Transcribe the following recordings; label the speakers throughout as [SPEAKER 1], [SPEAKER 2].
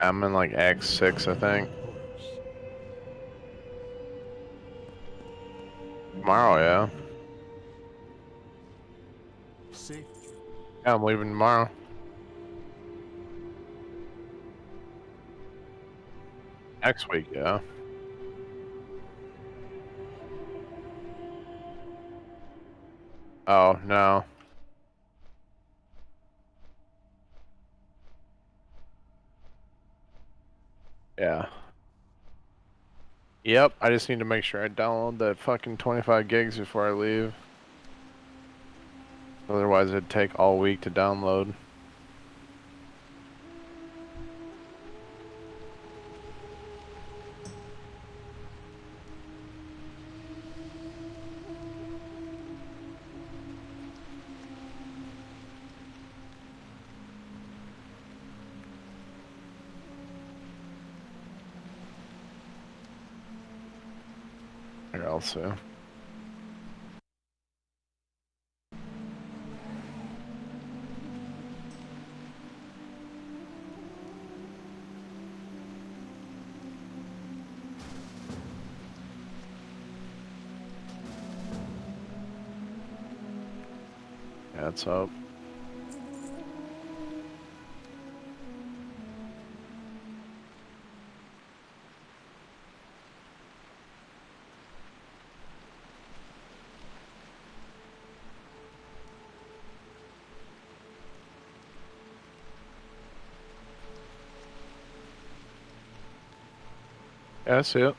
[SPEAKER 1] I'm in like X6, I think. Tomorrow, yeah.
[SPEAKER 2] Safe.
[SPEAKER 1] Yeah, I'm leaving tomorrow. Next week, yeah. Oh, no. Yeah. Yep, I just need to make sure I download that fucking 25 gigs before I leave. Otherwise, it'd take all week to download. Here, I'll see. Yeah, it's up. Yeah, I see it.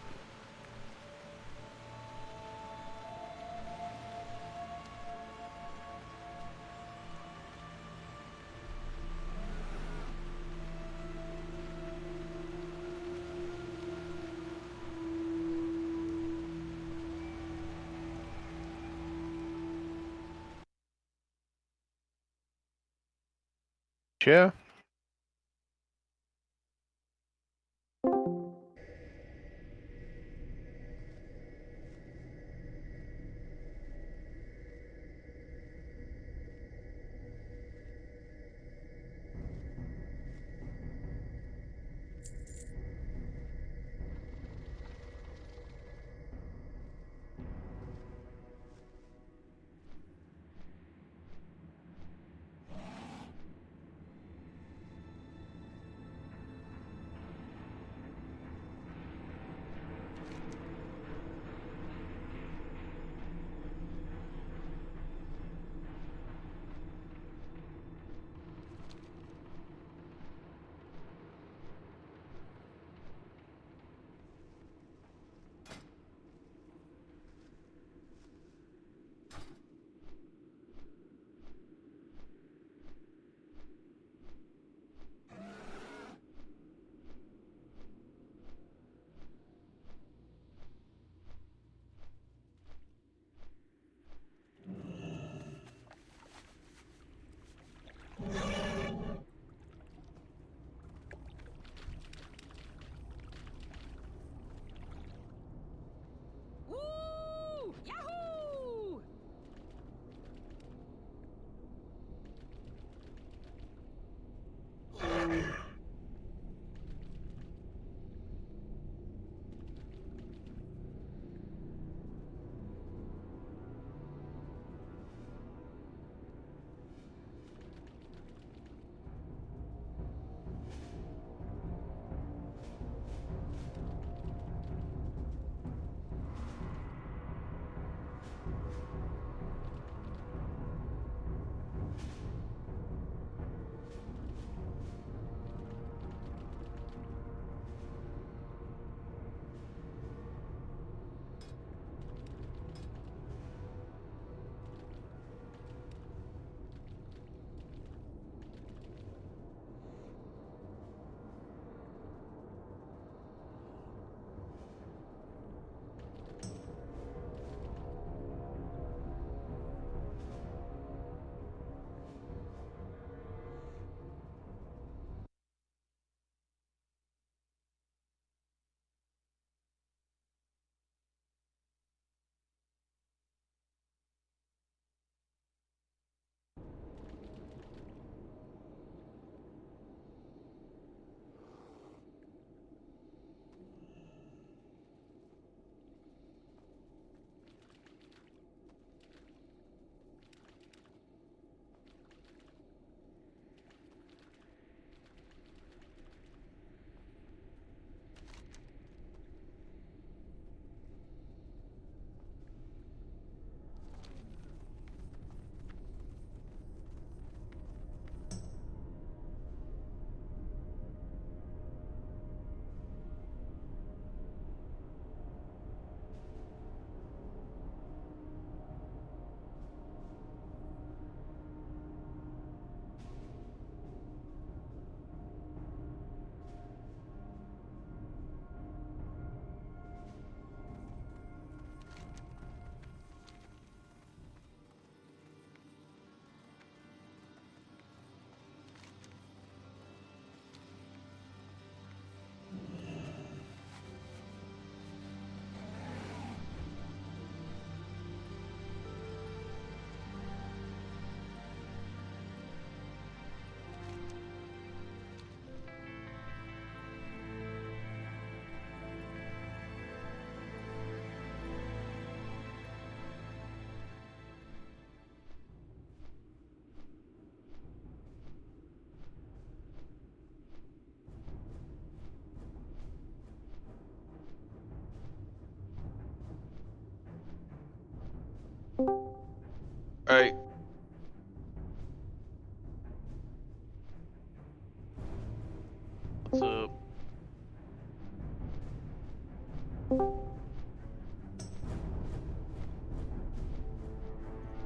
[SPEAKER 1] Yeah.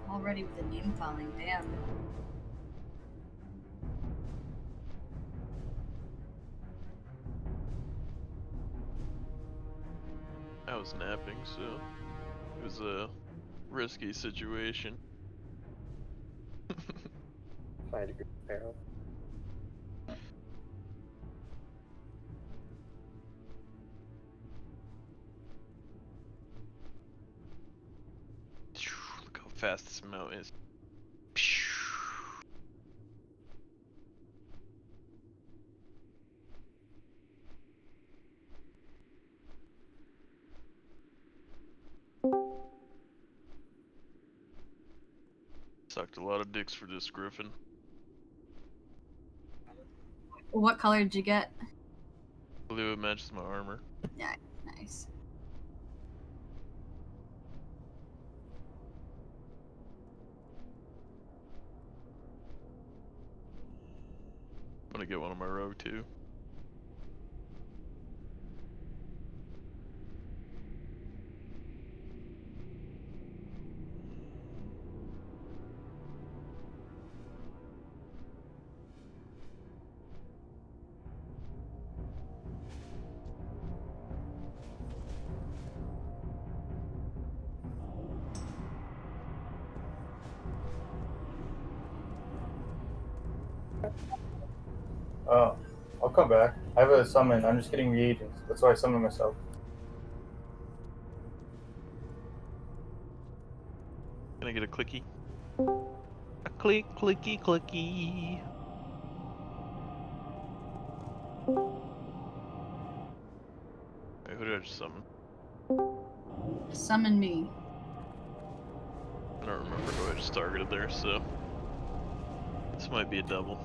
[SPEAKER 2] Already with the name calling, damn.
[SPEAKER 3] I was napping, so it was a risky situation.
[SPEAKER 4] 5 degrees peril.
[SPEAKER 3] Look how fast this mountain is. Sucked a lot of dicks for this griffin.
[SPEAKER 2] What color did you get?
[SPEAKER 3] Blue, it matches my armor.
[SPEAKER 2] Yeah, nice.
[SPEAKER 3] I'm gonna get one on my rogue too.
[SPEAKER 5] Oh, I'll come back. I have a summon. I'm just getting reagents. That's why I summon myself.
[SPEAKER 3] Can I get a clicky? A click, clicky, clicky. Wait, who did I just summon?
[SPEAKER 2] Summon me.
[SPEAKER 3] I don't remember who I just targeted there, so this might be a double.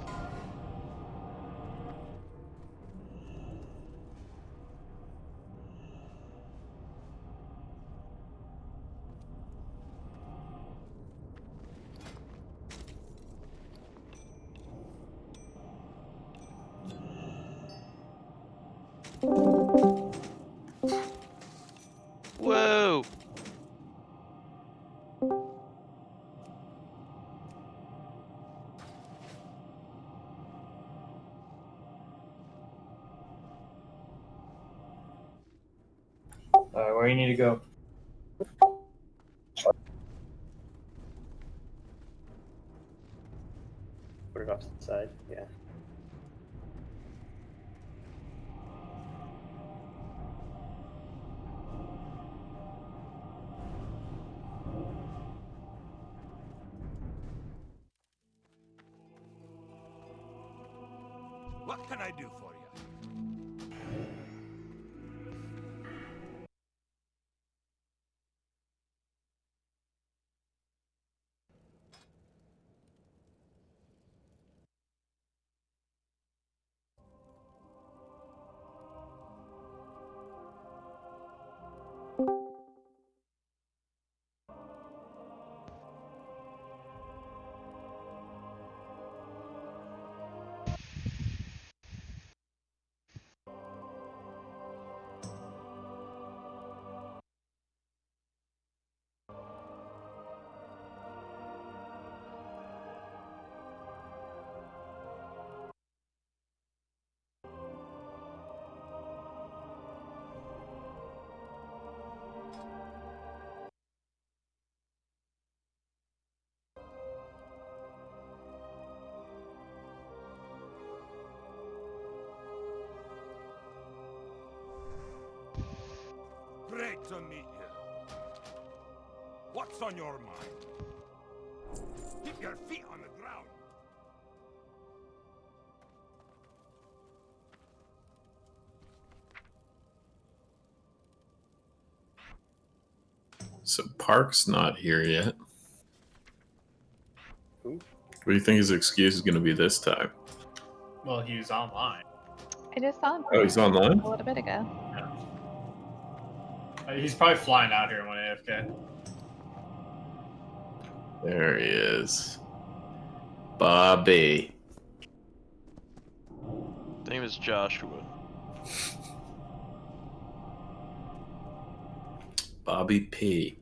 [SPEAKER 3] Whoa!
[SPEAKER 5] Where you need to go?
[SPEAKER 4] Put it off to the side, yeah.
[SPEAKER 6] What can I do for you? Great to meet you. What's on your mind? Keep your feet on the ground.
[SPEAKER 7] So Park's not here yet.
[SPEAKER 4] Who?
[SPEAKER 7] What do you think his excuse is going to be this time?
[SPEAKER 8] Well, he was online.
[SPEAKER 9] I just saw him.
[SPEAKER 7] Oh, he's online?
[SPEAKER 9] A little bit ago.
[SPEAKER 8] He's probably flying out here when AFK.
[SPEAKER 7] There he is. Bobby.
[SPEAKER 3] His name is Joshua.
[SPEAKER 7] Bobby P.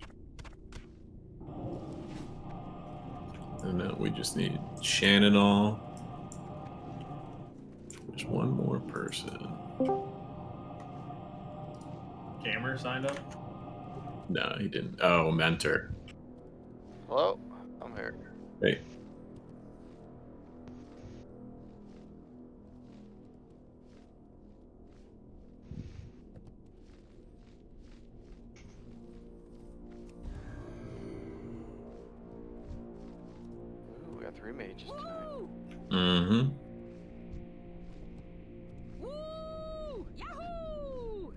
[SPEAKER 7] And now we just need Shannon all. There's one more person.
[SPEAKER 8] Gamer signed up.
[SPEAKER 7] No, he didn't. Oh, Mentor.
[SPEAKER 10] Hello? I'm here.
[SPEAKER 7] Hey.
[SPEAKER 10] Ooh, we got 3 mages tonight.
[SPEAKER 7] Mm-hmm.
[SPEAKER 11] Woo! Yahoo!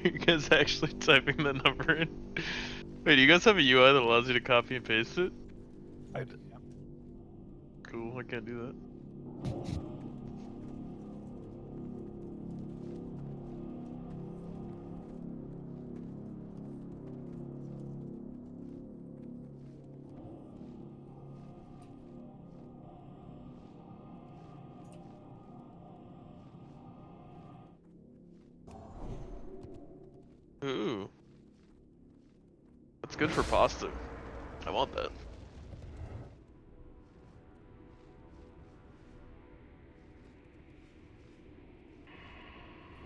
[SPEAKER 3] You guys actually typing the number in? Wait, do you guys have a UI that allows you to copy and paste it?
[SPEAKER 12] I do.
[SPEAKER 3] Cool, I can't do that. Ooh. That's good for pasta. I want that.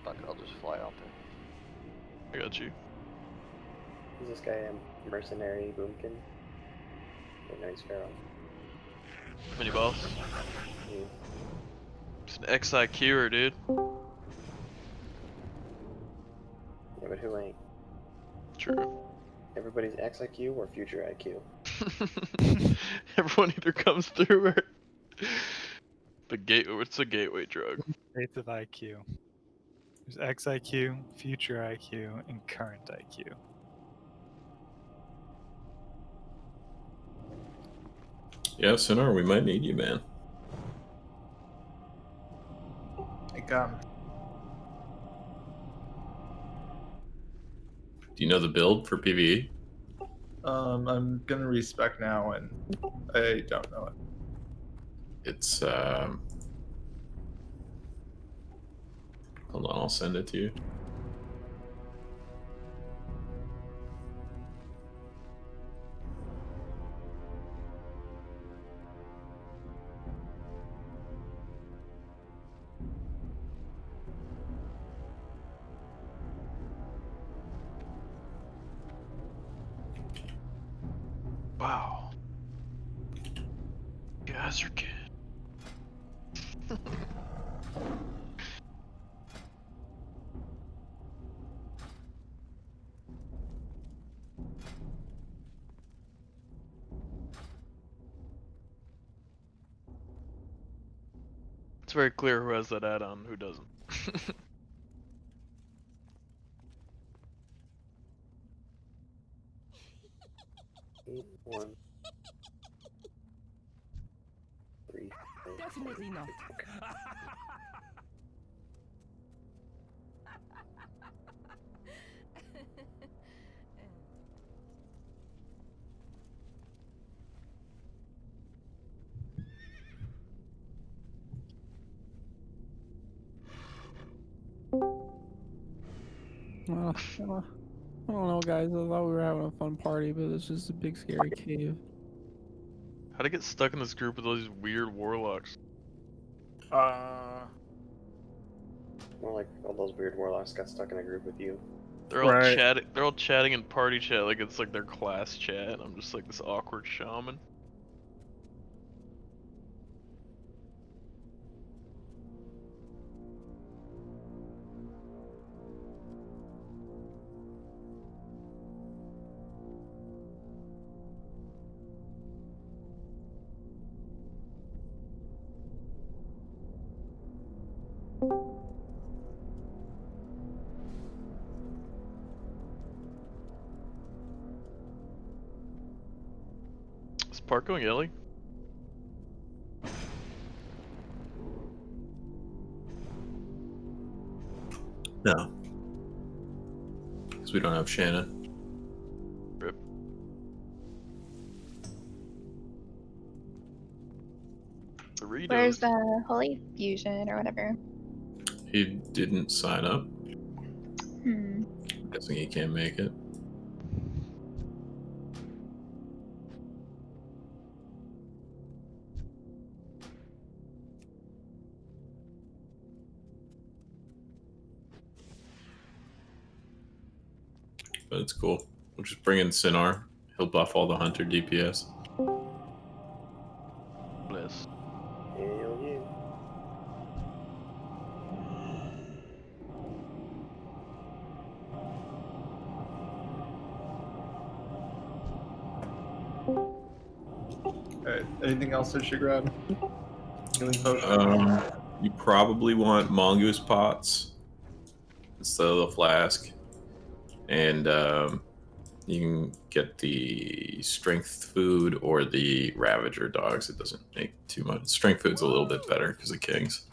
[SPEAKER 10] Fuck it, I'll just fly out there.
[SPEAKER 3] I got you.
[SPEAKER 4] Is this guy a mercenary boomkin? A nice pharaoh.
[SPEAKER 3] Mini boss.
[SPEAKER 4] Yeah.
[SPEAKER 3] Just an XIQer, dude.
[SPEAKER 4] Yeah, but who ain't?
[SPEAKER 3] True.
[SPEAKER 4] Everybody's XIQ or future IQ.
[SPEAKER 3] Everyone either comes through or the gate. It's a gateway drug.
[SPEAKER 12] States of IQ. There's XIQ, future IQ, and current IQ.
[SPEAKER 7] Yeah, Sonar, we might need you, man.
[SPEAKER 5] Hey, come.
[SPEAKER 7] Do you know the build for PvE?
[SPEAKER 5] I'm gonna respec now, and I don't know it.
[SPEAKER 7] It's hold on, I'll send it to you.
[SPEAKER 3] Wow. You guys are good. It's very clear who has that add-on, who doesn't.
[SPEAKER 4] 8, 1, 3, 4.
[SPEAKER 11] Definitely not.
[SPEAKER 13] I don't know, guys. I thought we were having a fun party, but it's just a big scary cave.
[SPEAKER 3] How'd I get stuck in this group with all these weird warlocks?
[SPEAKER 4] More like all those weird warlocks got stuck in a group with you.
[SPEAKER 3] They're all chatting. They're all chatting in party chat like it's like their class chat. I'm just like this awkward shaman. Is Park going Ellie?
[SPEAKER 7] No. Because we don't have Shannon.
[SPEAKER 3] Rip. Doritos.
[SPEAKER 9] Where's Holy Fusion or whatever?
[SPEAKER 7] He didn't sign up.
[SPEAKER 9] Hmm.
[SPEAKER 7] I'm guessing he can't make it. But it's cool. We'll just bring in Sinar. He'll buff all the hunter DPS.
[SPEAKER 3] Bless.
[SPEAKER 4] Hell yeah.
[SPEAKER 14] Alright, anything else I should grab? Healing potion?
[SPEAKER 7] You probably want mongoose pots instead of the flask. And you can get the strength food or the Ravager dogs. It doesn't make too much. Strength food's a little bit better because of kings.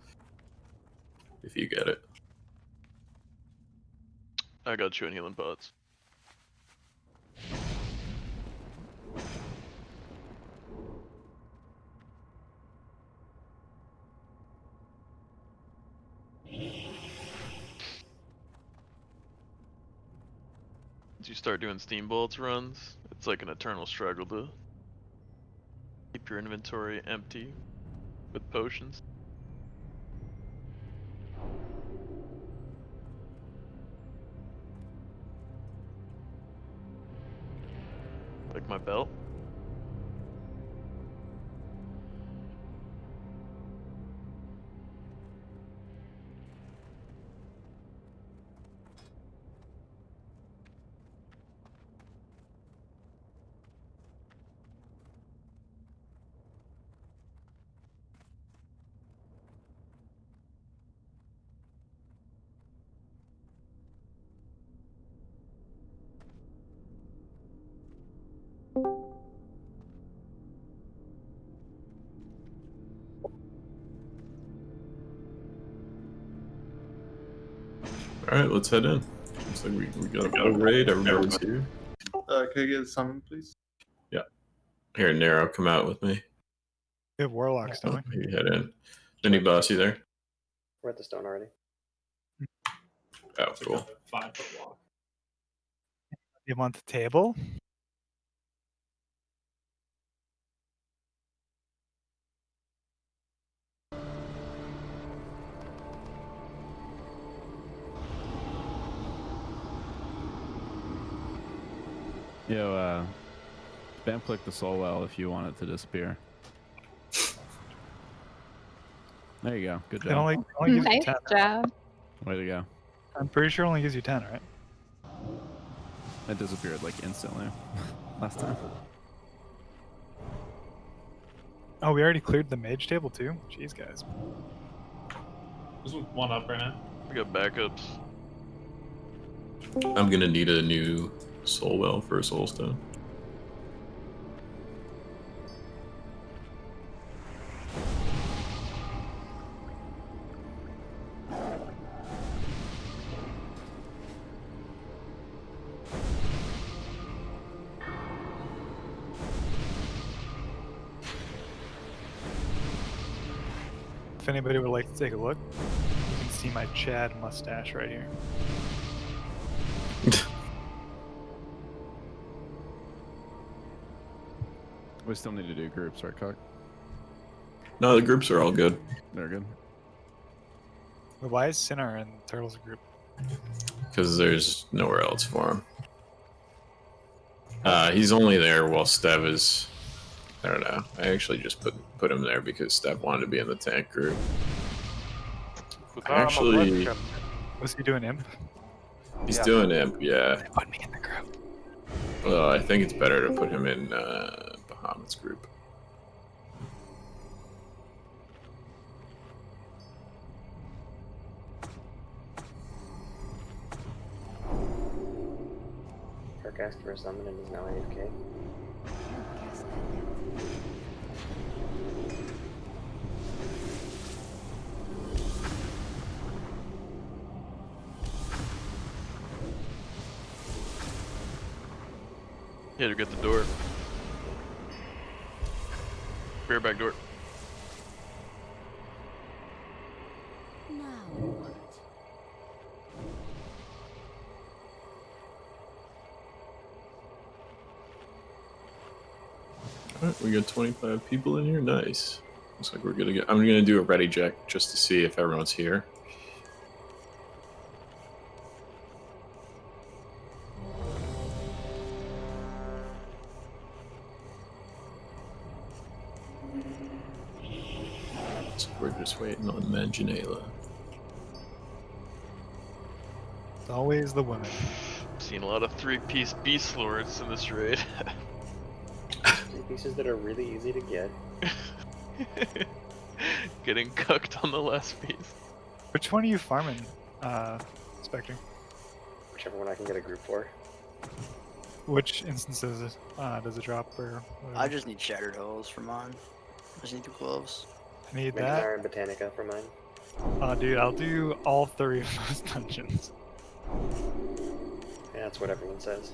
[SPEAKER 7] If you get it.
[SPEAKER 3] I got you in healing pots. Once you start doing Steambolts runs, it's like an eternal struggle to keep your inventory empty with potions. Like my belt.
[SPEAKER 7] Alright, let's head in. Looks like we got a raid. Everybody's here.
[SPEAKER 14] Can I get a summon, please?
[SPEAKER 7] Yeah. Here, Nero, come out with me.
[SPEAKER 12] We have warlocks, don't we?
[SPEAKER 7] You head in. Any boss, you there?
[SPEAKER 4] We're at the stone already.
[SPEAKER 7] Oh, cool.
[SPEAKER 8] 5-foot walk.
[SPEAKER 12] You want the table?
[SPEAKER 13] Yo, spam click the soul well if you want it to disappear. There you go. Good
[SPEAKER 12] It
[SPEAKER 13] job.
[SPEAKER 12] only gives you
[SPEAKER 9] Nice
[SPEAKER 12] 10.
[SPEAKER 9] job.
[SPEAKER 13] Way to go.
[SPEAKER 12] I'm pretty sure it only gives you 10, right?
[SPEAKER 13] It disappeared like instantly last time.
[SPEAKER 12] Oh, we already cleared the mage table too? Jeez, guys.
[SPEAKER 8] There's one up right now.
[SPEAKER 3] We got backups.
[SPEAKER 7] I'm gonna need a new soul well for a soul stone.
[SPEAKER 12] If anybody would like to take a look, you can see my Chad mustache right here.
[SPEAKER 13] We still need to do groups, right, Cock?
[SPEAKER 7] No, the groups are all good.
[SPEAKER 13] They're good.
[SPEAKER 12] But why is Sinar in Turtles group?
[SPEAKER 7] Because there's nowhere else for him. He's only there while Stev is... I don't know. I actually just put him there because Stev wanted to be in the tank group. Actually...
[SPEAKER 12] Was he doing imp?
[SPEAKER 7] He's doing imp, yeah.
[SPEAKER 12] They put me in the group.
[SPEAKER 7] Well, I think it's better to put him in Bahamut's group.
[SPEAKER 4] Kirk asked for a summon and is now AFK.
[SPEAKER 3] Hit her, get the door. Bear back door.
[SPEAKER 11] Now what?
[SPEAKER 7] Alright, we got 25 people in here. Nice. Looks like we're gonna get. I'm gonna do a ready check just to see if everyone's here. So we're just waiting on Manjanela.
[SPEAKER 12] It's always the women.
[SPEAKER 3] Seen a lot of 3-piece beast lords in this raid.
[SPEAKER 4] 3 pieces that are really easy to get.
[SPEAKER 3] Getting cooked on the last piece.
[SPEAKER 12] Which one are you farming, Spectre?
[SPEAKER 4] Whichever one I can get a group for.
[SPEAKER 12] Which instances does it drop or whatever?
[SPEAKER 15] I just need shattered hulls for mine. I just need 2 gloves.
[SPEAKER 12] I need
[SPEAKER 4] Mega
[SPEAKER 12] that.
[SPEAKER 4] Iron Botanica for mine.
[SPEAKER 12] Dude, I'll do all 3 of those dungeons.
[SPEAKER 4] Yeah, that's what everyone says.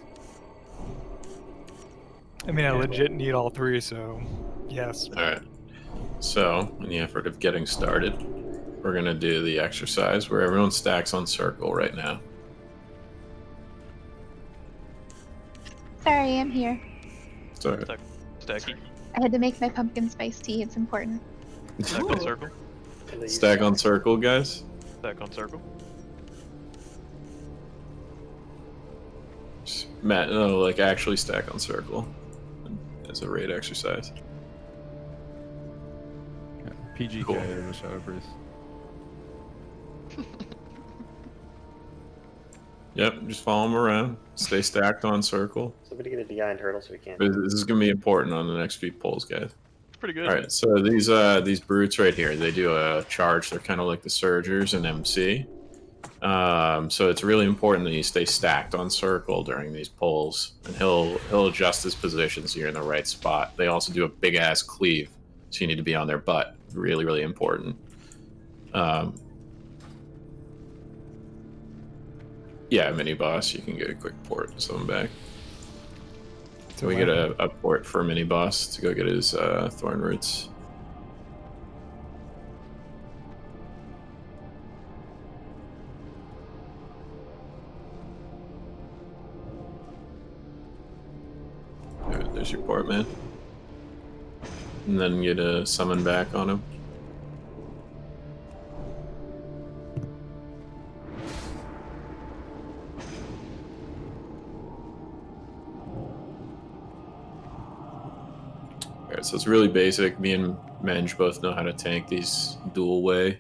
[SPEAKER 12] I mean, I legit need all 3, so yes.
[SPEAKER 7] Alright. So, in the effort of getting started, we're gonna do the exercise where everyone stacks on circle right now.
[SPEAKER 9] Sorry, I'm here.
[SPEAKER 7] Sorry.
[SPEAKER 3] Stacky.
[SPEAKER 9] I had to make my pumpkin spice tea. It's important.
[SPEAKER 3] Stack on circle.
[SPEAKER 7] Stack on circle, guys.
[SPEAKER 3] Stack on circle.
[SPEAKER 7] Matt, no, like actually stack on circle as a raid exercise.
[SPEAKER 13] Yeah, PGK
[SPEAKER 7] Cool.
[SPEAKER 13] or whatever.
[SPEAKER 7] Yep, just follow them around. Stay stacked on circle.
[SPEAKER 4] Somebody get a DI and turtle so we can't.
[SPEAKER 7] This is gonna be important on the next few polls, guys.
[SPEAKER 3] Pretty good.
[SPEAKER 7] All right, so these brutes right here, they do a charge. They're kind of like the surgers in MC. So it's really important that you stay stacked on circle during these pulls, and he'll adjust his position so you're in the right spot. They also do a big ass cleave, so you need to be on their butt. Really, really important. Yeah, mini boss, you can get a quick port to summon back. Can we get a port for mini boss to go get his thorn roots? Alright, there's your port, man. And then get a summon back on him. Alright, so it's really basic. Me and Menge both know how to tank these dual way.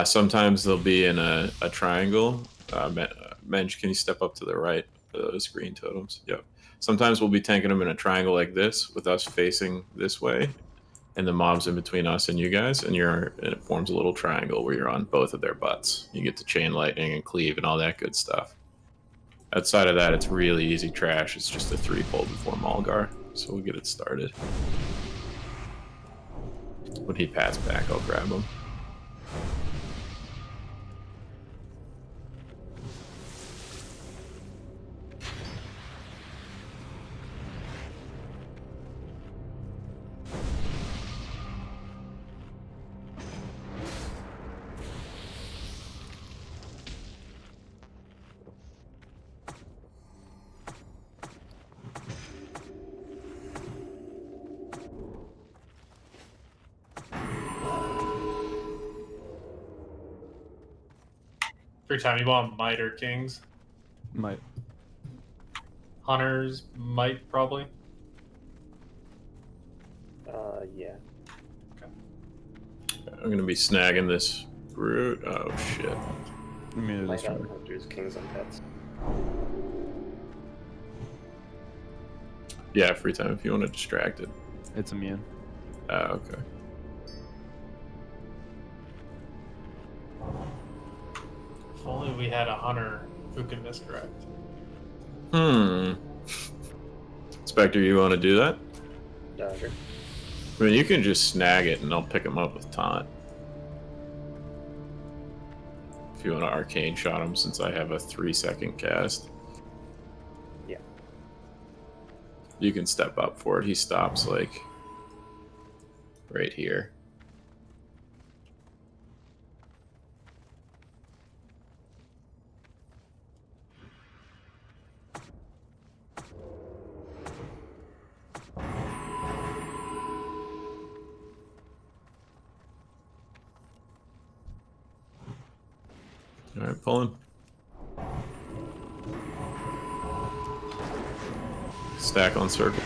[SPEAKER 7] Sometimes they'll be in a triangle. Menge, can you step up to the right for those green totems? Yep. Sometimes we'll be tanking them in a triangle like this, with us facing this way, and the mobs in between us and you guys, and it forms a little triangle where you're on both of their butts. You get to chain lightning and cleave and all that good stuff. Outside of that, it's really easy trash. It's just a 3-fold before Malgar, so we'll get it started. When he pats back, I'll grab him.
[SPEAKER 8] Every time you want Might or Kings.
[SPEAKER 13] Might.
[SPEAKER 8] Hunters, Might probably.
[SPEAKER 4] Yeah.
[SPEAKER 7] I'm gonna be snagging this brute. Oh shit.
[SPEAKER 13] I mean,
[SPEAKER 4] Might not hunters, kings, and pets.
[SPEAKER 7] Yeah, free time if you want to distract it.
[SPEAKER 13] It's immune.
[SPEAKER 7] Okay.
[SPEAKER 8] If only we had a hunter who could misdirect.
[SPEAKER 7] Spectre, you want to do that?
[SPEAKER 4] Sure.
[SPEAKER 7] I mean, you can just snag it and I'll pick him up with taunt. If you want to arcane shot him, since I have a 3-second cast.
[SPEAKER 4] Yeah.
[SPEAKER 7] You can step up for it. He stops like right here. All right, pulling. Stack on circle.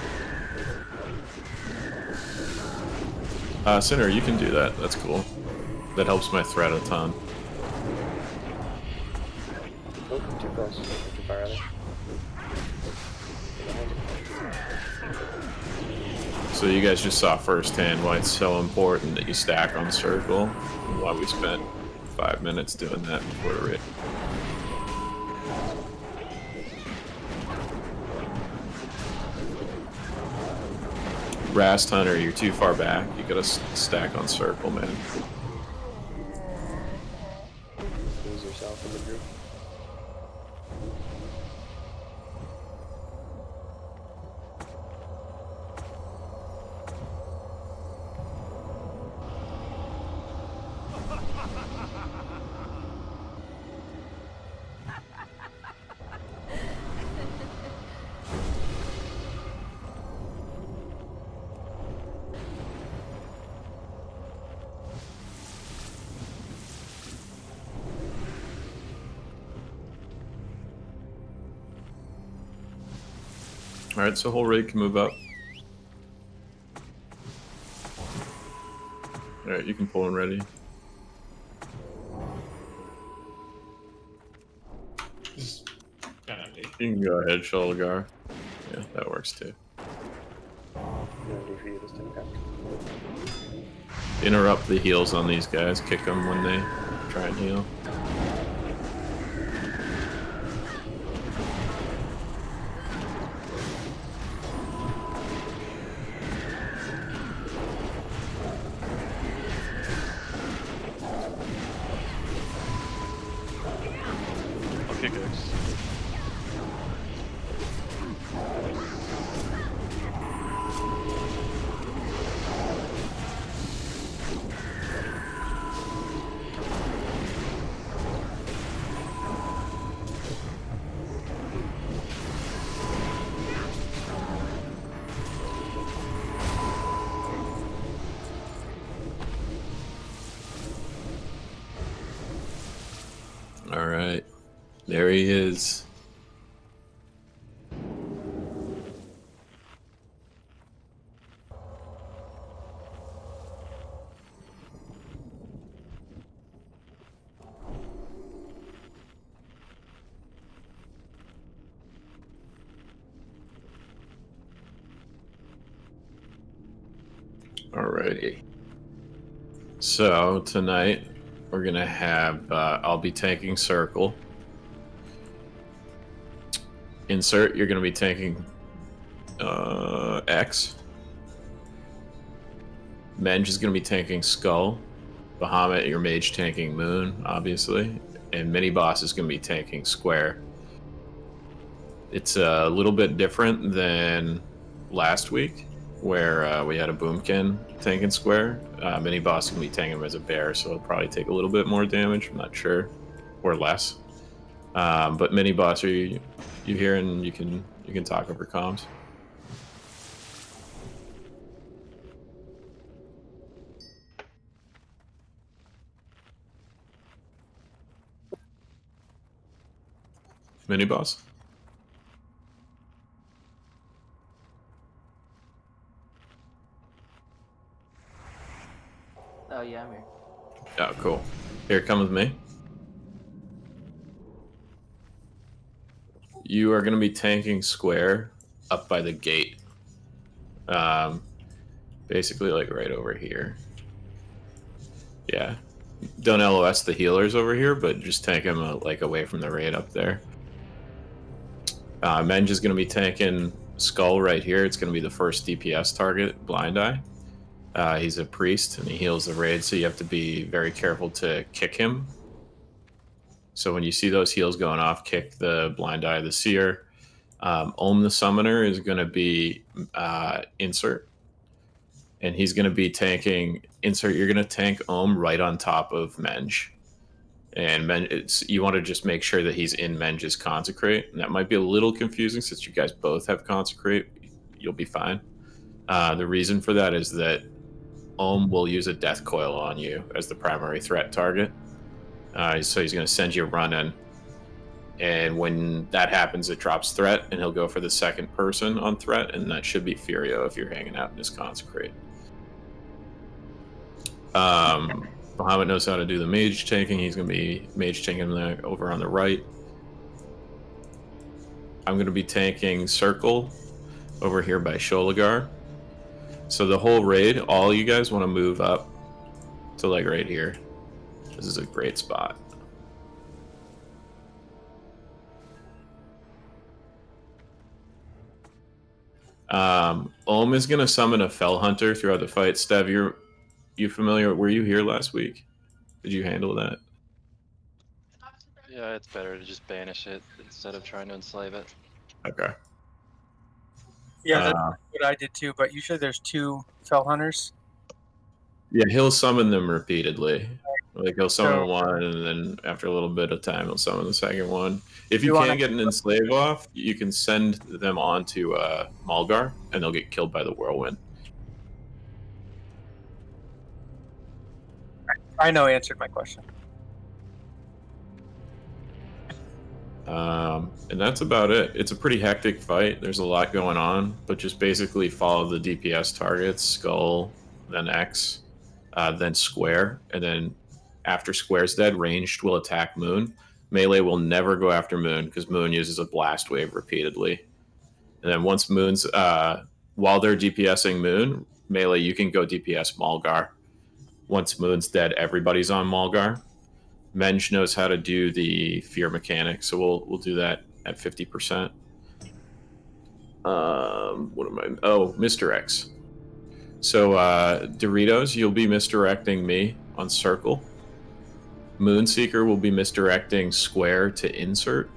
[SPEAKER 7] Sinner, you can do that. That's cool. That helps my threat a ton.
[SPEAKER 4] Oh, too close. Too far out.
[SPEAKER 7] So you guys just saw firsthand why it's so important that you stack on circle, and why we spent 5 minutes doing that before the raid. Rast Hunter, you're too far back. You gotta stack on circle, man.
[SPEAKER 4] Lose yourself in the group.
[SPEAKER 7] Alright, so whole raid can move up. Alright, you can pull and ready. You can go ahead, Shulgar. Yeah, that works too.
[SPEAKER 4] For you this time, okay.
[SPEAKER 7] Interrupt the heals on these guys. Kick them when they try and heal.
[SPEAKER 3] Okay, guys.
[SPEAKER 7] All right, there he is. Alrighty. So tonight we're gonna have. I'll be tanking circle. Insert. You're gonna be tanking X. Menge is gonna be tanking skull. Bahamut, your mage tanking moon, obviously, and mini boss is gonna be tanking square. It's a little bit different than last week, where we had a boomkin tanking square. Mini boss is gonna be tanking him as a bear, so it'll probably take a little bit more damage. I'm not sure, or less. But mini boss, are you here and you can talk over comms? Mini boss.
[SPEAKER 16] Oh yeah, I'm here.
[SPEAKER 7] Oh, cool. Here, come with me. You are going to be tanking square up by the gate. Basically, like right over here. Yeah. Don't LOS the healers over here, but just tank them like away from the raid up there. Menge is going to be tanking skull right here. It's going to be the first DPS target, Blind Eye. He's a priest and he heals the raid, so you have to be very careful to kick him. So when you see those heals going off, kick the Blind Eye of the Seer. Ohm the Summoner is going to be insert, and he's going to be tanking insert. You're going to tank Ohm right on top of Menge, and you want to just make sure that he's in Menge's Consecrate, and that might be a little confusing since you guys both have Consecrate. You'll be fine. The reason for that is that Ohm will use a Death Coil on you as the primary threat target. So he's going to send you a run in. And when that happens, it drops threat, and he'll go for the second person on threat, and that should be Furio if you're hanging out in his Consecrate. Bahamut knows how to do the mage tanking. He's going to be mage tanking over on the right. I'm going to be tanking Circle over here by Sholagar. So the whole raid, all you guys want to move up to like right here. This is a great spot. Ohm is going to summon a Fell Hunter throughout the fight. Stev, you familiar? Were you here last week? Did you handle that?
[SPEAKER 16] Yeah, it's better to just banish it instead of trying to enslave it.
[SPEAKER 7] Okay.
[SPEAKER 17] Yeah, that's what I did too, but usually there's 2 Fell Hunters.
[SPEAKER 7] Yeah, he'll summon them repeatedly. Like he'll summon one, and then after a little bit of time, he'll summon the second one. If you can't get an enslave off, you can send them on to Malgar, and they'll get killed by the whirlwind.
[SPEAKER 17] I know answered my question.
[SPEAKER 7] And that's about it. It's a pretty hectic fight. There's a lot going on, but just basically follow the DPS targets: Skull, then X, then Square, and then after Square's dead, ranged will attack Moon. Melee will never go after Moon because Moon uses a blast wave repeatedly. And then once Moon's while they're DPSing Moon, Melee, you can go DPS Malgar. Once Moon's dead, everybody's on Malgar. Menge knows how to do the fear mechanic, so we'll do that at 50%. What am I? Oh, Mr. X. So Doritos, you'll be misdirecting me on Circle. Moonseeker will be misdirecting Square to insert.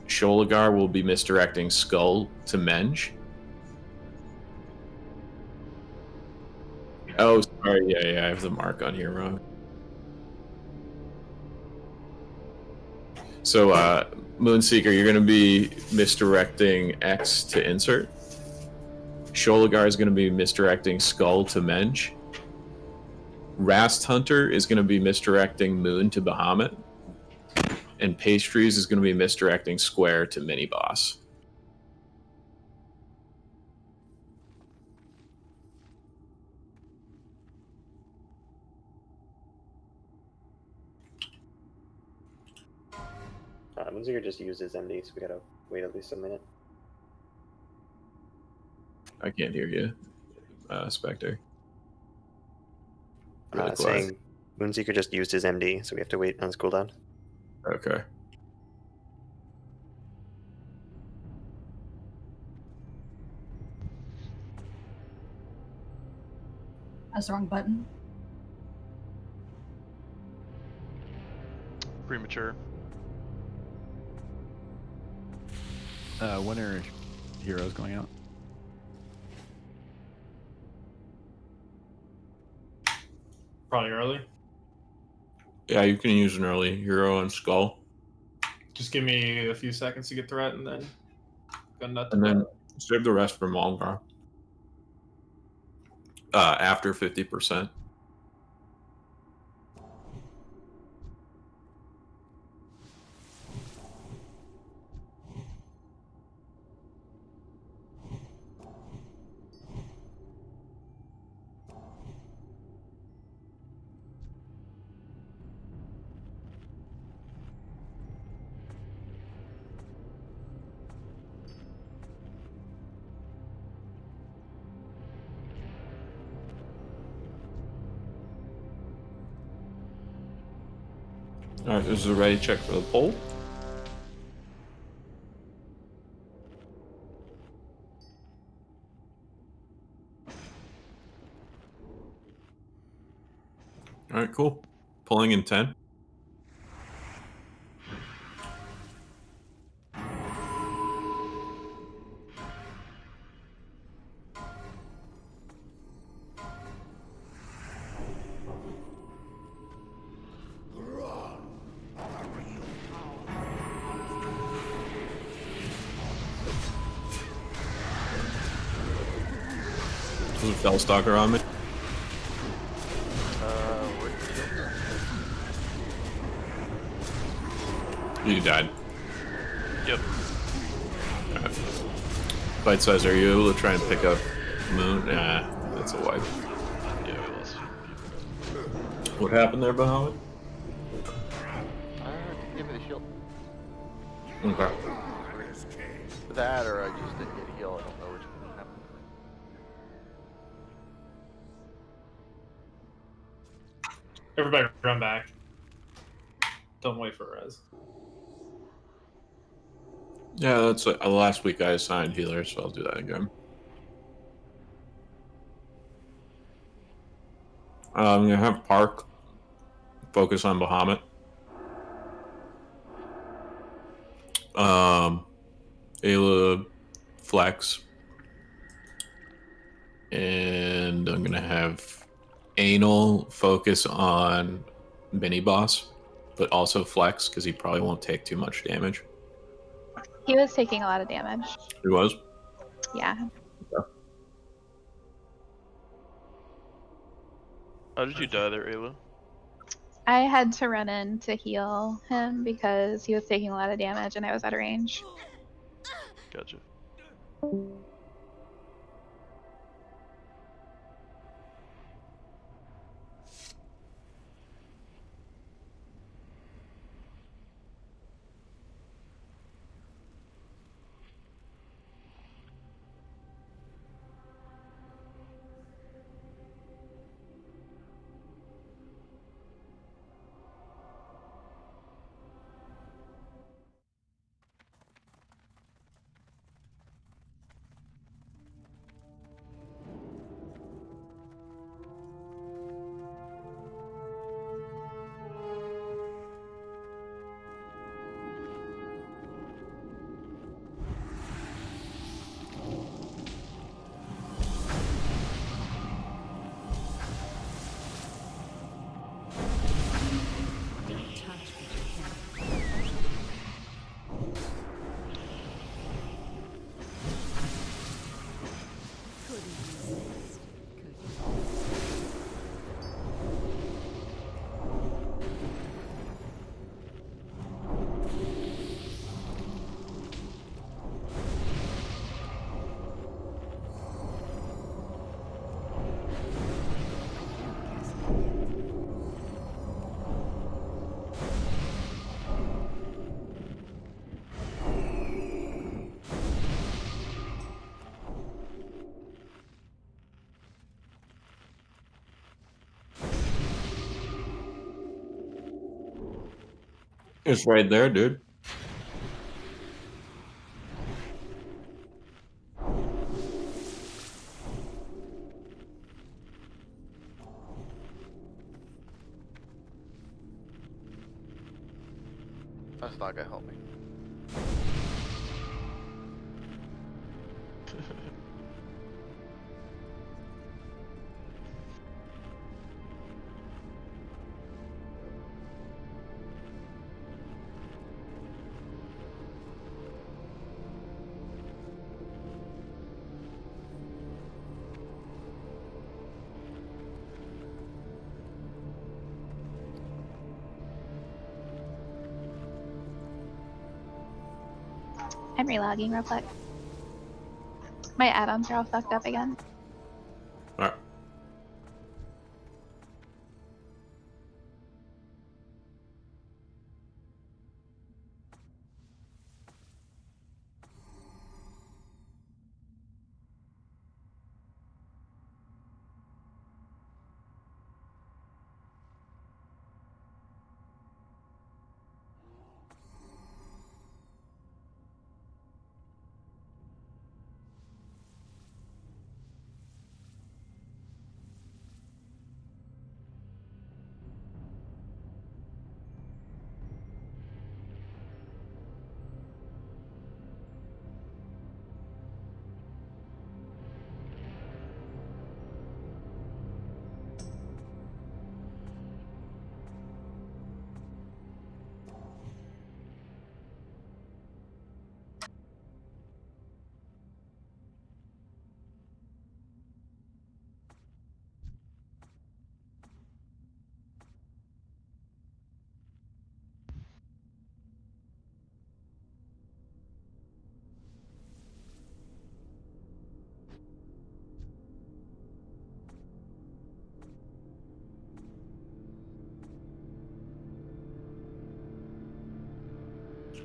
[SPEAKER 7] Sholagar will be misdirecting Skull to Menge. Oh, sorry. Yeah, I have the mark on here wrong. So, Moonseeker, you're going to be misdirecting X to insert. Sholagar is going to be misdirecting Skull to Menge. Rast Hunter is going to be misdirecting Moon to Bahamut. And Pastries is going to be misdirecting Square to Mini Boss.
[SPEAKER 4] Moonseeker just used his MD, so we gotta wait at least a minute.
[SPEAKER 7] I can't hear you, Spectre. Really
[SPEAKER 4] Saying Moonseeker just used his MD, so we have to wait on his cooldown.
[SPEAKER 7] Okay.
[SPEAKER 2] That's the wrong button.
[SPEAKER 3] Premature.
[SPEAKER 18] When are heroes going out?
[SPEAKER 8] Probably early.
[SPEAKER 7] Yeah, you can use an early hero on Skull.
[SPEAKER 8] Just give me a few seconds to get threat, and then got nothing.
[SPEAKER 7] And then save the rest for Malgar. After 50%. Alright, this is a ready check for the poll. Alright, cool. Pulling in 10. There's a Fellstalker on me. You died.
[SPEAKER 3] Yep.
[SPEAKER 7] Right. Bite size, are you able to try and pick up Moon? Nah, that's a wipe.
[SPEAKER 3] Yeah, we lost a few people.
[SPEAKER 7] What happened there, Bahamut?
[SPEAKER 10] Didn't give me the shield.
[SPEAKER 7] Okay.
[SPEAKER 10] That or I just didn't get a heal. I don't know which one happened.
[SPEAKER 8] Everybody run back. Don't wait for res.
[SPEAKER 7] Yeah, that's last week I assigned healer, so I'll do that again. I'm gonna have Park focus on Bahamut. Ayla Flex. And I'm gonna have Anal focus on Mini Boss, but also Flex because he probably won't take too much damage.
[SPEAKER 9] He was taking a lot of damage.
[SPEAKER 7] He was?
[SPEAKER 9] Yeah.
[SPEAKER 7] Okay.
[SPEAKER 3] How did you die there, Ayla?
[SPEAKER 9] I had to run in to heal him because he was taking a lot of damage and I was out of range.
[SPEAKER 3] Gotcha.
[SPEAKER 7] It's right there, dude.
[SPEAKER 10] That's not gonna help me.
[SPEAKER 9] I'm relogging real quick. My add-ons are all fucked up again.
[SPEAKER 7] Alright.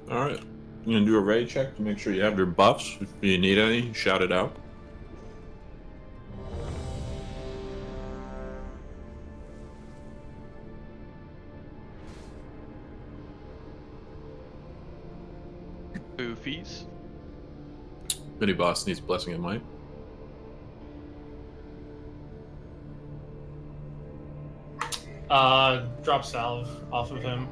[SPEAKER 7] Alright. I'm gonna do a ready check to make sure you have your buffs. If you need any, shout it out.
[SPEAKER 3] Boofies.
[SPEAKER 7] Mini boss needs blessing and might.
[SPEAKER 8] Drop salve off of him.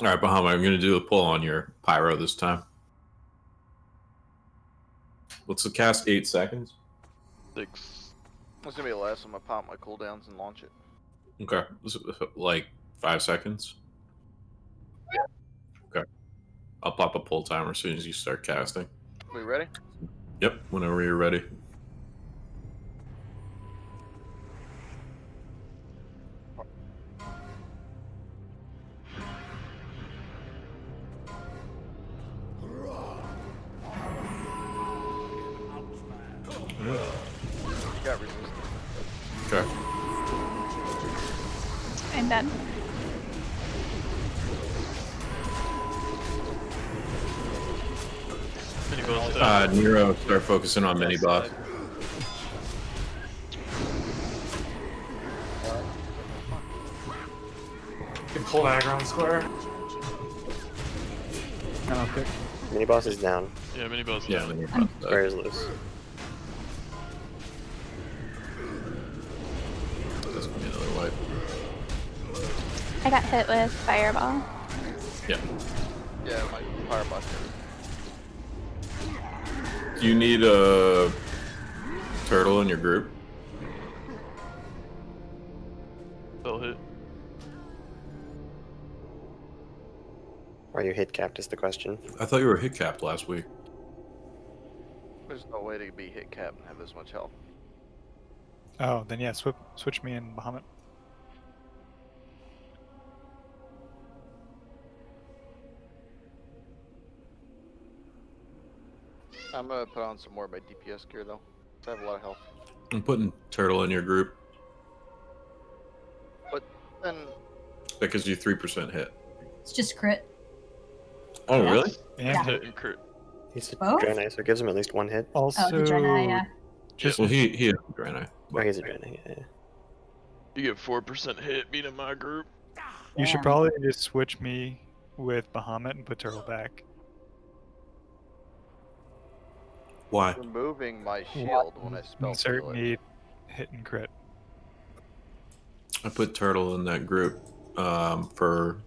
[SPEAKER 7] Alright, Bahama, I'm gonna do a pull on your pyro this time. What's the cast? 8 seconds?
[SPEAKER 10] 6. It's gonna be less. I'm gonna pop my cooldowns and launch it.
[SPEAKER 7] Okay. Like 5 seconds?
[SPEAKER 10] Yeah.
[SPEAKER 7] Okay. I'll pop a pull timer as soon as you start casting.
[SPEAKER 10] We ready?
[SPEAKER 7] Yep, whenever you're ready.
[SPEAKER 10] Got resistance.
[SPEAKER 7] Okay.
[SPEAKER 9] I'm done.
[SPEAKER 7] Nero, start focusing on mini boss.
[SPEAKER 8] You can pull aggro on square.
[SPEAKER 13] Okay.
[SPEAKER 4] Mini boss is down.
[SPEAKER 3] Yeah, mini boss.
[SPEAKER 7] Yeah, mini boss.
[SPEAKER 4] Square is loose.
[SPEAKER 7] That's gonna be another wipe.
[SPEAKER 9] I got hit with fireball.
[SPEAKER 7] Yeah.
[SPEAKER 10] Yeah, my fireball.
[SPEAKER 7] Do you need a turtle in your group?
[SPEAKER 3] They'll hit.
[SPEAKER 4] Are you hit capped is the question.
[SPEAKER 7] I thought you were hit capped last week.
[SPEAKER 10] There's no way to be hit cap and have this much health.
[SPEAKER 12] Oh, then yeah, switch me and Bahamut.
[SPEAKER 10] I'm gonna put on some more of my DPS gear though. I have a lot of health.
[SPEAKER 7] I'm putting turtle in your group.
[SPEAKER 10] But then
[SPEAKER 7] That gives you 3% hit.
[SPEAKER 2] It's just crit.
[SPEAKER 7] Oh, really?
[SPEAKER 2] Yeah.
[SPEAKER 3] Hit and crit.
[SPEAKER 4] He's a
[SPEAKER 2] Both?
[SPEAKER 4] Draenei, so it gives him at least one hit.
[SPEAKER 12] Also,
[SPEAKER 2] Oh, the Draenei, yeah.
[SPEAKER 12] just
[SPEAKER 7] Well, he has a Draenei.
[SPEAKER 4] Oh, he's a Draenei, yeah.
[SPEAKER 3] You get 4% hit being in my group.
[SPEAKER 12] you should
[SPEAKER 2] Damn.
[SPEAKER 12] probably just switch me with Bahamut and put turtle back.
[SPEAKER 7] Why?
[SPEAKER 10] removing my shield when I spell
[SPEAKER 12] Insert
[SPEAKER 10] heal it.
[SPEAKER 12] need hit and crit.
[SPEAKER 7] I put turtle in that group for...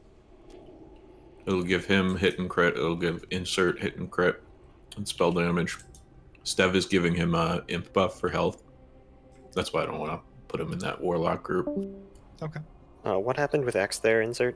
[SPEAKER 7] It'll give him hit and crit. It'll give insert hit and crit and spell damage. Stev is giving him a imp buff for health. That's why I don't want to put him in that warlock group.
[SPEAKER 12] Okay.
[SPEAKER 4] What happened with X there, insert?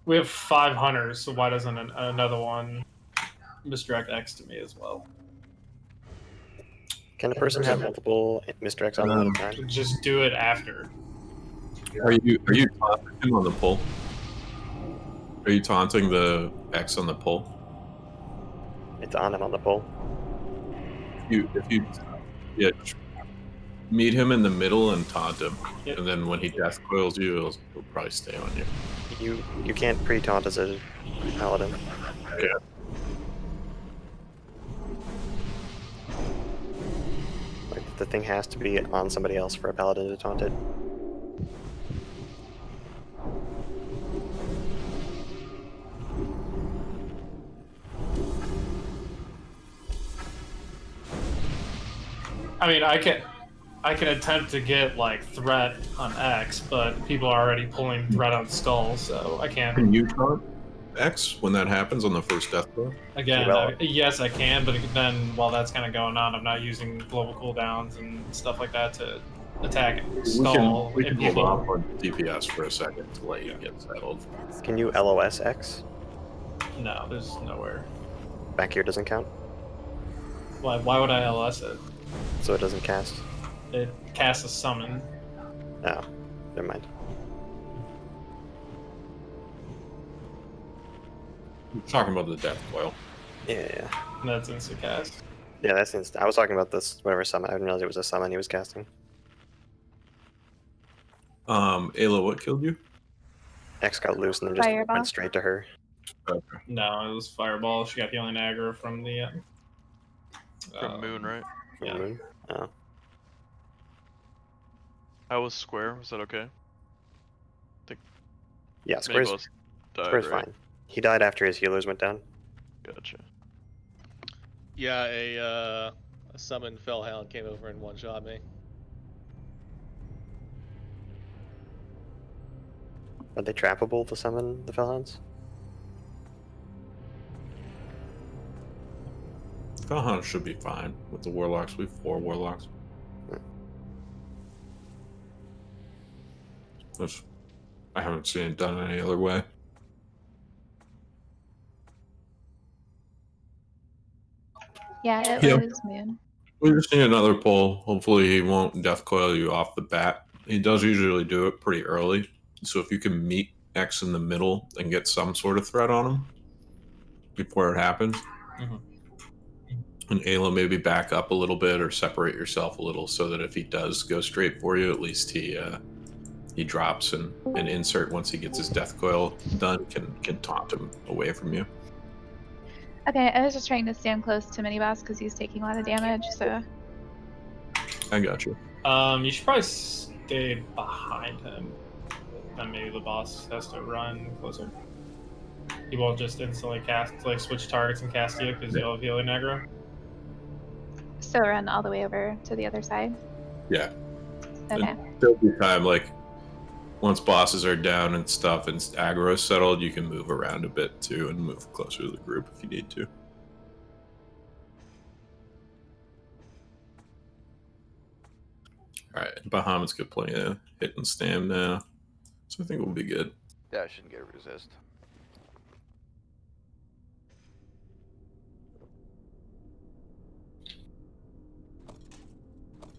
[SPEAKER 8] We have 5 hunters, so why doesn't another one misdirect X to me as well?
[SPEAKER 4] Can a person have multiple misdirects on them at a time?
[SPEAKER 8] Just do it after.
[SPEAKER 7] Are you taunting him on the pull? Are you taunting the X on the pull?
[SPEAKER 4] It's on him on the pull.
[SPEAKER 7] If you meet him in the middle and taunt him, and then when he death coils you, he'll probably stay on you.
[SPEAKER 4] You can't pre-taunt as a paladin.
[SPEAKER 7] Yeah.
[SPEAKER 4] Like, the thing has to be on somebody else for a paladin to taunt it.
[SPEAKER 8] I mean, I can attempt to get like threat on X, but people are already pulling threat on Skull, so I can't.
[SPEAKER 7] Can you taunt X when that happens on the first death blow?
[SPEAKER 8] Again, yes, I can, but then while that's kind of going on, I'm not using global cooldowns and stuff like that to attack
[SPEAKER 7] We
[SPEAKER 8] stall
[SPEAKER 7] can
[SPEAKER 8] if
[SPEAKER 7] hold
[SPEAKER 8] people.
[SPEAKER 7] off on DPS for a second to let you get settled.
[SPEAKER 4] Can you LOS X?
[SPEAKER 8] No, there's nowhere.
[SPEAKER 4] Back here doesn't count,
[SPEAKER 8] Why would I LS it?
[SPEAKER 4] so it doesn't cast.
[SPEAKER 8] It casts a summon.
[SPEAKER 4] Oh, never mind.
[SPEAKER 7] You're talking about the death coil.
[SPEAKER 4] Yeah.
[SPEAKER 8] That's instant cast.
[SPEAKER 4] Yeah, that's instant. I was talking about this whatever summon. I didn't realize it was a summon he was casting.
[SPEAKER 7] Ayla, what killed you?
[SPEAKER 4] X got loose and then just
[SPEAKER 9] Fireball.
[SPEAKER 4] went straight to her.
[SPEAKER 7] Okay.
[SPEAKER 8] No, it was Fireball. She got healing aggro from the.
[SPEAKER 3] From Moon, right?
[SPEAKER 8] Yeah.
[SPEAKER 4] Moon? Oh.
[SPEAKER 3] How was Square? Was that okay?
[SPEAKER 4] Yeah,
[SPEAKER 3] They
[SPEAKER 4] Square's,
[SPEAKER 3] both died,
[SPEAKER 4] Square's
[SPEAKER 3] right?
[SPEAKER 4] fine. He died after his healers went down.
[SPEAKER 3] Gotcha.
[SPEAKER 19] Yeah, a summoned Fellhound came over and one-shot me.
[SPEAKER 4] Are they trappable to summon the Fellhounds?
[SPEAKER 7] Karazhan should be fine with the warlocks. We have 4 warlocks. I haven't seen it done any other way.
[SPEAKER 9] Yeah, it
[SPEAKER 7] Yeah.
[SPEAKER 9] was Moon.
[SPEAKER 7] We just need another pull. Hopefully he won't death coil you off the bat. He does usually do it pretty early. So if you can meet X in the middle and get some sort of threat on him before it happens.
[SPEAKER 8] Mhm.
[SPEAKER 7] And Ayla maybe back up a little bit or separate yourself a little so that if he does go straight for you, at least he drops and insert once he gets his death coil done can taunt him away from you.
[SPEAKER 9] Okay, I was just trying to stand close to Mini Boss because he's taking a lot of damage, so.
[SPEAKER 7] I got you.
[SPEAKER 8] You should probably stay behind him. And maybe the boss has to run closer. He won't just instantly cast, like switch targets and cast you because you'll have healing aggro.
[SPEAKER 9] So run all the way over to the other side.
[SPEAKER 7] Yeah.
[SPEAKER 9] Okay.
[SPEAKER 7] And there'll be time, like, once bosses are down and stuff and aggro is settled, you can move around a bit too and move closer to the group if you need to. Alright, Bahamut's got plenty of hit and stam now, so I think we'll be good.
[SPEAKER 10] Yeah, I shouldn't get a resist.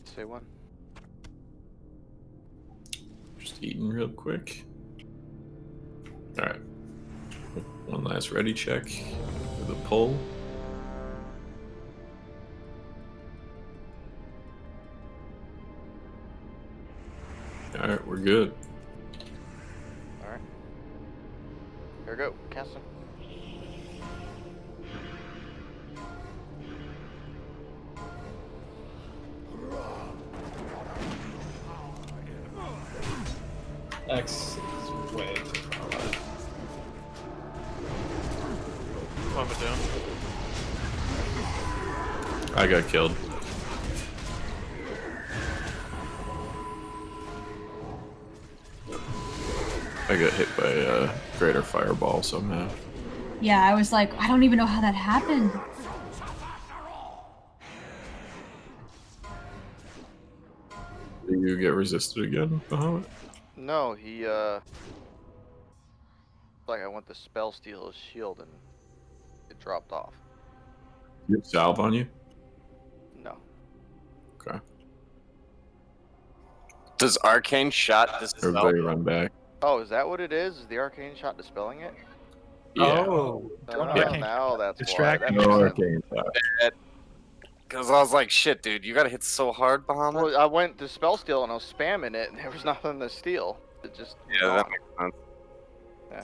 [SPEAKER 10] Say one.
[SPEAKER 7] Just eating real quick. Alright. One last ready check for the pull. Alright, we're good.
[SPEAKER 10] Alright. Here we go. Cast him.
[SPEAKER 8] X is way too far away.
[SPEAKER 3] Pump it down.
[SPEAKER 7] I got killed. I got hit by a greater fireball somehow.
[SPEAKER 2] Yeah, I was like, I don't even know how that happened.
[SPEAKER 7] Did you get resisted again, Bahamut?
[SPEAKER 10] No, he like I went to spell steal his shield and it dropped off.
[SPEAKER 7] You have salve on you?
[SPEAKER 10] No.
[SPEAKER 7] Okay.
[SPEAKER 20] Does Arcane Shot dispel?
[SPEAKER 7] Everybody run back.
[SPEAKER 10] Oh, is that what it is? Is the arcane shot dispelling it?
[SPEAKER 7] Yeah.
[SPEAKER 10] Oh, now that's
[SPEAKER 7] Distracting.
[SPEAKER 10] why.
[SPEAKER 7] No
[SPEAKER 10] That makes sense.
[SPEAKER 7] arcane shot.
[SPEAKER 20] Because I was like, shit, dude, you gotta hit so hard, Bahamut.
[SPEAKER 10] Well, I went to spell steal and I was spamming it and there was nothing to steal. It just
[SPEAKER 20] Yeah, that makes sense.
[SPEAKER 10] Yeah.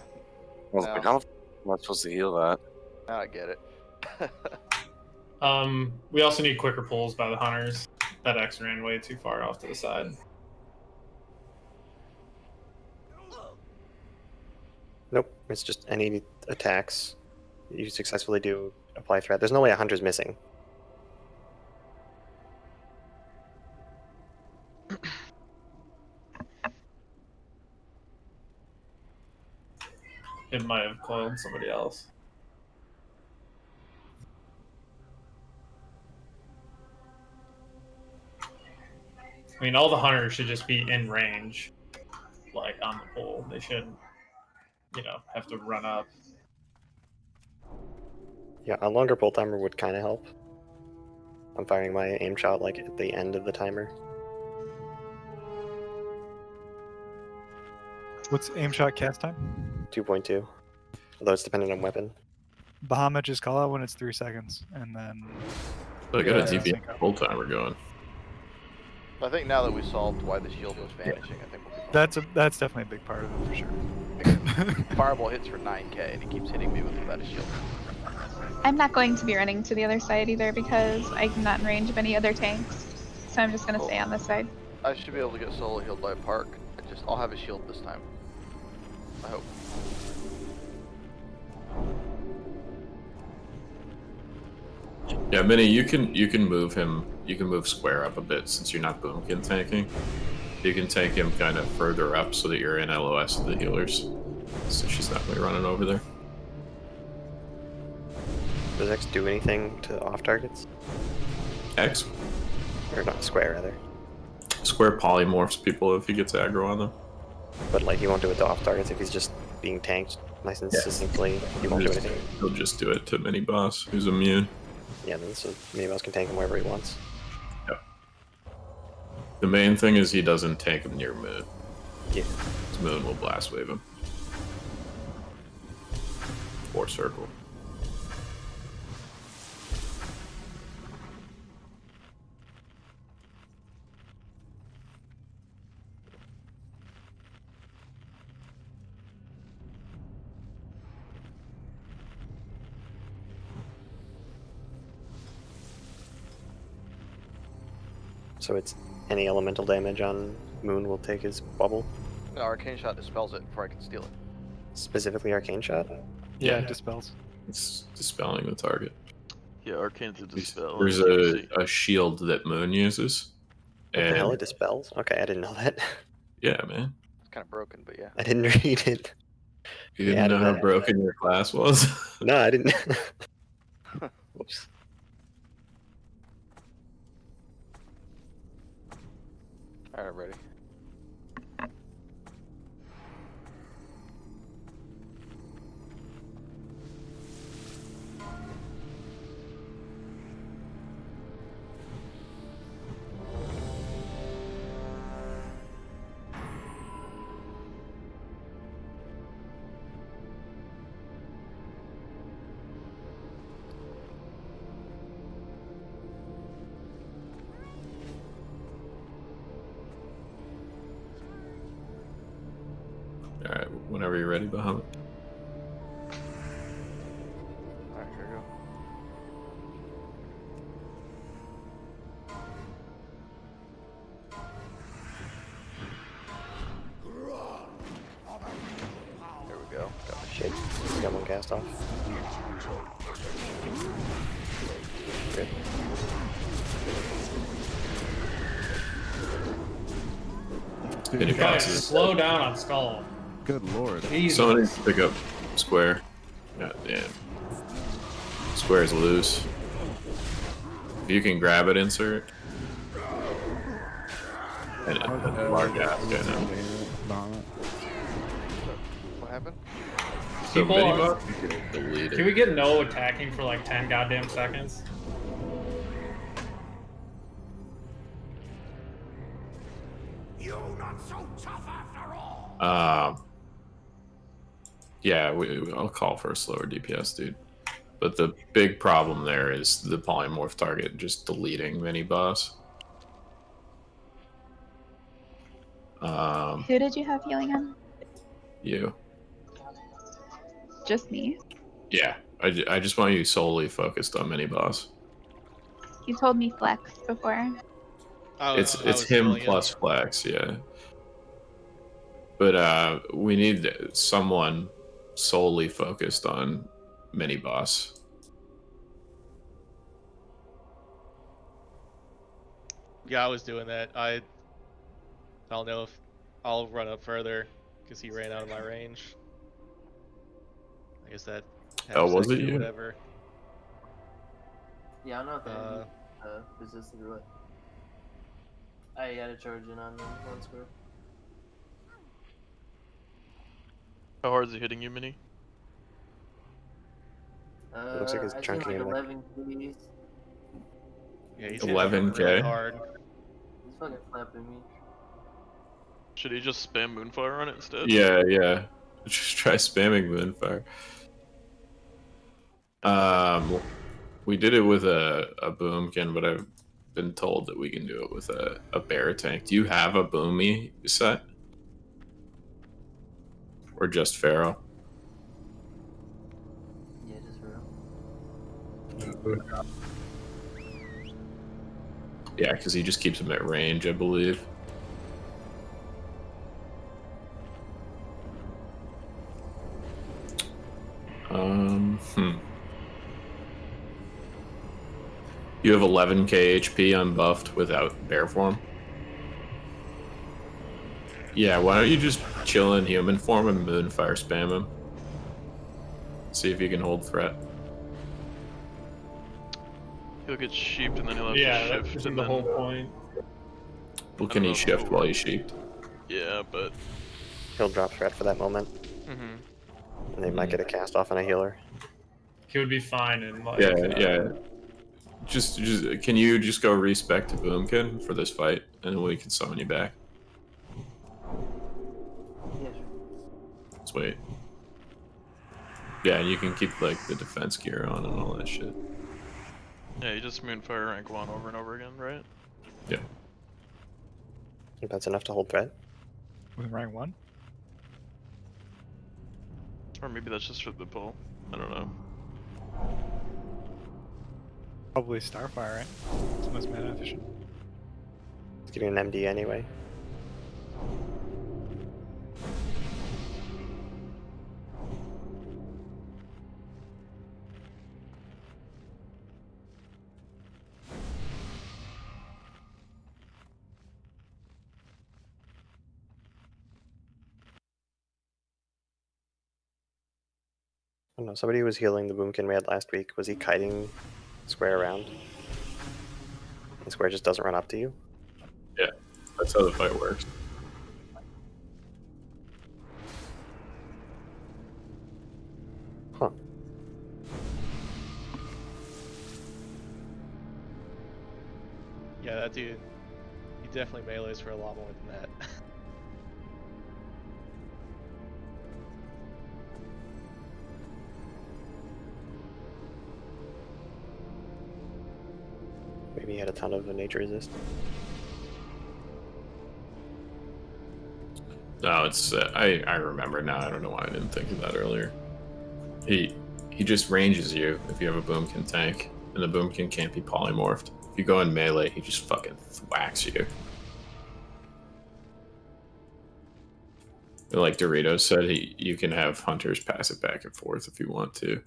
[SPEAKER 20] I was like, how the f am I supposed to heal that?
[SPEAKER 10] Now I get it.
[SPEAKER 8] We also need quicker pulls by the hunters. That X ran way too far off to the side.
[SPEAKER 4] Nope, it's just any attacks you successfully do apply threat. There's no way a hunter's missing.
[SPEAKER 8] It might have coiled somebody else. I mean, all the hunters should just be in range, like on the pole. They shouldn't, have to run up.
[SPEAKER 4] Yeah, a longer pull timer would kind of help. I'm firing my aim shot like at the end of the timer.
[SPEAKER 12] What's aim shot cast time?
[SPEAKER 4] 2.2. Although it's dependent on weapon.
[SPEAKER 12] Bahamut, just call out when it's 3 seconds, and then.
[SPEAKER 7] So I got a
[SPEAKER 12] sync
[SPEAKER 7] DPS
[SPEAKER 12] up.
[SPEAKER 7] full timer going.
[SPEAKER 10] I think now that we solved why the shield was vanishing, I think we'll be fine.
[SPEAKER 12] That's definitely a big part of it for sure.
[SPEAKER 10] Fireball hits for 9k and he keeps hitting me without a shield.
[SPEAKER 9] I'm not going to be running to the other side either because I'm not in range of any other tanks. So I'm just going to stay on this side.
[SPEAKER 10] I should be able to get solo healed by Park. I'll have a shield this time. I hope.
[SPEAKER 7] Yeah, Minnie, you can move him. You can move square up a bit since you're not boomkin tanking. You can take him kind of further up so that you're in LOS of the healers. So she's not really running over there.
[SPEAKER 4] Does X do anything to off targets?
[SPEAKER 7] X?
[SPEAKER 4] Or not square, rather.
[SPEAKER 7] Square polymorphs people if he gets aggro on them.
[SPEAKER 4] But like, he won't do it to off targets if he's just being tanked nice and succinctly. He won't do anything.
[SPEAKER 7] He'll just do it to mini boss who's immune.
[SPEAKER 4] Yeah, then so Miniboss can tank him wherever he wants.
[SPEAKER 7] Yep. The main thing is he doesn't tank him near Moon.
[SPEAKER 4] Yeah.
[SPEAKER 7] His Moon will blast wave him. Or circle.
[SPEAKER 4] So it's any elemental damage on Moon will take his bubble.
[SPEAKER 10] No, Arcane Shot dispels it before I can steal it.
[SPEAKER 4] Specifically Arcane Shot?
[SPEAKER 12] Yeah, it dispels.
[SPEAKER 7] It's dispelling the target.
[SPEAKER 3] Yeah, Arcane's a dispel.
[SPEAKER 7] There's a shield that Moon uses.
[SPEAKER 4] What the hell, it dispels? Okay, I didn't know that.
[SPEAKER 7] Yeah, man.
[SPEAKER 10] It's kind of broken, but yeah.
[SPEAKER 4] I didn't read it.
[SPEAKER 7] You didn't know how broken your class was?
[SPEAKER 4] No, I didn't. Whoops.
[SPEAKER 10] Alright, I'm ready.
[SPEAKER 7] Alright, whenever you're ready, Bahamut.
[SPEAKER 10] Alright, here we go. There we go. Got the
[SPEAKER 4] Shit. We got one cast off. Good.
[SPEAKER 7] Mini
[SPEAKER 8] Guys,
[SPEAKER 7] bosses.
[SPEAKER 8] slow down on Skull.
[SPEAKER 18] Good lord.
[SPEAKER 8] Jesus.
[SPEAKER 7] Someone needs to pick up Square. God damn. Square's loose. If you can grab it, insert. And large ass guy now.
[SPEAKER 10] What happened?
[SPEAKER 7] So
[SPEAKER 8] People
[SPEAKER 7] mini
[SPEAKER 8] are-
[SPEAKER 7] boss, you can delete
[SPEAKER 8] Can
[SPEAKER 7] it.
[SPEAKER 8] we get no attacking for like 10 goddamn seconds?
[SPEAKER 6] You're not so tough after all.
[SPEAKER 7] Yeah, I'll call for a slower DPS, dude. But the big problem there is the polymorph target just deleting mini boss.
[SPEAKER 9] Who did you have healing him?
[SPEAKER 7] You.
[SPEAKER 9] Just me.
[SPEAKER 7] Yeah, I just want you solely focused on mini boss.
[SPEAKER 9] You told me flex before.
[SPEAKER 7] It's him plus flex, yeah. But we need someone solely focused on mini boss.
[SPEAKER 19] Yeah, I was doing that. I don't know if I'll run up further because he ran out of my range. I guess that.
[SPEAKER 7] Oh, was
[SPEAKER 19] half
[SPEAKER 7] it
[SPEAKER 19] second or
[SPEAKER 7] you?
[SPEAKER 19] Whatever.
[SPEAKER 15] Yeah, I don't know if they resist the Gruul.
[SPEAKER 21] I gotta charge in on one square.
[SPEAKER 3] How hard is he hitting you, Mini?
[SPEAKER 4] Looks like it's
[SPEAKER 21] I think
[SPEAKER 4] chunking
[SPEAKER 21] like
[SPEAKER 4] him.
[SPEAKER 21] 11 Ks.
[SPEAKER 19] Yeah, he's hitting me
[SPEAKER 7] 11K.
[SPEAKER 19] really hard.
[SPEAKER 21] He's fucking flapping me.
[SPEAKER 3] Should he just spam Moonfire on it instead?
[SPEAKER 7] Yeah, yeah. Just try spamming Moonfire. We did it with a boomkin, but I've been told that we can do it with a bear tank. Do you have a boomy set? Or just Pharaoh?
[SPEAKER 21] Yeah, just real.
[SPEAKER 7] Yeah, because he just keeps him at range, I believe. You have 11k HP unbuffed without bear form. Yeah, why don't you just chill in human form and Moonfire spam him? See if you can hold threat.
[SPEAKER 3] He'll get sheeped and then he'll have
[SPEAKER 8] Yeah,
[SPEAKER 3] to shift.
[SPEAKER 8] that's
[SPEAKER 3] And
[SPEAKER 8] the
[SPEAKER 3] then...
[SPEAKER 8] whole point.
[SPEAKER 7] Well, can he shift while he's sheeped?
[SPEAKER 3] Yeah, but...
[SPEAKER 4] He'll drop threat for that moment. And they might get a cast off on a healer.
[SPEAKER 8] He would be fine in like.
[SPEAKER 7] Yeah. Just can you just go respec to Boomkin for this fight, and then we can summon you back.
[SPEAKER 21] Yeah, sure.
[SPEAKER 7] Sweet. Yeah, and you can keep like the defense gear on and all that shit.
[SPEAKER 3] Yeah, you just Moonfire rank 1 over and over again, right?
[SPEAKER 7] Yeah.
[SPEAKER 4] I think that's enough to hold threat.
[SPEAKER 12] With rank 1?
[SPEAKER 3] Or maybe that's just for the pull. I don't know.
[SPEAKER 12] Probably Starfire, right? It's the most mana efficient.
[SPEAKER 4] It's getting an MD anyway. I don't know, somebody who was healing the Boomkin we had last week, was he kiting Square around? And Square just doesn't run up to you?
[SPEAKER 7] Yeah, that's how the fight works.
[SPEAKER 4] Huh.
[SPEAKER 19] Yeah, that dude, he definitely melees for a lot more than that.
[SPEAKER 4] Maybe he had a ton of nature resist.
[SPEAKER 7] No, it's I remember now. I don't know why I didn't think of that earlier. He just ranges you if you have a Boomkin tank, and the Boomkin can't be polymorphed. If you go in melee, he just fucking whacks you. And like Doritos said, you can have hunters pass it back and forth if you want to.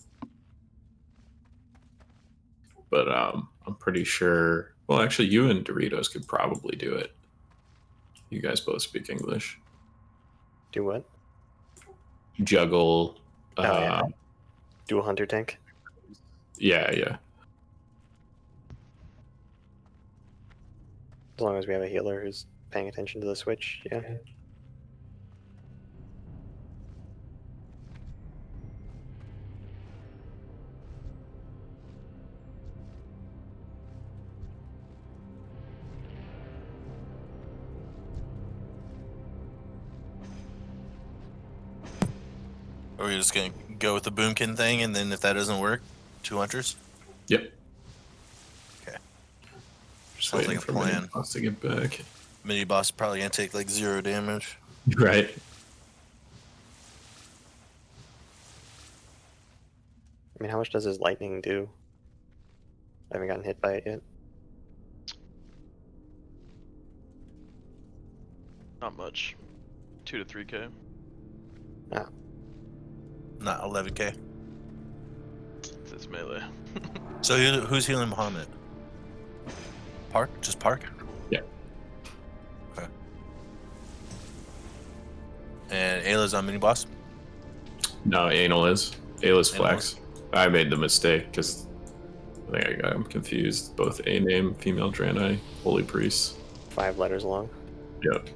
[SPEAKER 7] But I'm pretty sure. Well, actually, you and Doritos could probably do it. You guys both speak English.
[SPEAKER 4] Do what?
[SPEAKER 7] Juggle.
[SPEAKER 4] Yeah. Do a hunter tank?
[SPEAKER 7] Yeah.
[SPEAKER 4] As long as we have a healer who's paying attention to the switch, yeah.
[SPEAKER 22] Are we just gonna go with the Boomkin thing, and then if that doesn't work, 2 hunters?
[SPEAKER 7] Yep.
[SPEAKER 22] Okay.
[SPEAKER 7] Just
[SPEAKER 22] Sounds
[SPEAKER 7] waiting
[SPEAKER 22] like a
[SPEAKER 7] for
[SPEAKER 22] plan.
[SPEAKER 7] Mini Boss to get back.
[SPEAKER 22] Mini boss is probably gonna take like 0 damage.
[SPEAKER 7] Right.
[SPEAKER 4] I mean, how much does his lightning do? I haven't gotten hit by it yet.
[SPEAKER 3] Not much. 2 to 3k.
[SPEAKER 4] Ah.
[SPEAKER 22] Not 11k.
[SPEAKER 3] It's melee.
[SPEAKER 22] So who's healing Muhammad? Park? Just Park?
[SPEAKER 7] Yeah.
[SPEAKER 22] Okay. And Ayla's on mini boss?
[SPEAKER 7] No, Anal is. Ayla's
[SPEAKER 22] Anal
[SPEAKER 7] flex. I made the mistake because I think I got him confused. Both A name, female Draenei, holy priests.
[SPEAKER 4] 5 letters long.
[SPEAKER 7] Yep.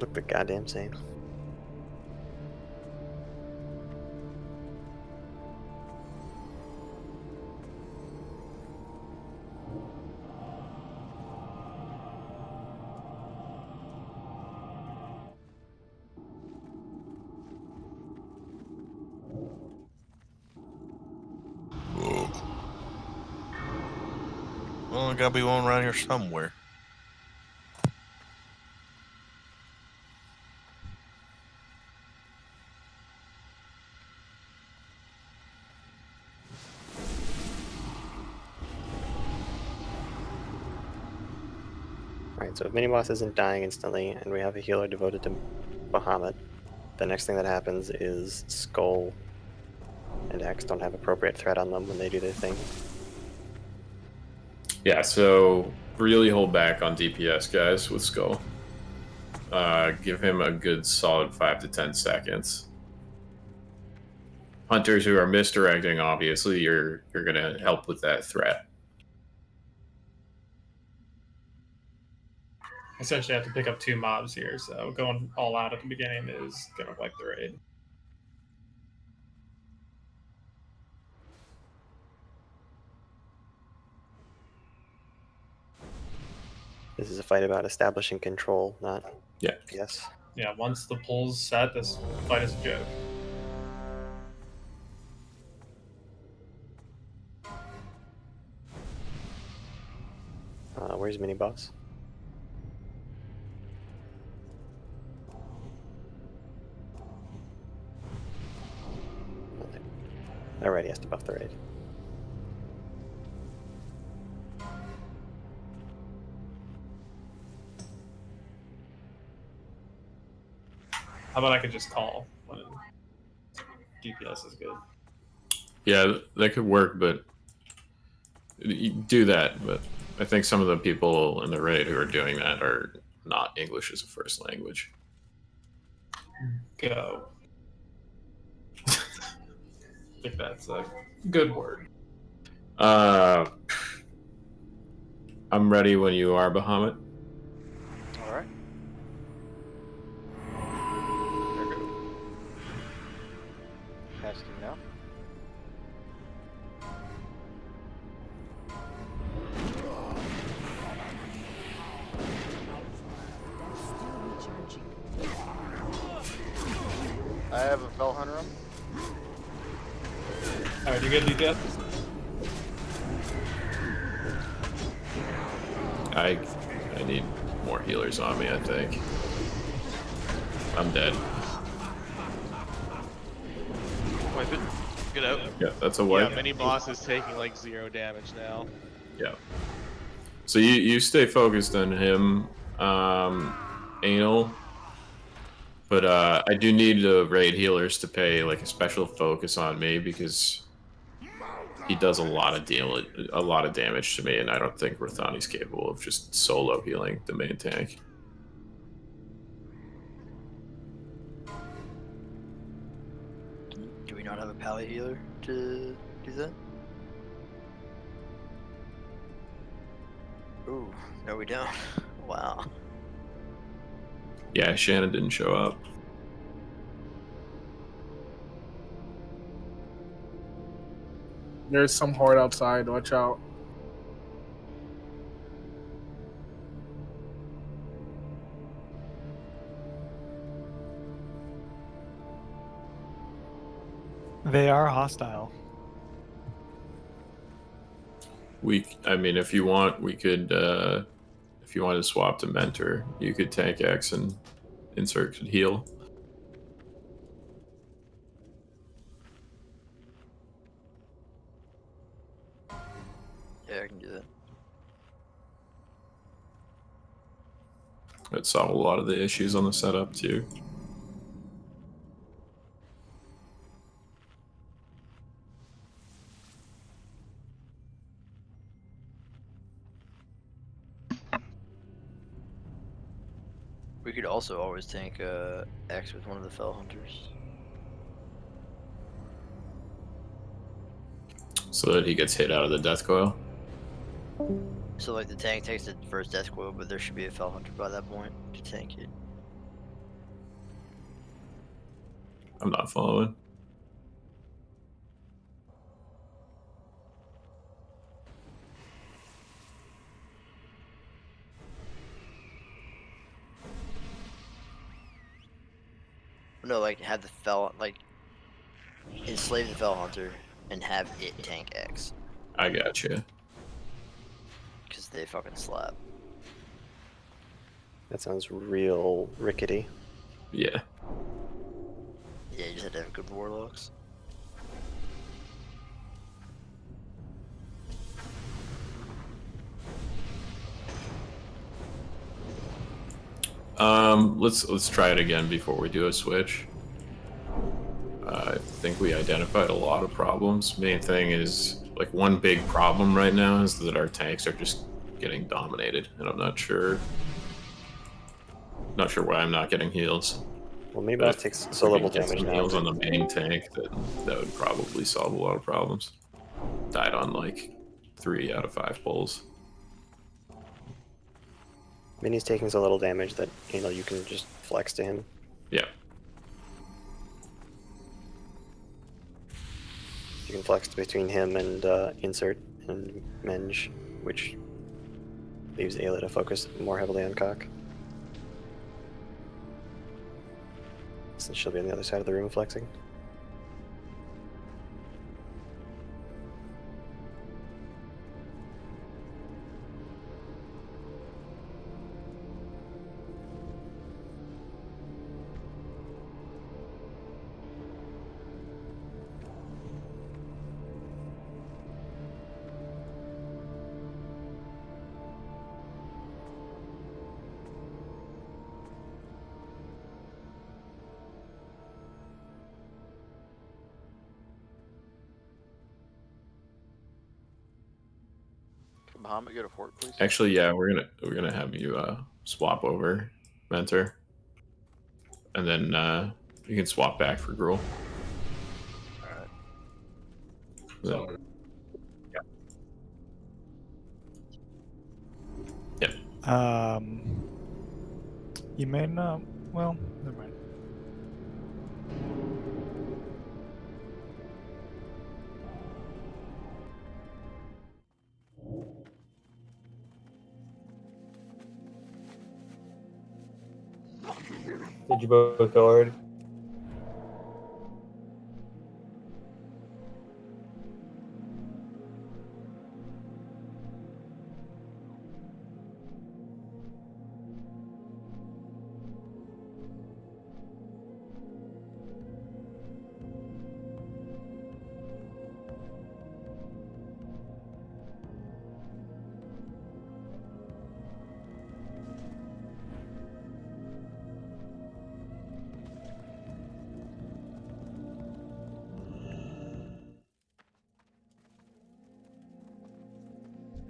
[SPEAKER 4] Look the goddamn same.
[SPEAKER 22] Whoa. Well, there gotta be one around here somewhere.
[SPEAKER 4] Alright, so if mini-boss isn't dying instantly, and we have a healer devoted to Bahamut, the next thing that happens is Skull and X don't have appropriate threat on them when they do their thing.
[SPEAKER 7] Yeah, so really hold back on DPS, guys, with Skull. Give him a good solid 5 to 10 seconds. Hunters who are misdirecting, obviously, you're gonna help with that threat.
[SPEAKER 8] Essentially, I have to pick up 2 mobs here, so going all out at the beginning is gonna wipe the raid.
[SPEAKER 4] This is a fight about establishing control, not DPS.
[SPEAKER 8] Yeah, once the pull's set, this fight is a joke.
[SPEAKER 4] Where's mini-boss? Alright, he has to buff the raid.
[SPEAKER 8] How about I could just call when DPS is good?
[SPEAKER 7] Yeah, that could work, but you do that. But I think some of the people in the raid who are doing that are not English as a first language.
[SPEAKER 8] Go. I think that's a good word.
[SPEAKER 7] I'm ready when you are, Bahamut.
[SPEAKER 10] Alright. There we go. Casting now. I have a Fell Hunter him.
[SPEAKER 8] Alright, you good, DPS?
[SPEAKER 7] I need more healers on me, I think. I'm dead.
[SPEAKER 19] Wipe it. Get out.
[SPEAKER 7] Yeah, that's a wipe.
[SPEAKER 19] Yeah, mini boss is taking like 0 damage now.
[SPEAKER 7] Yeah. So you stay focused on him, Anal. But I do need the raid healers to pay like a special focus on me because he does a lot of damage to me, and I don't think Rathani's capable of just solo healing the main tank.
[SPEAKER 15] Do we not have a pally healer to do that? Ooh, no we don't. Wow.
[SPEAKER 7] Yeah, Shannon didn't show up.
[SPEAKER 1] There's some horde outside, watch out.
[SPEAKER 12] They are hostile.
[SPEAKER 7] I mean, if you want, we could, if you want to swap to Mentor, you could tank X and Insert could heal.
[SPEAKER 15] Yeah, I can do that.
[SPEAKER 7] That solved a lot of the issues on the setup too.
[SPEAKER 15] We could also always tank X with one of the Fell Hunters.
[SPEAKER 7] So that he gets hit out of the death coil.
[SPEAKER 15] So like the tank takes the first death coil, but there should be a fell hunter by that point to tank it.
[SPEAKER 7] I'm not following.
[SPEAKER 15] No, like have the fell like enslave the fell hunter and have it tank X.
[SPEAKER 7] I got you.
[SPEAKER 15] Because they fucking slap.
[SPEAKER 4] That sounds real rickety.
[SPEAKER 7] Yeah.
[SPEAKER 15] Yeah, you just have to have good warlocks.
[SPEAKER 7] Let's try it again before we do a switch. I think we identified a lot of problems. Main thing is, like, one big problem right now is that our tanks are just getting dominated, and I'm not sure why I'm not getting heals.
[SPEAKER 4] Well, maybe
[SPEAKER 7] But
[SPEAKER 4] that takes
[SPEAKER 7] if
[SPEAKER 4] so
[SPEAKER 7] we
[SPEAKER 4] little
[SPEAKER 7] could get
[SPEAKER 4] damage
[SPEAKER 7] some
[SPEAKER 4] now.
[SPEAKER 7] heals on the main tank, that would probably solve a lot of problems. Died on like 3 out of 5 pulls.
[SPEAKER 4] Mini's taking so little damage that, you know, you can just flex to him.
[SPEAKER 7] Yeah.
[SPEAKER 4] You can flex between him and Insert and Menge, which leaves Ayla to focus more heavily on Cock. Since she'll be on the other side of the room flexing.
[SPEAKER 10] Bahamut, go to fort, please.
[SPEAKER 7] Actually, yeah, we're gonna have you swap over, Mentor, and then you can swap back for Gruul.
[SPEAKER 15] Alright.
[SPEAKER 7] Then, yeah.
[SPEAKER 12] You may not. Well, never mind.
[SPEAKER 17] Did you both go already?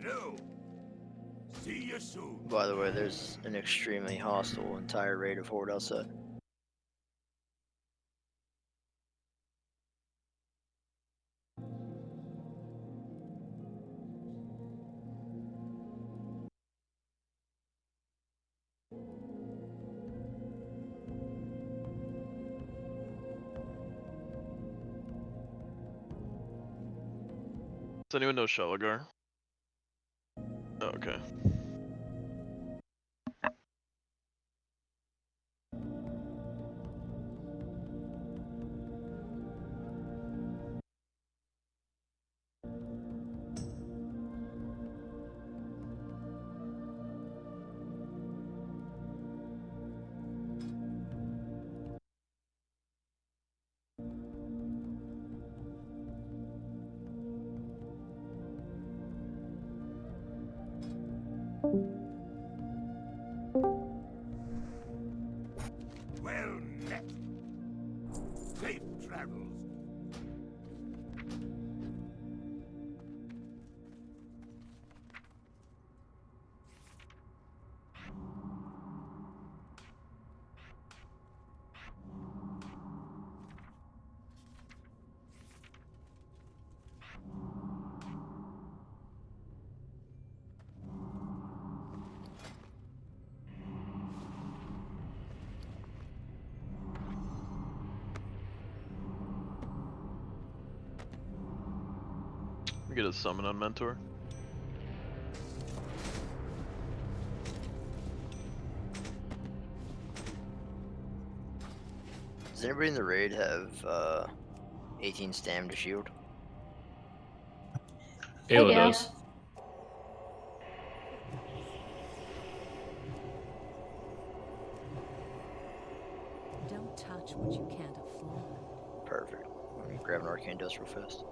[SPEAKER 6] No. See you soon.
[SPEAKER 15] By the way, there's an extremely hostile entire raid of Horde outside.
[SPEAKER 3] Does anyone know Shelagar? Oh, okay. We get a summon on Mentor.
[SPEAKER 15] Does anybody in the raid have 18 stam to shield?
[SPEAKER 7] Ayla
[SPEAKER 9] do.
[SPEAKER 7] does.
[SPEAKER 11] Don't touch what you can't afford.
[SPEAKER 15] Perfect. Let me grab an arcane dust real fast.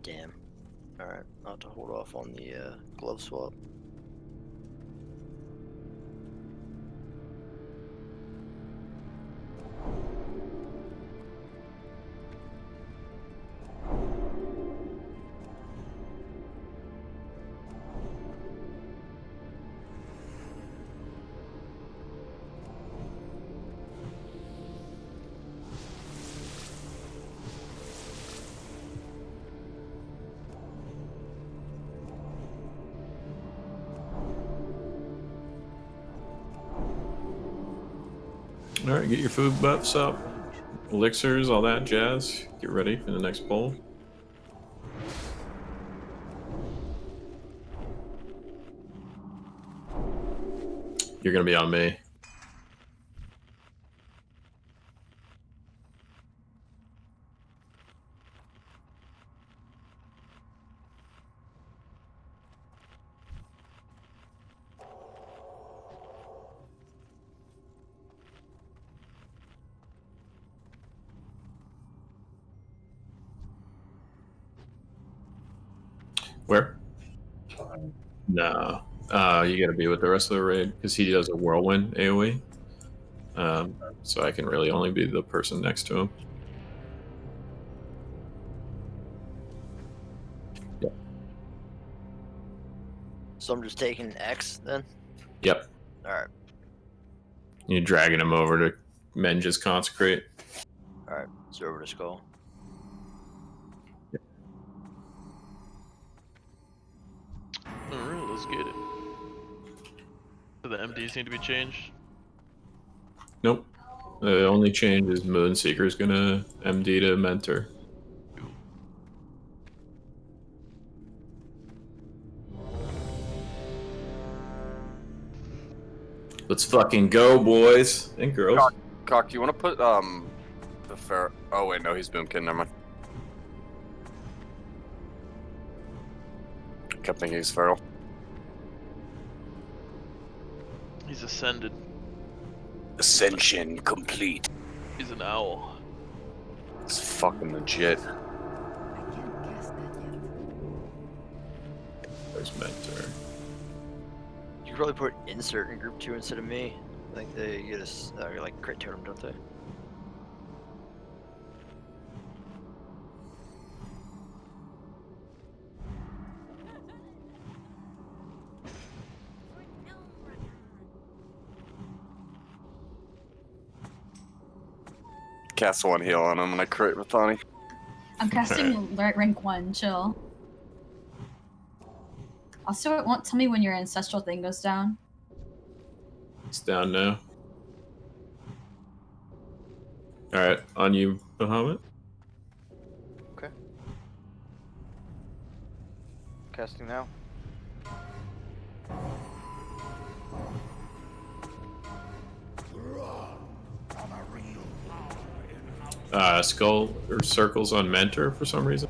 [SPEAKER 15] Damn. Alright, I'll have to hold off on the glove swap.
[SPEAKER 7] Alright, get your food buffs up. Elixirs, all that jazz. Get ready for the next bowl. You're gonna be on me. Where? No. You gotta be with the rest of the raid, because he does a whirlwind AoE. So I can really only be the person next to him. Yep.
[SPEAKER 15] So I'm just taking X then?
[SPEAKER 7] Yep.
[SPEAKER 15] Alright.
[SPEAKER 7] You're dragging him over to Menja's Consecrate.
[SPEAKER 15] Alright, so over to Skull.
[SPEAKER 3] Alright, let's get it. Do the MDs need to be changed?
[SPEAKER 7] Nope. The only change is Moonseeker's gonna MD to Mentor. Let's fucking go, boys and girls.
[SPEAKER 20] Cock, you want to put the fair? Oh wait, no, he's Boomkin. Never mind. Kept thinking he's feral.
[SPEAKER 3] He's ascended.
[SPEAKER 20] Ascension complete.
[SPEAKER 3] He's an owl.
[SPEAKER 20] It's fucking legit.
[SPEAKER 7] There's Mentor.
[SPEAKER 15] You could probably put insert in group 2 instead of me. I think they get us like crit totem, don't they?
[SPEAKER 20] Cast one heal on him and I crit with Thani.
[SPEAKER 2] I'm casting rank 1, chill. Also, it won't tell me when your ancestral thing goes down.
[SPEAKER 7] It's down now. Alright, on you, Bahamut.
[SPEAKER 10] Okay. Casting now.
[SPEAKER 7] skull or circles on Mentor for some reason.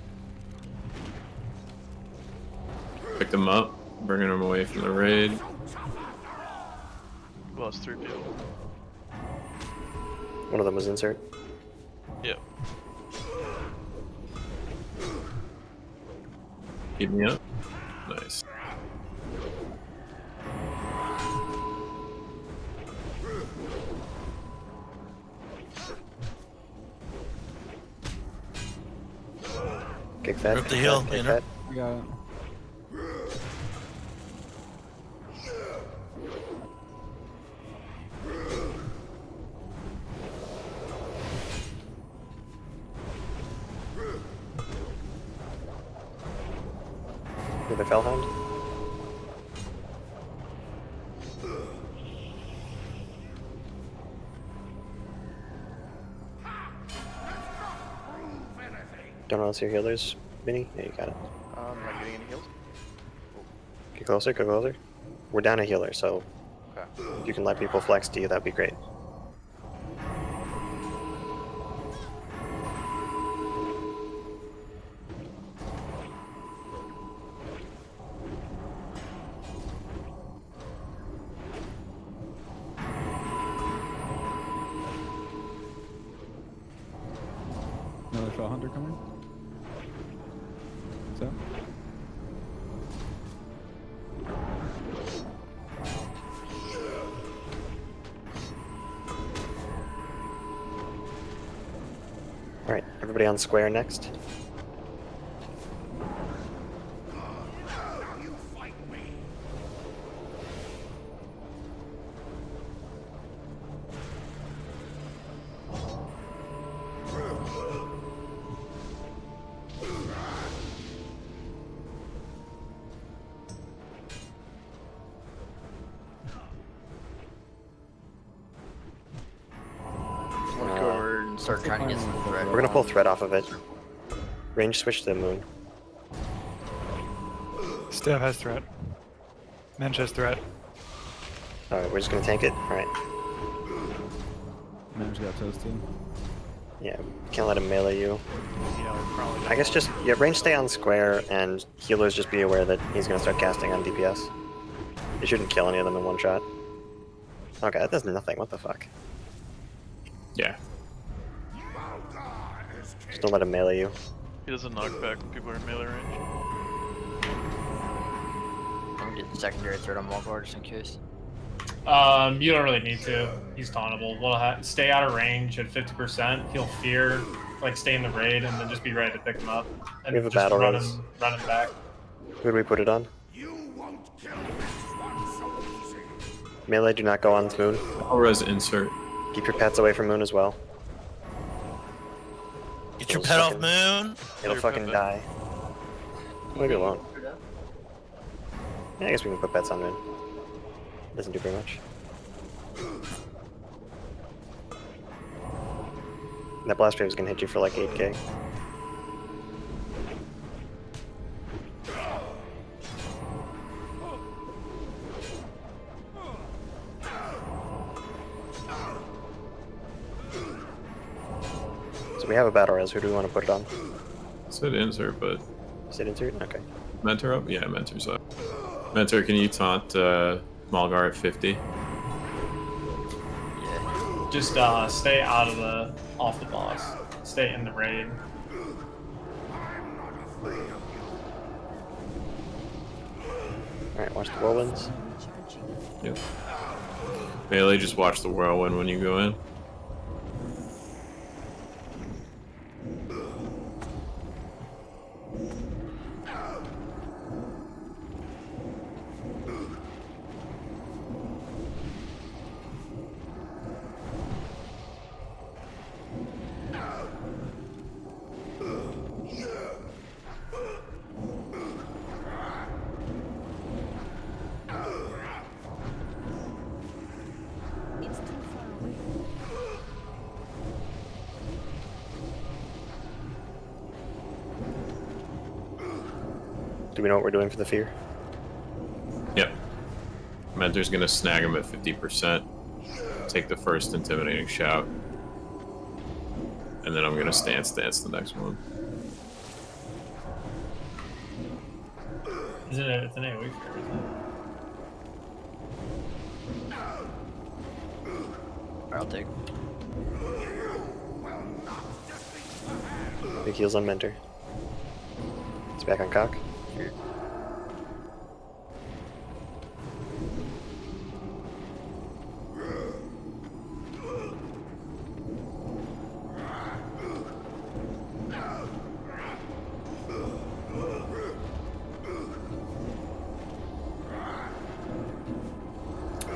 [SPEAKER 7] Pick them up, bringing them away from the raid.
[SPEAKER 3] Lost 3 people.
[SPEAKER 4] One of them was insert.
[SPEAKER 3] Yep.
[SPEAKER 7] Keep me up. Nice.
[SPEAKER 4] Kick that.
[SPEAKER 22] Rip the hill,
[SPEAKER 4] kick
[SPEAKER 22] you know?
[SPEAKER 4] that.
[SPEAKER 13] I got it.
[SPEAKER 4] With the Fellhound. Don't know your healers, Vinny? Yeah, you got it.
[SPEAKER 10] I'm not getting any heals.
[SPEAKER 4] Get closer, go closer. We're down a healer, so
[SPEAKER 10] Okay.
[SPEAKER 4] if you can let people flex to you, that'd be great.
[SPEAKER 13] Another Fell Hunter coming. So.
[SPEAKER 4] Alright, everybody on square next.
[SPEAKER 15] I want to go over and start trying to get some thread.
[SPEAKER 4] We're gonna pull thread off of it. Range switch to the moon.
[SPEAKER 12] Staff has threat. Mensch has threat.
[SPEAKER 4] Alright, we're just gonna tank it? Alright.
[SPEAKER 13] Mensch got toasted.
[SPEAKER 4] Yeah, can't let him melee you. I guess just, yeah, range stay on square, and healers just be aware that he's gonna start casting on DPS. You shouldn't kill any of them in one shot. Okay, that does nothing, what the fuck?
[SPEAKER 7] Yeah.
[SPEAKER 4] Just don't let him melee you.
[SPEAKER 3] He doesn't knock back when people are in melee range.
[SPEAKER 15] I'm gonna get the secondary threat on Walgard just in case.
[SPEAKER 8] You don't really need to. He's tauntable. We'll stay out of range at 50%. He'll fear, like stay in the raid, and then just be ready to pick him up. And
[SPEAKER 4] We have a
[SPEAKER 8] just
[SPEAKER 4] battle
[SPEAKER 8] run
[SPEAKER 4] res.
[SPEAKER 8] him back.
[SPEAKER 4] Who do we put it on? Melee, do not go on moon.
[SPEAKER 7] I'll res insert.
[SPEAKER 4] Keep your pets away from moon as well.
[SPEAKER 22] Get your pet off moon.
[SPEAKER 4] It'll fucking die. Leave it alone. Yeah, I guess we can put pets on moon. Doesn't do very much. That blast wave is gonna hit you for like 8k. So we have a battle res. Who do we want to put it on?
[SPEAKER 7] Said insert, but
[SPEAKER 4] Sit insert? Okay.
[SPEAKER 7] Mentor up? Yeah, Mentor's up. Mentor, can you taunt Malgar at 50?
[SPEAKER 8] Just stay out of off the boss. Stay in the raid.
[SPEAKER 4] Alright, watch the whirlwinds.
[SPEAKER 7] Yep. Melee, just watch the whirlwind when you go in.
[SPEAKER 4] Do we know what we're doing for the fear?
[SPEAKER 7] Yep. Mentor's gonna snag him at 50%. Take the first intimidating shout. and then I'm gonna stance the next one.
[SPEAKER 8] Isn't it? It's an AoE fair, isn't it?
[SPEAKER 15] I'll take.
[SPEAKER 4] Big heals on Mentor. It's back on Cock.
[SPEAKER 15] Sure.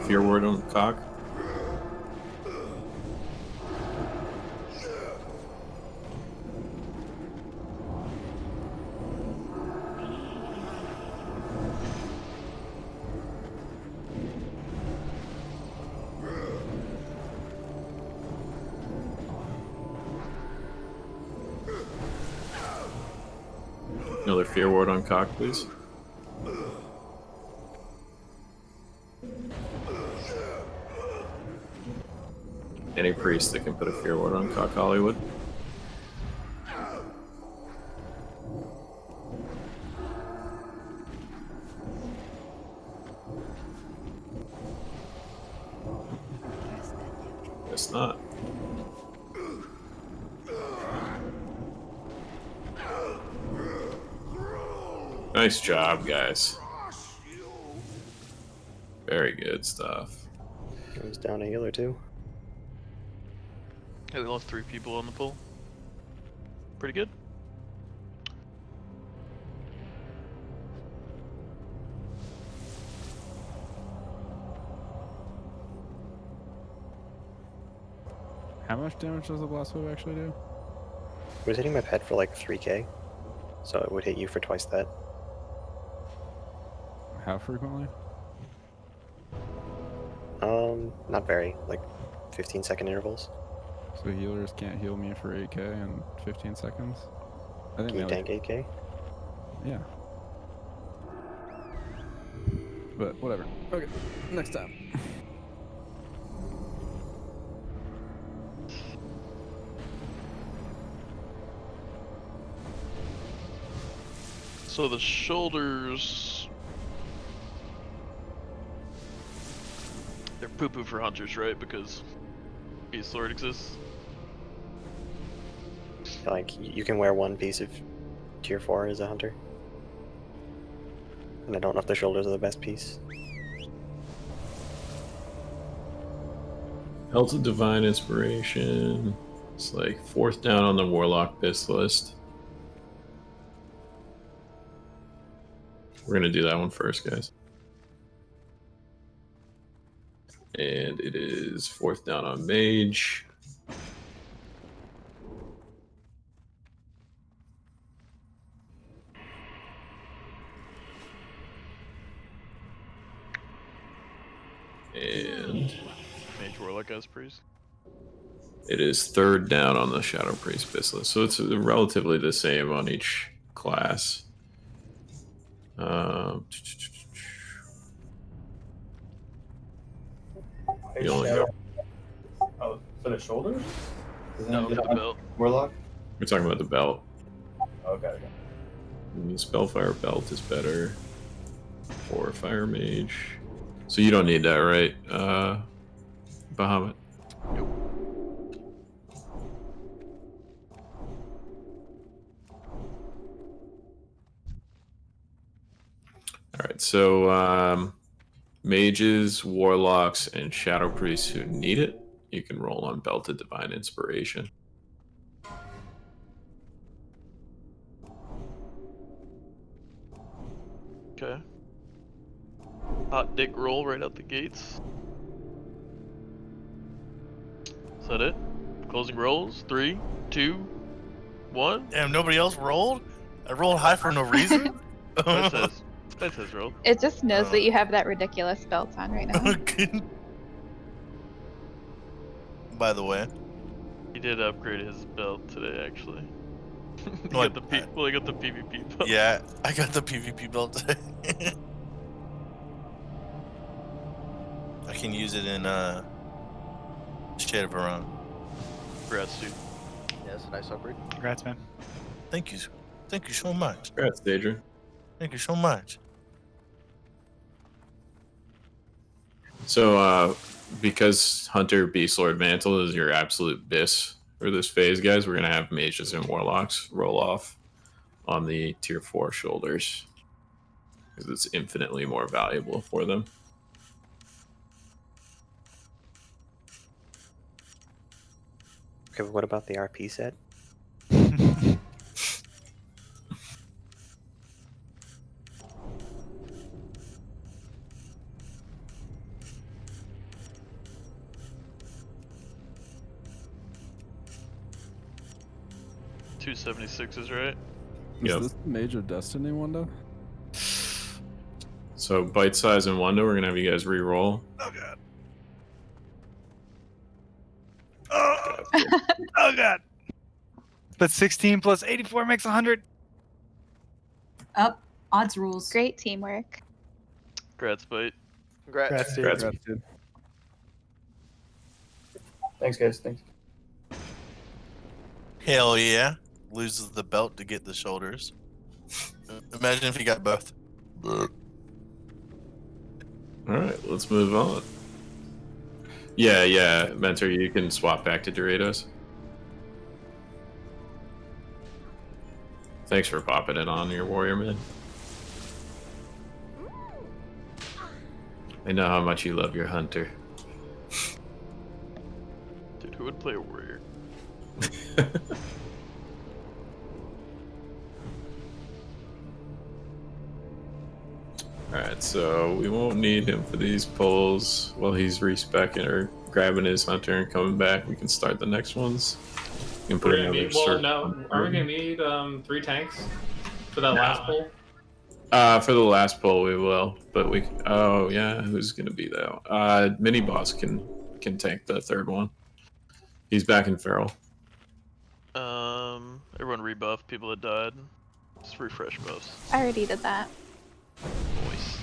[SPEAKER 7] Fear word on Cock. Another fear ward on Cock, please. Any priest that can put a fear ward on Cock Hollywood. Guess not. Nice job, guys. Very good stuff.
[SPEAKER 4] Goes down a healer too.
[SPEAKER 3] Hey, we lost 3 people on the pull. Pretty good.
[SPEAKER 13] How much damage does the blast wave actually do?
[SPEAKER 4] It was hitting my pet for like 3k, so it would hit you for twice that.
[SPEAKER 13] How frequently?
[SPEAKER 4] Not very, like 15-second intervals.
[SPEAKER 13] So healers can't heal me for 8k in 15 seconds? I think
[SPEAKER 4] Can you tank 8k?
[SPEAKER 13] Yeah. But whatever. Okay, next time.
[SPEAKER 3] So the shoulders, they're poo-poo for hunters, right? Because Beast Lord exists.
[SPEAKER 4] Like, you can wear one piece of tier 4 as a hunter. And I don't know if the shoulders are the best piece.
[SPEAKER 7] Belt of Divine Inspiration. It's like 4th down on the Warlock Piss list. We're gonna do that one first, guys. And it is 4th down on Mage. And
[SPEAKER 3] Mage Warlock as Priest.
[SPEAKER 7] it is 3rd down on the Shadow Priest Piss list. So it's relatively the same on each class. You only go.
[SPEAKER 8] Oh, for the shoulders?
[SPEAKER 3] No, for the belt.
[SPEAKER 17] Warlock?
[SPEAKER 7] We're talking about the belt.
[SPEAKER 17] Okay.
[SPEAKER 7] The Spellfire belt is better for Fire Mage. So you don't need that, right, Bahamut?
[SPEAKER 3] Nope.
[SPEAKER 7] Alright, so mages, warlocks, and shadow priests who need it, you can roll on Belted Divine Inspiration.
[SPEAKER 3] Okay. Hot dick roll right out the gates. Is that it? Closing rolls. 3, 2, 1.
[SPEAKER 22] Damn, nobody else rolled? I rolled high for no reason?
[SPEAKER 3] That says roll.
[SPEAKER 9] It just knows that you have that ridiculous belt on right now.
[SPEAKER 22] By the way.
[SPEAKER 3] He did upgrade his belt today, actually. He
[SPEAKER 22] No,
[SPEAKER 3] got he got the PvP belt.
[SPEAKER 22] Yeah, I got the PvP belt today. I can use it in Shade of Iran.
[SPEAKER 3] Congrats, dude.
[SPEAKER 15] Yes.
[SPEAKER 10] That's a nice upgrade.
[SPEAKER 12] Congrats, man.
[SPEAKER 22] Thank you. Thank you so much.
[SPEAKER 7] Congrats, Daedra.
[SPEAKER 22] Thank you so much.
[SPEAKER 7] So, because Hunter Beast Lord Mantle is your absolute bis for this phase, guys, we're gonna have mages and warlocks roll off on the tier 4 shoulders because it's infinitely more valuable for them.
[SPEAKER 4] Okay, but what about the RP set?
[SPEAKER 3] $276 right?
[SPEAKER 13] Is
[SPEAKER 7] Yep.
[SPEAKER 13] this the Mage of Destiny one though?
[SPEAKER 7] So, Bite Size and Wanda, we're gonna have you guys re-roll.
[SPEAKER 12] Oh god. Oh god. But 16 plus 84 makes 100.
[SPEAKER 2] Up. Odds rules.
[SPEAKER 9] Great teamwork.
[SPEAKER 3] Congrats, Bite.
[SPEAKER 8] Congrats.
[SPEAKER 7] Congrats.
[SPEAKER 13] dude.
[SPEAKER 8] Thanks, guys. Thanks.
[SPEAKER 22] Hell yeah. Loses the belt to get the shoulders. Imagine if he got both.
[SPEAKER 7] Alright, let's move on. Yeah, Mentor, you can swap back to Doritos. Thanks for popping it on your warrior, man. I know how much you love your hunter.
[SPEAKER 3] Dude, who would play a warrior?
[SPEAKER 7] Alright, so we won't need him for these pulls while he's respecking or grabbing his hunter and coming back. We can start the next ones. We can put
[SPEAKER 8] We're gonna
[SPEAKER 7] another
[SPEAKER 8] need, well,
[SPEAKER 7] circle
[SPEAKER 8] no,
[SPEAKER 7] on
[SPEAKER 8] are we
[SPEAKER 7] three.
[SPEAKER 8] gonna need 3 tanks for that last pull?
[SPEAKER 7] For the last pull we will, but we oh yeah, who's gonna be that? Mini boss can tank the third one. He's back in feral.
[SPEAKER 3] Everyone rebuff people that died. Just refresh buffs.
[SPEAKER 9] I already did that.
[SPEAKER 3] Voice.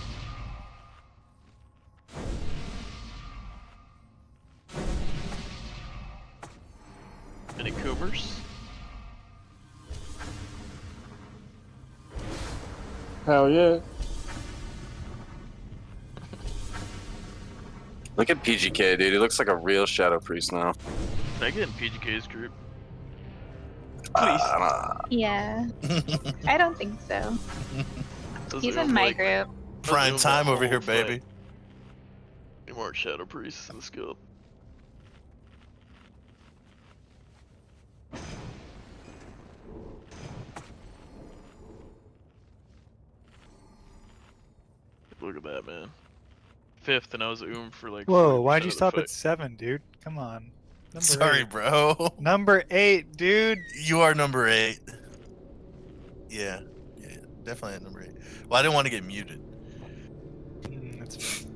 [SPEAKER 3] Any Coomers?
[SPEAKER 1] Hell yeah.
[SPEAKER 20] Look at PGK, dude. He looks like a real Shadow Priest now.
[SPEAKER 3] Can I get in PGK's group?
[SPEAKER 9] Yeah. I don't think so.
[SPEAKER 3] Those
[SPEAKER 9] He's
[SPEAKER 3] are
[SPEAKER 9] in my
[SPEAKER 3] like-
[SPEAKER 9] group.
[SPEAKER 22] Prime
[SPEAKER 3] those
[SPEAKER 22] time
[SPEAKER 3] are
[SPEAKER 22] over here,
[SPEAKER 3] old, like,
[SPEAKER 22] baby.
[SPEAKER 3] You weren't Shadow Priests in this guild. Look at that, man. 5th, and I was for like.
[SPEAKER 12] Whoa,
[SPEAKER 3] 40%
[SPEAKER 12] why'd you
[SPEAKER 3] of the
[SPEAKER 12] stop
[SPEAKER 3] fight.
[SPEAKER 12] at 7, dude? Come on. Number
[SPEAKER 22] Sorry,
[SPEAKER 12] 8.
[SPEAKER 22] bro.
[SPEAKER 12] Number 8, dude.
[SPEAKER 22] You are number 8. Yeah, definitely at number 8. Well, I didn't want to get muted.
[SPEAKER 12] That's fine.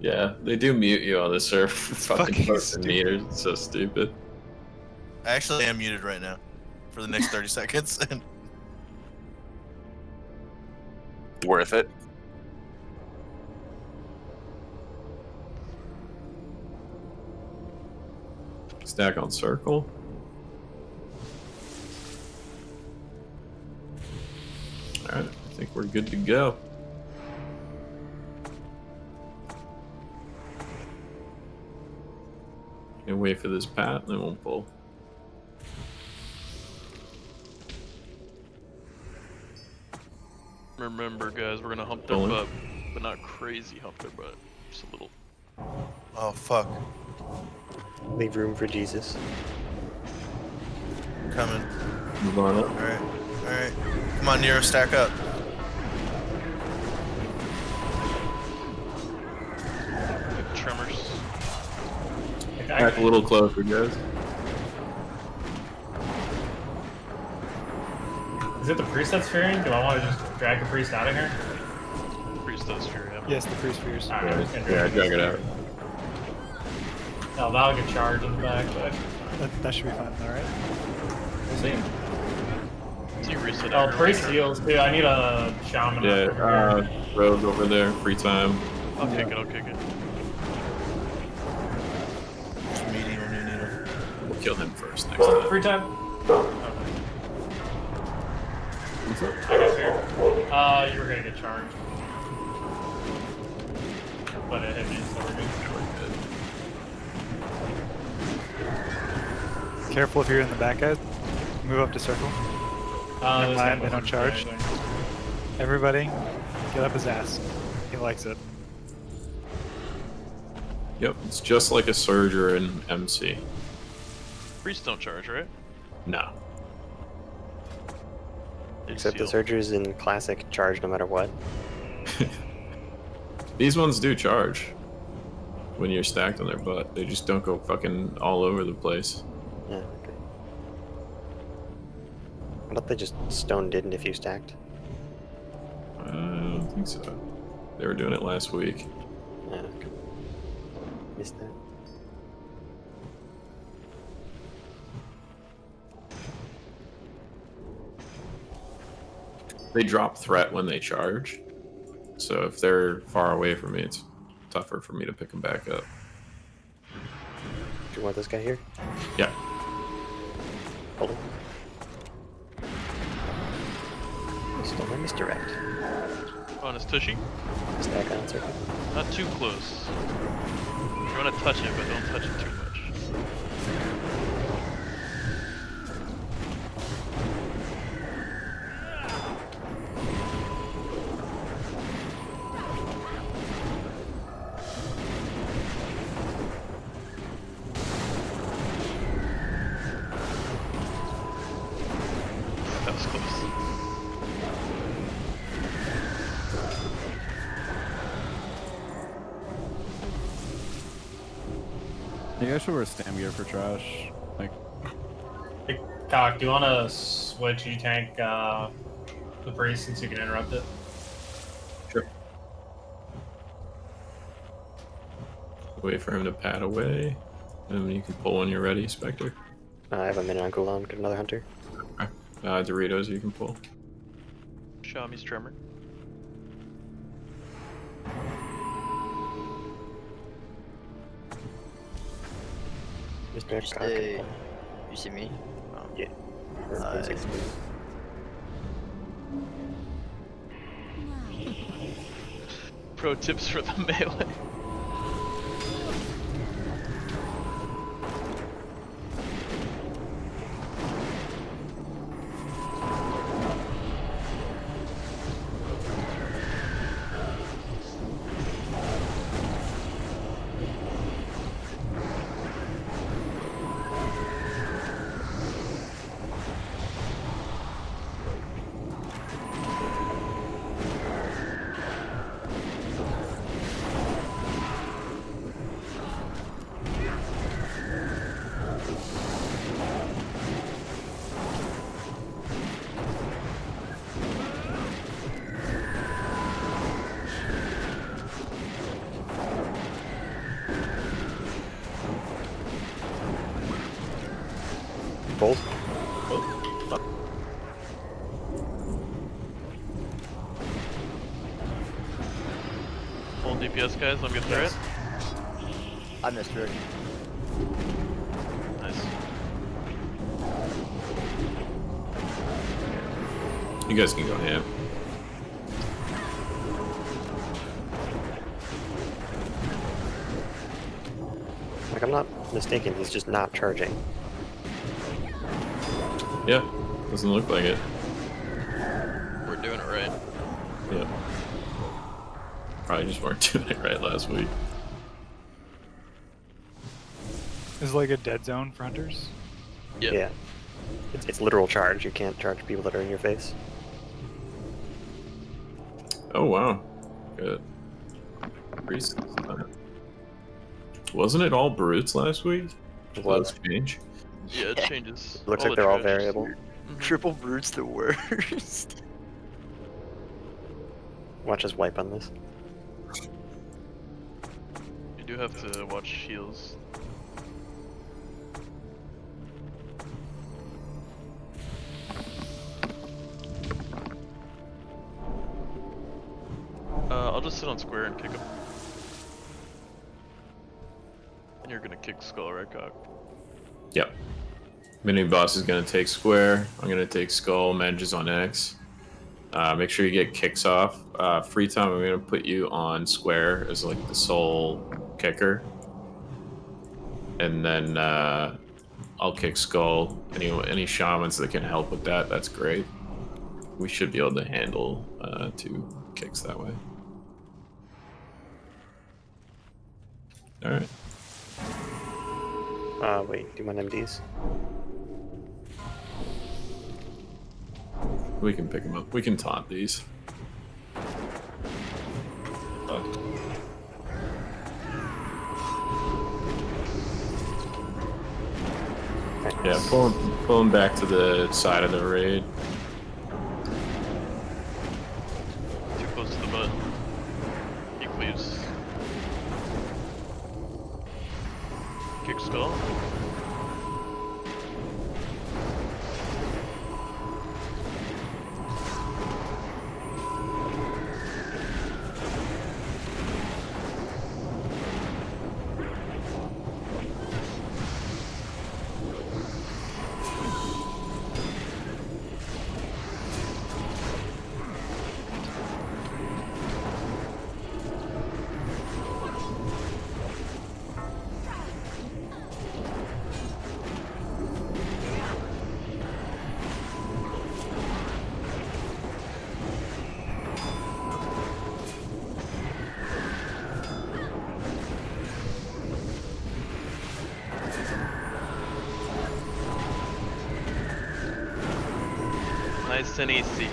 [SPEAKER 7] Yeah, they do mute you on this server for fucking
[SPEAKER 12] Fucking
[SPEAKER 7] posting meters. It's so stupid.
[SPEAKER 22] I actually am muted right now for the next 30 seconds.
[SPEAKER 20] Worth it.
[SPEAKER 7] Stack on circle. Alright, I think we're good to go. And wait for this pat, and then we'll pull.
[SPEAKER 3] Remember, guys, we're gonna hump their
[SPEAKER 7] Pulling.
[SPEAKER 3] butt, but not crazy hump their butt. Just a little.
[SPEAKER 22] Oh, fuck.
[SPEAKER 4] Leave room for Jesus.
[SPEAKER 22] Coming.
[SPEAKER 7] Move on up.
[SPEAKER 22] Alright. Come on, Nero, stack up.
[SPEAKER 3] Tremors.
[SPEAKER 7] Back a little closer, guys.
[SPEAKER 8] Is it the priest that's fearing? Do I want to just drag the priest out of here?
[SPEAKER 3] Priest does fear him.
[SPEAKER 12] Yes, the priest fears.
[SPEAKER 8] Alright, I'm just gonna
[SPEAKER 7] Yeah, drag it out.
[SPEAKER 8] Oh, that'll get charged in the back, but
[SPEAKER 12] That should be fine, alright?
[SPEAKER 8] we'll see.
[SPEAKER 3] So you reset
[SPEAKER 8] Oh,
[SPEAKER 3] aggro.
[SPEAKER 8] priest heals too. I need a shaman.
[SPEAKER 7] Yeah, Rogue over there, free time.
[SPEAKER 3] I'll kick it, I'll kick it.
[SPEAKER 22] Meeting when you need him.
[SPEAKER 7] We'll kill him first next
[SPEAKER 8] Oh,
[SPEAKER 7] time.
[SPEAKER 8] free time.
[SPEAKER 12] What's up?
[SPEAKER 8] I got here. You were gonna get charged. But it hit me, so we're good.
[SPEAKER 12] Careful if you're in the back, guys. Move up to circle. Never mind, they don't charge. Everybody, get up his ass. He likes it.
[SPEAKER 7] Yep, it's just like a Surge or an MC.
[SPEAKER 3] Priests don't charge, right?
[SPEAKER 7] No.
[SPEAKER 4] Except the Surgers in Classic charge no matter what.
[SPEAKER 7] These ones do charge when you're stacked on their butt. They just don't go fucking all over the place.
[SPEAKER 4] Yeah, okay. I thought they just stone didn't if you stacked.
[SPEAKER 7] I don't think so. They were doing it last week.
[SPEAKER 4] Yeah, okay. Missed that.
[SPEAKER 7] They drop threat when they charge. So if they're far away from me, it's tougher for me to pick them back up.
[SPEAKER 4] Do you want this guy here?
[SPEAKER 7] Yeah.
[SPEAKER 4] Hold him. Still my misdirect.
[SPEAKER 3] On his tushy?
[SPEAKER 4] Stack on circle.
[SPEAKER 3] Not too close. You want to touch it, but don't touch it too much. That was close.
[SPEAKER 18] You guys should wear stam gear for trash. Like,
[SPEAKER 8] Hey, Cock, do you want to switch E-Tank the priest since you can interrupt it?
[SPEAKER 7] Sure. Wait for him to pad away, and you can pull when you're ready, Spectre.
[SPEAKER 4] I have a minute on cooldown. Get another hunter.
[SPEAKER 7] Okay. Doritos you can pull.
[SPEAKER 3] Shami's tremor.
[SPEAKER 4] Mr. Cock.
[SPEAKER 15] You see me? Oh.
[SPEAKER 4] Yeah.
[SPEAKER 3] Pro tips for the melee.
[SPEAKER 4] Bolt.
[SPEAKER 3] Hold DPS, guys. Let me get through it.
[SPEAKER 15] I missed Rick.
[SPEAKER 3] Nice.
[SPEAKER 7] You guys can go ham.
[SPEAKER 4] Like, I'm not mistaken, he's just not charging.
[SPEAKER 7] Yeah, doesn't look like it.
[SPEAKER 3] We're doing it right.
[SPEAKER 7] Yeah. Probably just weren't doing it right last week.
[SPEAKER 12] Is it like a dead zone for hunters?
[SPEAKER 3] Yep.
[SPEAKER 4] Yeah. It's literal charge. You can't charge people that are in your face.
[SPEAKER 7] Oh wow, good. Wasn't it all brutes last week?
[SPEAKER 4] It was.
[SPEAKER 7] Change.
[SPEAKER 3] Yeah, it changes.
[SPEAKER 4] Looks
[SPEAKER 3] all
[SPEAKER 4] like
[SPEAKER 3] the
[SPEAKER 4] they're all
[SPEAKER 3] trash.
[SPEAKER 4] variable.
[SPEAKER 15] Triple brute's the worst.
[SPEAKER 4] Watch us wipe on this.
[SPEAKER 3] You do have to watch heals. I'll just sit on square and kick him. And you're gonna kick skull, right, Cock?
[SPEAKER 7] Yep. Mini boss is going to take square. I'm going to take skull. Manages on X. Make sure you get kicks off. Free time, I'm going to put you on square as like the sole kicker. And then I'll kick skull. Any shamans that can help with that, that's great. We should be able to handle 2 kicks that way. Alright.
[SPEAKER 4] Wait, do you want MDs?
[SPEAKER 7] We can pick them up. We can taunt these. Yeah, pull them back to the side of the raid.
[SPEAKER 3] Too close to the butt. He cleaves. Kick skull. Nice and easy.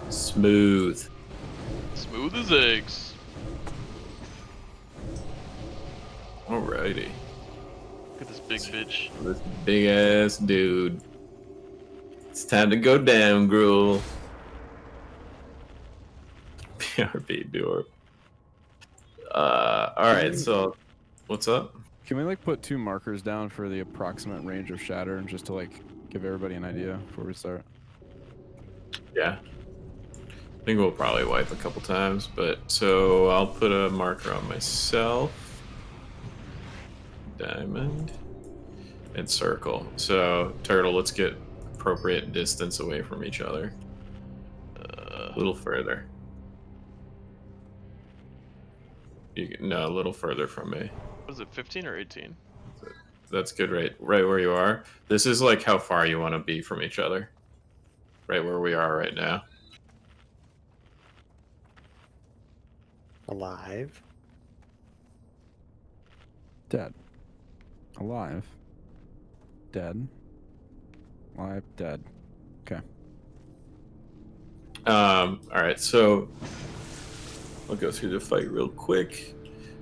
[SPEAKER 7] Smooth.
[SPEAKER 3] Smooth as eggs.
[SPEAKER 7] Alrighty.
[SPEAKER 3] Look at this big bitch.
[SPEAKER 7] This big ass dude. It's time to go down, Gruul. PRB door. Alright, so what's up?
[SPEAKER 18] Can we like put 2 markers down for the approximate range of shatter and just to like give everybody an idea before we start?
[SPEAKER 7] Yeah. I think we'll probably wipe a couple times, but so I'll put a marker on myself. Diamond. And circle. So, Turtle, let's get appropriate distance away from each other. A little further. No, a little further from me.
[SPEAKER 3] What is it, 15 or 18?
[SPEAKER 7] That's good, right where you are. This is like how far you want to be from each other. Right where we are right now.
[SPEAKER 4] Alive.
[SPEAKER 18] Dead. Alive. Dead. Alive. Dead. Okay.
[SPEAKER 7] Alright, so I'll go through the fight real quick.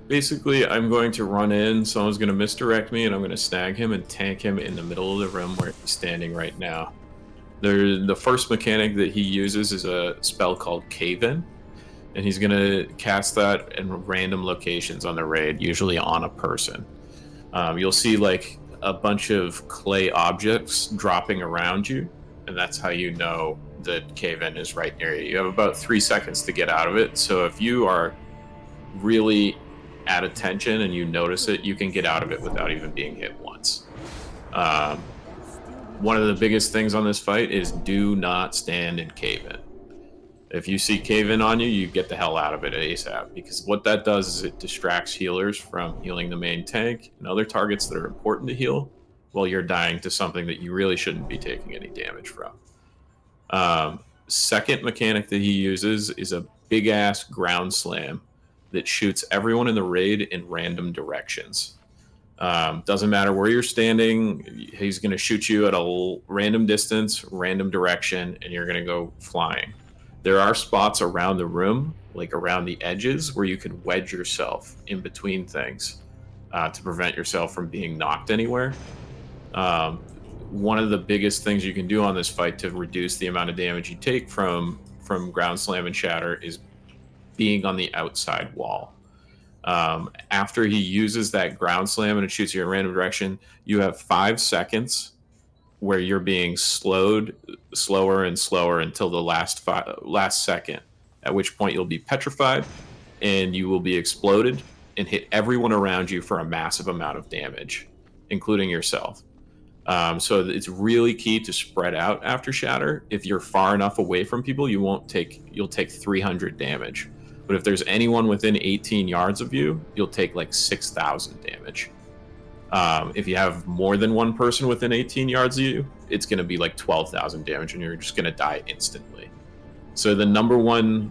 [SPEAKER 7] Basically, I'm going to run in, someone's going to misdirect me, and I'm going to snag him and tank him in the middle of the room where he's standing right now. The first mechanic that he uses is a spell called Cave-In, and he's going to cast that in random locations on the raid, usually on a person. You'll see like a bunch of clay objects dropping around you, and that's how you know that Cave-In is right near you. You have about 3 seconds to get out of it, so if you are really at attention and you notice it, you can get out of it without even being hit once. One of the biggest things on this fight is do not stand in Cave-In. If you see Cave-In on you, you get the hell out of it ASAP, because what that does is it distracts healers from healing the main tank and other targets that are important to heal while you're dying to something that you really shouldn't be taking any damage from. Second mechanic that he uses is a big ass ground slam that shoots everyone in the raid in random directions. Doesn't matter where you're standing, he's going to shoot you at a random distance, random direction, and you're going to go flying. There are spots around the room, like around the edges, where you can wedge yourself in between things to prevent yourself from being knocked anywhere. One of the biggest things you can do on this fight to reduce the amount of damage you take from ground slam and shatter is being on the outside wall. After he uses that ground slam and it shoots you in a random direction, you have 5 seconds where you're being slower and slower until the last second at which point you'll be petrified and you will be exploded and hit everyone around you for a massive amount of damage, including yourself. So it's really key to spread out after Shatter. If you're far enough away from people, you'll take 300 damage. But if there's anyone within 18 yards of you, you'll take like 6,000 damage. If you have more than one person within 18 yards of you, it's going to be like 12,000 damage, and you're just going to die instantly. So the number one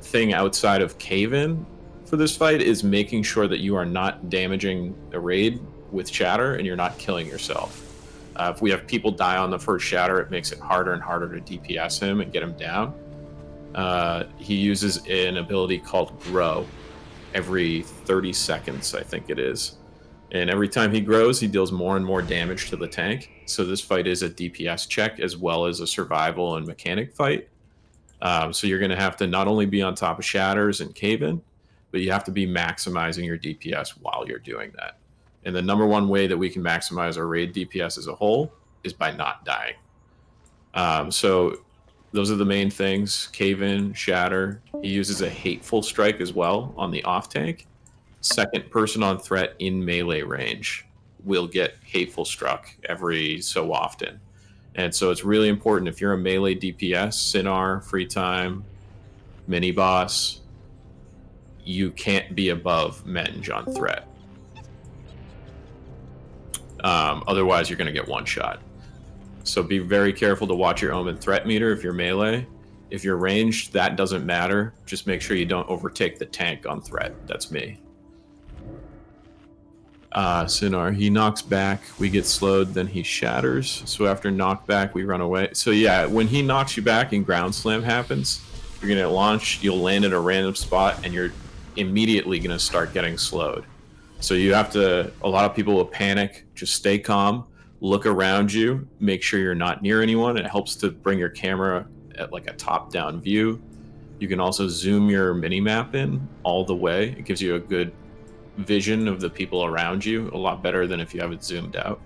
[SPEAKER 7] thing outside of cave-in for this fight is making sure that you are not damaging the raid with Shatter and you're not killing yourself. If we have people die on the first Shatter, it makes it harder and harder to DPS him and get him down. He uses an ability called Grow every 30 seconds, I think it is. And every time he grows, he deals more and more damage to the tank. So this fight is a DPS check as well as a survival and mechanic fight. So you're going to have to not only be on top of Shatters and Cave-In, but you have to be maximizing your DPS while you're doing that. And the number one way that we can maximize our raid DPS as a whole is by not dying. So those are the main things. Cave-In, Shatter. He uses a Hateful Strike as well on the off tank. Second person on threat in melee range will get Hateful Struck every so often. And so it's really important if you're a melee DPS, Sinar, Free Time, Mini Boss, you can't be above Menge on threat. Otherwise, you're going to get one shot. So be very careful to watch your Omen threat meter if you're melee. If you're ranged, that doesn't matter. Just make sure you don't overtake the tank on threat. That's me. Sinar, he knocks back, we get slowed, then he shatters. So after knockback, we run away. So yeah, when he knocks you back and ground slam happens, you're going to launch, you'll land at a random spot, and you're immediately going to start getting slowed. So you have to, a lot of people will panic, just stay calm, look around you, make sure you're not near anyone. It helps to bring your camera at like a top-down view. You can also zoom your mini-map in all the way. It gives you a good vision of the people around you, a lot better than if you have it zoomed out.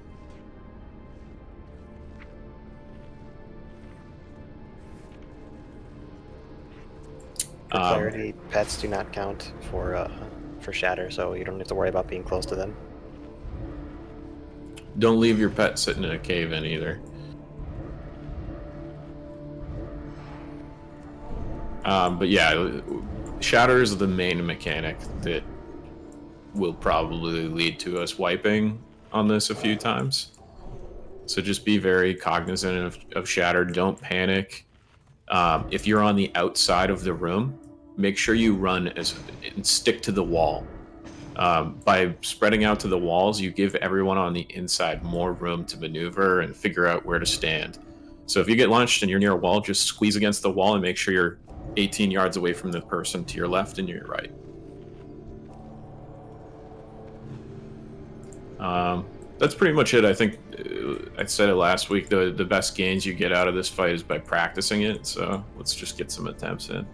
[SPEAKER 4] For clarity, pets do not count for Shatter, so you don't have to worry about being close to them.
[SPEAKER 7] Don't leave your pet sitting in a cave-in either. But yeah, Shatter is the main mechanic that will probably lead to us wiping on this a few times. So just be very cognizant of Shatter. Don't panic. If you're on the outside of the room, make sure you run and stick to the wall. By spreading out to the walls, you give everyone on the inside more room to maneuver and figure out where to stand. So if you get launched and you're near a wall, just squeeze against the wall and make sure you're 18 yards away from the person to your left and your right. That's pretty much it. I think I said it last week. The best gains you get out of this fight is by practicing it. So let's just get some attempts in.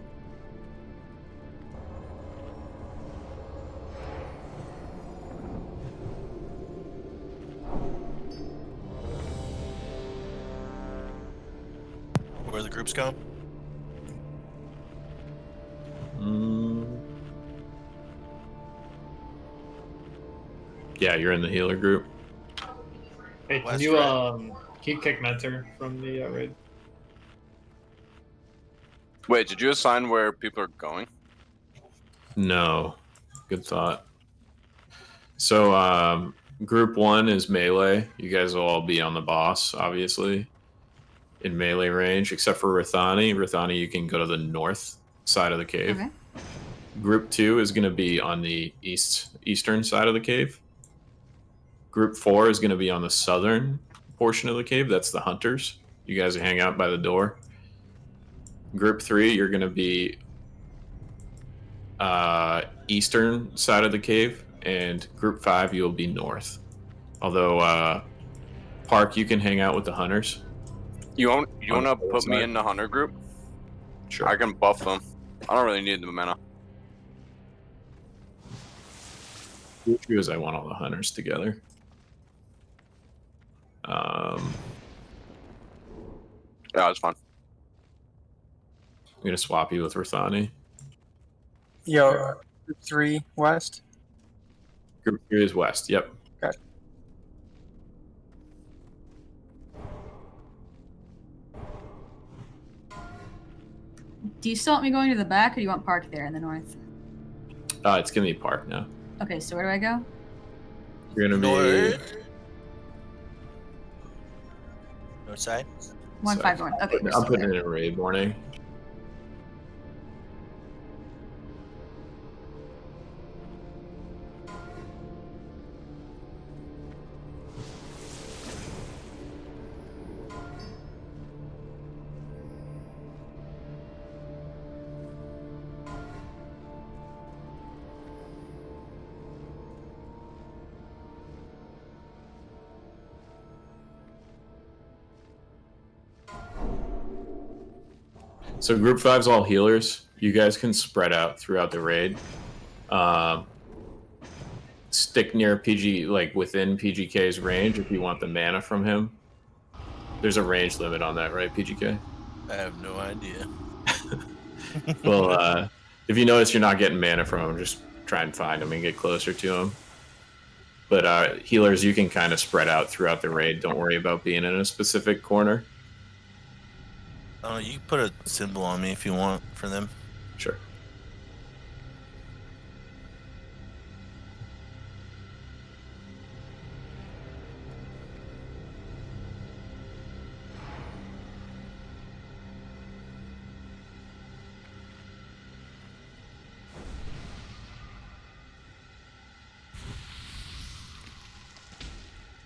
[SPEAKER 22] Where the groups go?
[SPEAKER 7] Yeah, you're in the healer group.
[SPEAKER 8] Hey, can you kick Mentor from the raid?
[SPEAKER 20] Wait, did you assign where people are going?
[SPEAKER 7] No. Good thought. So, group 1 is melee. You guys will all be on the boss, obviously, in melee range, except for Rithani. Rithani, you can go to the north side of the cave.
[SPEAKER 2] Okay. Group
[SPEAKER 7] 2 is going to be on the eastern side of the cave. Group 4 is going to be on the southern portion of the cave. That's the hunters. You guys hang out by the door. Group 3, you're going to be eastern side of the cave, and Group 5, you'll be north. Although, Park, you can hang out with the hunters.
[SPEAKER 20] You want to put me in the hunter group?
[SPEAKER 7] Sure.
[SPEAKER 20] I can buff them. I don't really need the mana.
[SPEAKER 7] The issue is I want all the hunters together.
[SPEAKER 20] Yeah, it's fine.
[SPEAKER 7] gonna swap you with Rathani.
[SPEAKER 17] Yo, group 3 west.
[SPEAKER 7] Group 3 is west. Yep.
[SPEAKER 17] Gotcha.
[SPEAKER 2] Do you still want me going to the back, or do you want Park there in the north?
[SPEAKER 7] It's gonna be Park now.
[SPEAKER 2] Okay, so where do I go?
[SPEAKER 7] You're gonna be
[SPEAKER 22] North side.
[SPEAKER 2] 1-5 north. Okay, we're
[SPEAKER 7] I'm
[SPEAKER 2] still
[SPEAKER 7] putting
[SPEAKER 2] there.
[SPEAKER 7] in a raid warning. So group 5's all healers. You guys can spread out throughout the raid. Stick near PG, like within PGK's range if you want the mana from him. There's a range limit on that, right, PGK?
[SPEAKER 22] I have no idea.
[SPEAKER 7] Well, if you notice you're not getting mana from him, just try and find him and get closer to him. But healers, you can kind of spread out throughout the raid. Don't worry about being in a specific corner.
[SPEAKER 22] Oh, you can put a symbol on me if you want for them.
[SPEAKER 7] Sure.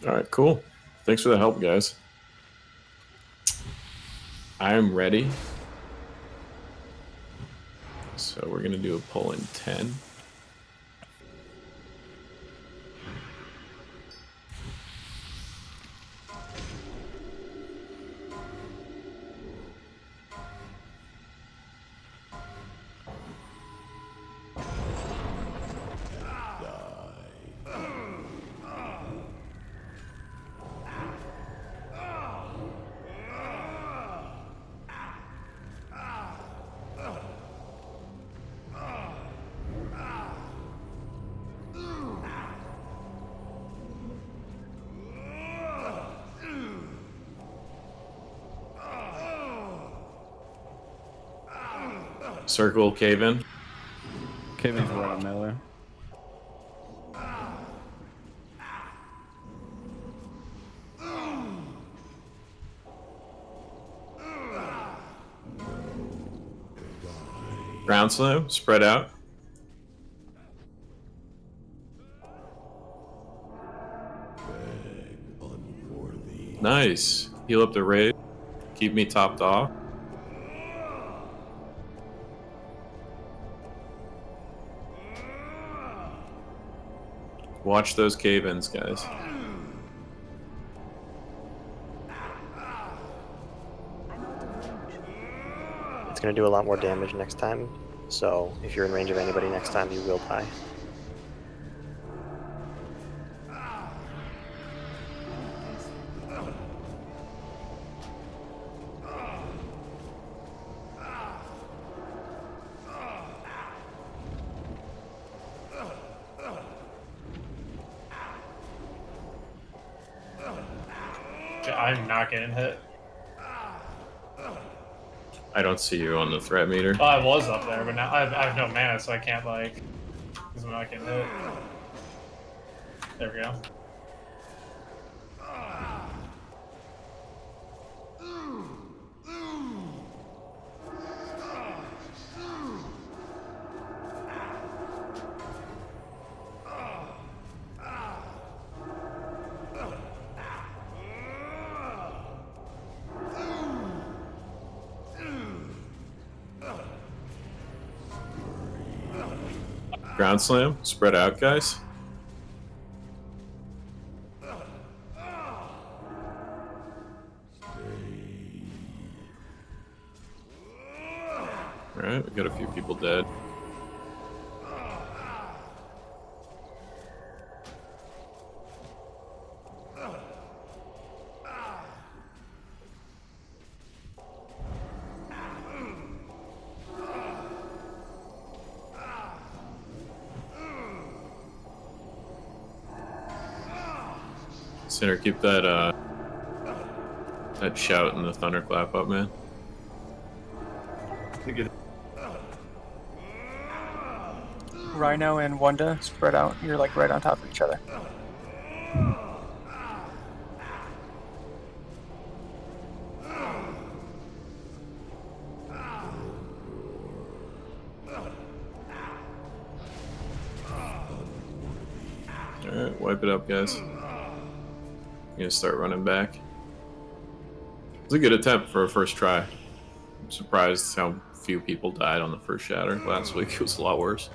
[SPEAKER 7] All right, cool. Thanks for the help, guys. I am ready. So we're going to do a pull in 10. Circle, cave in.
[SPEAKER 18] Cave in's right on melee.
[SPEAKER 7] Ground slam, spread out. Nice. Heal up the raid. Keep me topped off. Watch those cave-ins, guys.
[SPEAKER 4] It's going to do a lot more damage next time, so if you're in range of anybody next time, you will die.
[SPEAKER 8] I'm not getting hit.
[SPEAKER 7] I don't see you on the threat meter.
[SPEAKER 8] Well, I was up there, but now I have no mana, so I can't, like, because I'm not getting hit. There we go.
[SPEAKER 7] Ground slam, spread out, guys. Alright, we got a few people dead. Sinner, keep that that shout and the thunderclap up, man.
[SPEAKER 17] Rhino and Wanda spread out. You're like right on top of each other.
[SPEAKER 7] Alright, wipe it up, guys. I'm gonna start running back. It was a good attempt for a first try. I'm surprised how few people died on the first shatter. Last week it was a lot worse.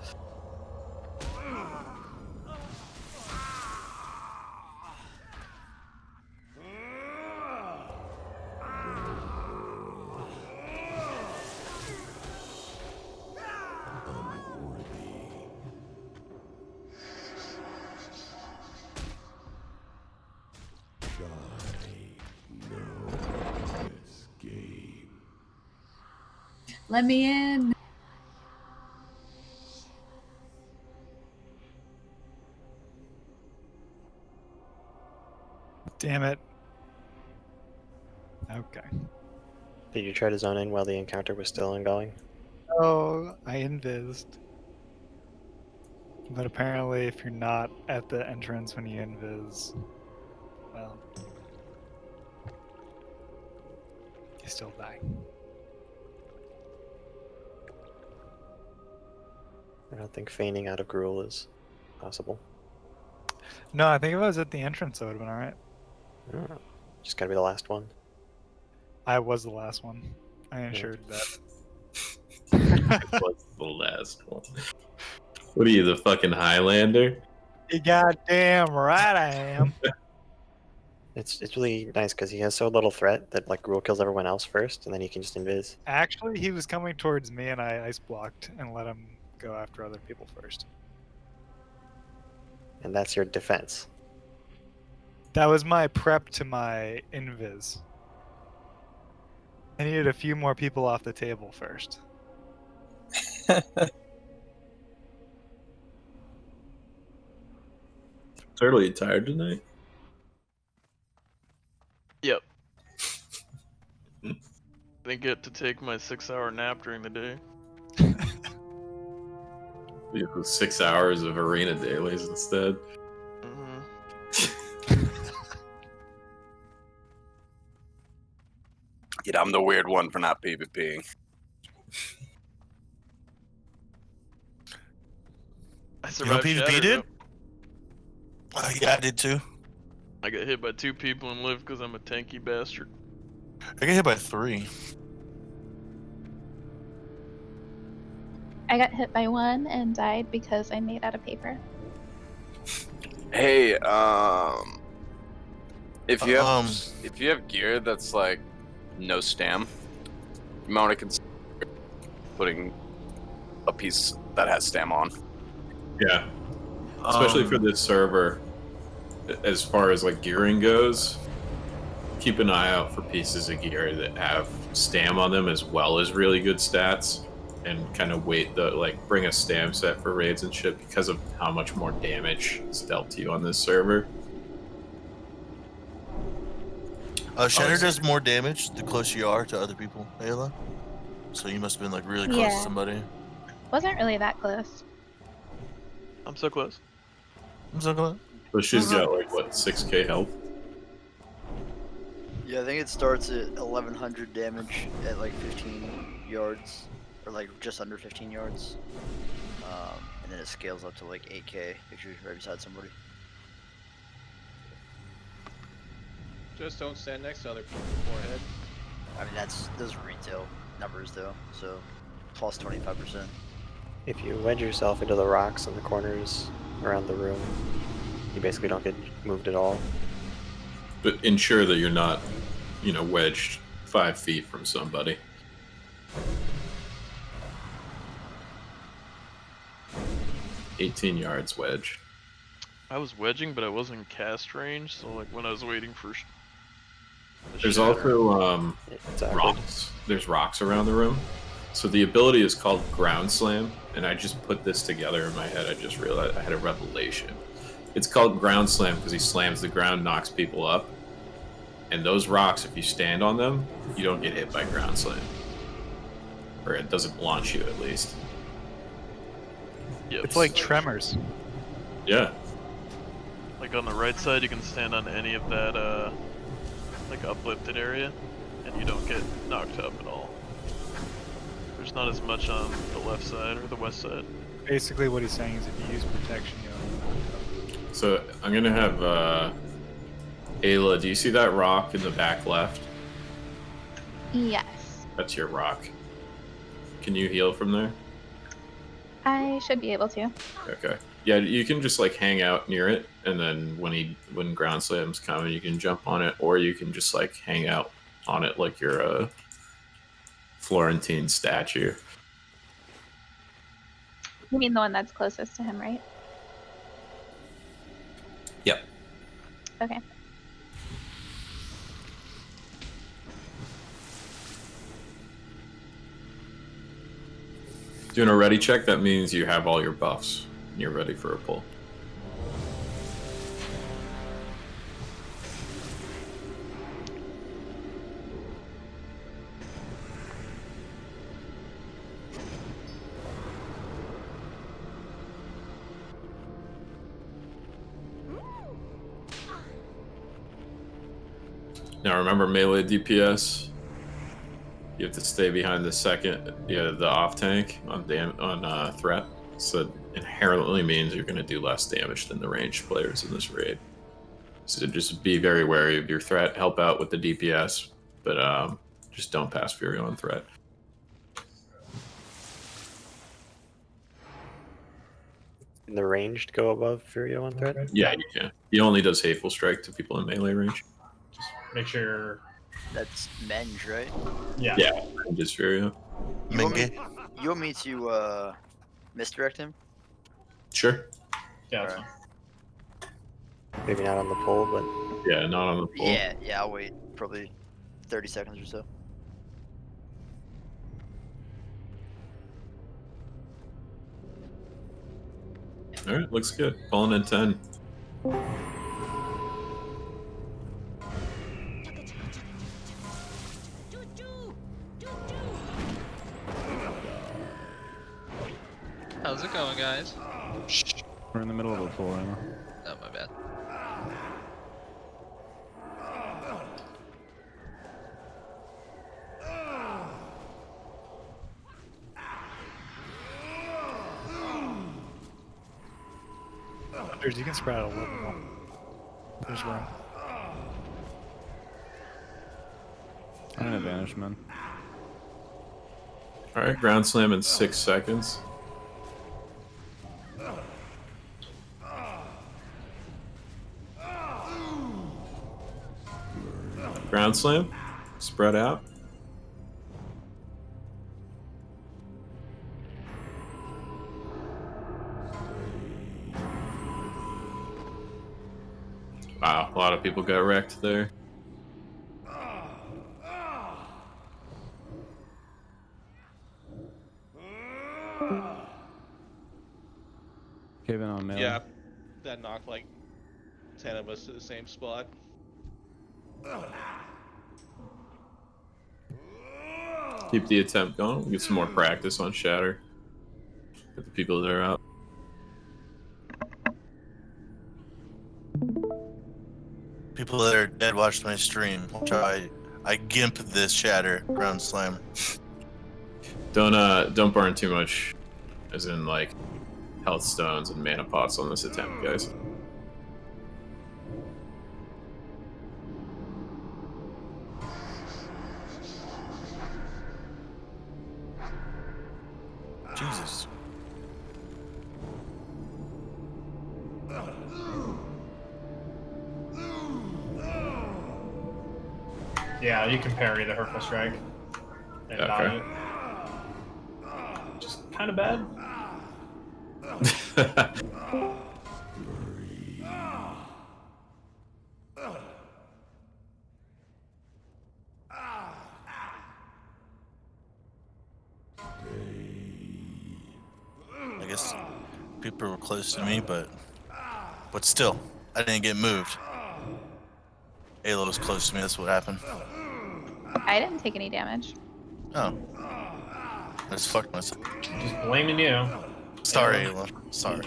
[SPEAKER 2] Let me in.
[SPEAKER 12] Damn it. Okay.
[SPEAKER 4] Did you try to zone in while the encounter was still ongoing?
[SPEAKER 12] Oh, I invised. But apparently if you're not at the entrance when you invis, well, you still die.
[SPEAKER 4] I don't think feigning out of Gruul is possible.
[SPEAKER 12] No, I think if I was at the entrance, that would have been alright.
[SPEAKER 4] Oh, just gotta be the last one.
[SPEAKER 12] I was the last one. I ensured that.
[SPEAKER 7] It was the last one. What are you, the fucking Highlander?
[SPEAKER 12] You goddamn right I am.
[SPEAKER 4] It's really nice because he has so little threat that like Gruul kills everyone else first, and then he can just invis.
[SPEAKER 12] Actually, he was coming towards me and I ice blocked and let him go after other people first.
[SPEAKER 4] And that's your defense.
[SPEAKER 12] That was my prep to my invis. I needed a few more people off the table first.
[SPEAKER 7] Totally tired tonight?
[SPEAKER 3] Yep. Didn't get to take my 6-hour nap during the day.
[SPEAKER 7] It was 6 hours of arena dailies instead.
[SPEAKER 20] Yeah, I'm the weird one for not PvPing.
[SPEAKER 3] I
[SPEAKER 22] You know
[SPEAKER 3] survived
[SPEAKER 22] PvP
[SPEAKER 3] Shatter,
[SPEAKER 22] did?
[SPEAKER 3] though.
[SPEAKER 22] Yeah, I did too.
[SPEAKER 3] I got hit by 2 people and lived because I'm a tanky bastard.
[SPEAKER 22] I got hit by 3.
[SPEAKER 9] I got hit by 1 and died because I made out of paper.
[SPEAKER 20] Hey, if you have gear that's like no stam, you might want to consider putting a piece that has stam on.
[SPEAKER 7] Yeah. Especially for this server, as far as like gearing goes, keep an eye out for pieces of gear that have stam on them as well as really good stats, and kind of bring a stam set for raids and shit because of how much more damage is dealt to you on this server.
[SPEAKER 22] Shatter does more damage the closer you are to other people, Ayla. So you must have been like really close to somebody.
[SPEAKER 9] Wasn't really that close.
[SPEAKER 3] I'm so close.
[SPEAKER 22] I'm so close.
[SPEAKER 7] So she's got like what, 6k health?
[SPEAKER 15] Yeah, I think it starts at 1100 damage at like 15 yards, or like just under 15 yards. And then it scales up to like 8k if you're right beside somebody.
[SPEAKER 19] Just don't stand next to other people's forehead.
[SPEAKER 15] I mean, those are retail numbers though, so plus 25%.
[SPEAKER 4] If you wedge yourself into the rocks in the corners around the room, you basically don't get moved at all.
[SPEAKER 7] But ensure that you're not, wedged 5 feet from somebody. "18 yards wedge."
[SPEAKER 3] I was wedging, but I wasn't in cast range, so like when I was waiting for
[SPEAKER 7] There's also rocks. There's rocks around the room. So the ability is called Ground Slam, and I just put this together in my head. I just realized I had a revelation. It's called ground slam because he slams the ground, knocks people up. And those rocks, if you stand on them, you don't get hit by ground slam. Or it doesn't launch you, at least.
[SPEAKER 3] Yep.
[SPEAKER 12] It's like Tremors.
[SPEAKER 7] Yeah.
[SPEAKER 3] Like on the right side, you can stand on any of that, like uplifted area, and you don't get knocked up at all. There's not as much on the left side or the west side.
[SPEAKER 12] Basically, what he's saying is if you use protection, you don't.
[SPEAKER 7] So I'm gonna have Ayla, do you see that rock in the back left?
[SPEAKER 9] Yes.
[SPEAKER 7] That's your rock. Can you heal from there?
[SPEAKER 9] I should be able to.
[SPEAKER 7] Okay. Yeah, you can just like hang out near it, and then when ground slam's coming, you can jump on it, or you can just like hang out on it like you're a Florentine statue.
[SPEAKER 9] You mean the one that's closest to him, right?
[SPEAKER 7] Yep.
[SPEAKER 9] Okay.
[SPEAKER 7] Doing a ready check, that means you have all your buffs and you're ready for a pull. Now remember melee DPS. You have to stay behind the the off tank on threat. So it inherently means you're going to do less damage than the ranged players in this raid. So just be very wary of your threat. Help out with the DPS, but just don't pass Fury on threat.
[SPEAKER 4] Can the ranged go above Furio on threat?
[SPEAKER 7] Yeah, you can. He only does Hateful Strike to people in melee range.
[SPEAKER 8] Make sure.
[SPEAKER 15] That's Menge, right?
[SPEAKER 8] Yeah.
[SPEAKER 7] Yeah, just Furio.
[SPEAKER 15] You want me to misdirect him?
[SPEAKER 7] Sure.
[SPEAKER 8] Yeah, that's fine.
[SPEAKER 4] Maybe not on the pole, but
[SPEAKER 7] yeah, not on the pole.
[SPEAKER 15] Yeah, I'll wait probably 30 seconds or so.
[SPEAKER 7] All right, looks good. Falling in 10.
[SPEAKER 5] How's it going, guys?
[SPEAKER 18] We're in the middle of a pull, Emma.
[SPEAKER 5] Oh, my bad.
[SPEAKER 12] Hunters, you can spread out a little more. There's room.
[SPEAKER 18] I'm an advantage, man.
[SPEAKER 7] All right, ground slam in 6 seconds. Ground slam, spread out. Wow, a lot of people got wrecked there.
[SPEAKER 18] Cave in on melee.
[SPEAKER 19] Yeah, that knocked like 10 of us to the same spot.
[SPEAKER 7] Keep the attempt going. We'll get some more practice on Shatter. Get the people that are out.
[SPEAKER 22] People that are dead watch my stream. Watch how I gimp this Shatter ground slam.
[SPEAKER 7] Don't burn too much, as in like health stones and mana pots on this attempt, guys.
[SPEAKER 22] Jesus.
[SPEAKER 8] Yeah, you can parry the Hurtful Strike and dodge
[SPEAKER 7] Okay.
[SPEAKER 8] it. Just kind of bad.
[SPEAKER 22] I guess people were close to me, but but still, I didn't get moved. Ayla was close to me. That's what happened.
[SPEAKER 9] I didn't take any damage.
[SPEAKER 22] Oh, I just fucked myself.
[SPEAKER 8] Just blaming you.
[SPEAKER 22] Sorry, Ayla. Sorry.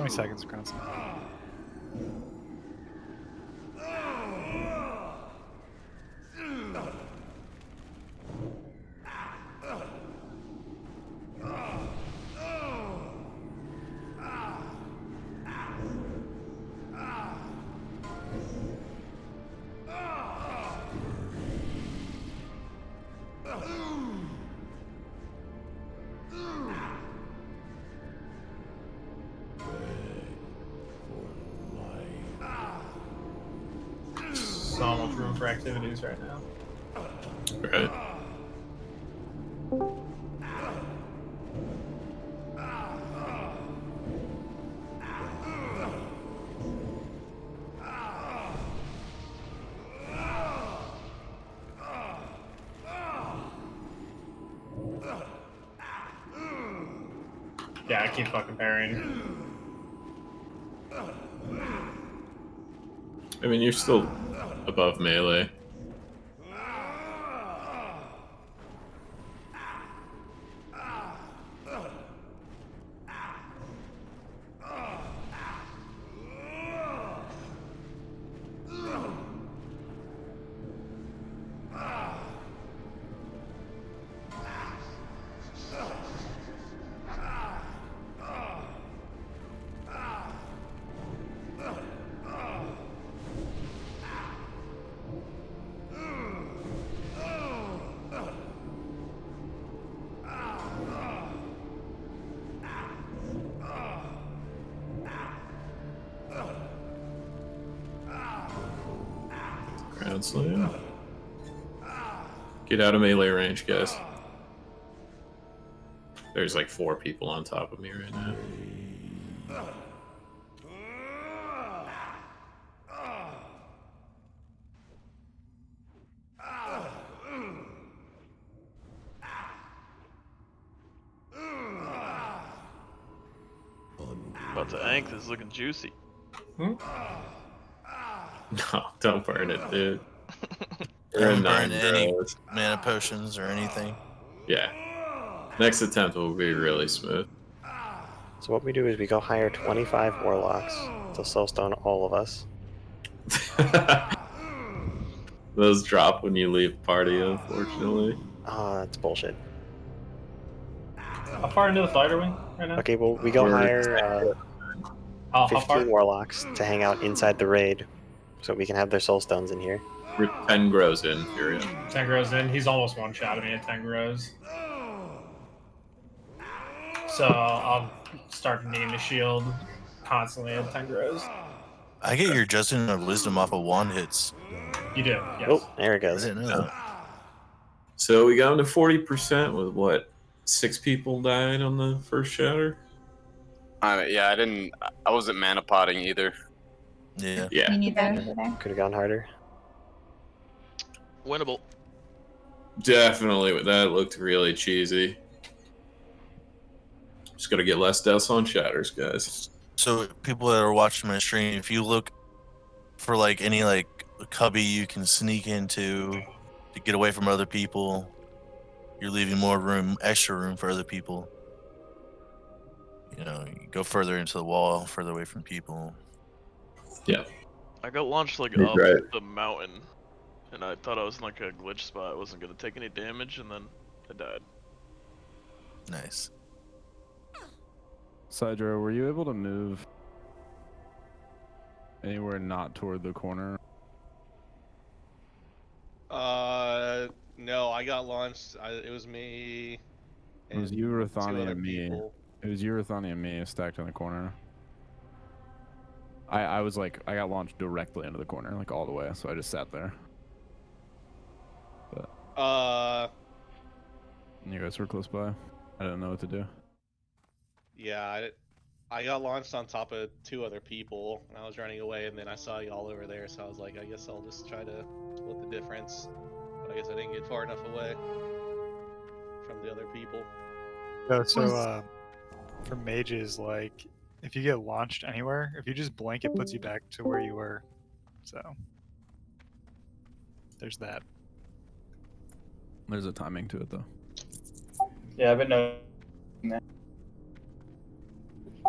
[SPEAKER 12] Seconds, Crowns.
[SPEAKER 8] So much room for activities right now.
[SPEAKER 7] Right.
[SPEAKER 8] Yeah, I keep fucking parrying.
[SPEAKER 7] I mean, you're still above melee. Ground slam. Get out of melee range, guys. There's like 4 people on top of me right now.
[SPEAKER 3] But the Ankh is looking juicy.
[SPEAKER 22] Hmm?
[SPEAKER 7] No, don't burn it, dude.
[SPEAKER 22] Don't burn any mana potions or anything.
[SPEAKER 7] Yeah. Next attempt will be really smooth.
[SPEAKER 4] So what we do is we go hire 25 warlocks to soulstone all of us.
[SPEAKER 7] Those drop when you leave party, unfortunately.
[SPEAKER 4] That's bullshit.
[SPEAKER 8] How far into the fight are we right now?
[SPEAKER 4] Okay, well, we go hire
[SPEAKER 8] How
[SPEAKER 4] 15
[SPEAKER 8] far?
[SPEAKER 4] warlocks to hang out inside the raid so we can have their soulstones in here.
[SPEAKER 7] 10 grows in, Furia.
[SPEAKER 8] 10 grows in. He's almost one-shot me at 10 grows. So I'll start needing a shield constantly at 10 grows.
[SPEAKER 22] I get your Justin of Wisdom off of wand hits.
[SPEAKER 8] You do, yes.
[SPEAKER 4] Oh, there it goes.
[SPEAKER 22] I didn't know that.
[SPEAKER 7] So we got him to 40% with what? 6 people died on the first shatter?
[SPEAKER 20] Yeah, I wasn't mana potting either.
[SPEAKER 22] Yeah.
[SPEAKER 7] Yeah.
[SPEAKER 9] Me neither.
[SPEAKER 4] Could have gone harder.
[SPEAKER 3] Winnable.
[SPEAKER 7] Definitely. That looked really cheesy. Just gotta get less deaths on shatters, guys.
[SPEAKER 22] So people that are watching my stream, if you look for like any like cubby you can sneak into to get away from other people, you're leaving more room, extra room for other people. You know, you go further into the wall, further away from people.
[SPEAKER 7] Yeah.
[SPEAKER 3] I got launched like
[SPEAKER 7] You're
[SPEAKER 3] up
[SPEAKER 7] right.
[SPEAKER 3] the mountain, and I thought I was in like a glitch spot. I wasn't gonna take any damage, and then I died.
[SPEAKER 22] Nice.
[SPEAKER 18] Sidro, were you able to move anywhere not toward the corner?
[SPEAKER 19] No, I got launched. It was me.
[SPEAKER 18] It was
[SPEAKER 19] and
[SPEAKER 18] you,
[SPEAKER 19] 2
[SPEAKER 18] Rathani,
[SPEAKER 19] other
[SPEAKER 18] and me.
[SPEAKER 19] people.
[SPEAKER 18] It was Urathani and me stacked in the corner. I was like, I got launched directly into the corner, like all the way, so I just sat there. But you guys were close by. I didn't know what to do.
[SPEAKER 19] Yeah, I got launched on top of 2 other people, and I was running away, and then I saw y'all over there, so I was like, I guess I'll just try to split the difference. But I guess I didn't get far enough away from the other people.
[SPEAKER 12] Yeah, so for mages, like, if you get launched anywhere, if you just blink, it puts you back to where you were. So there's that.
[SPEAKER 18] There's a timing to it, though.
[SPEAKER 14] Yeah, I've been noticing that.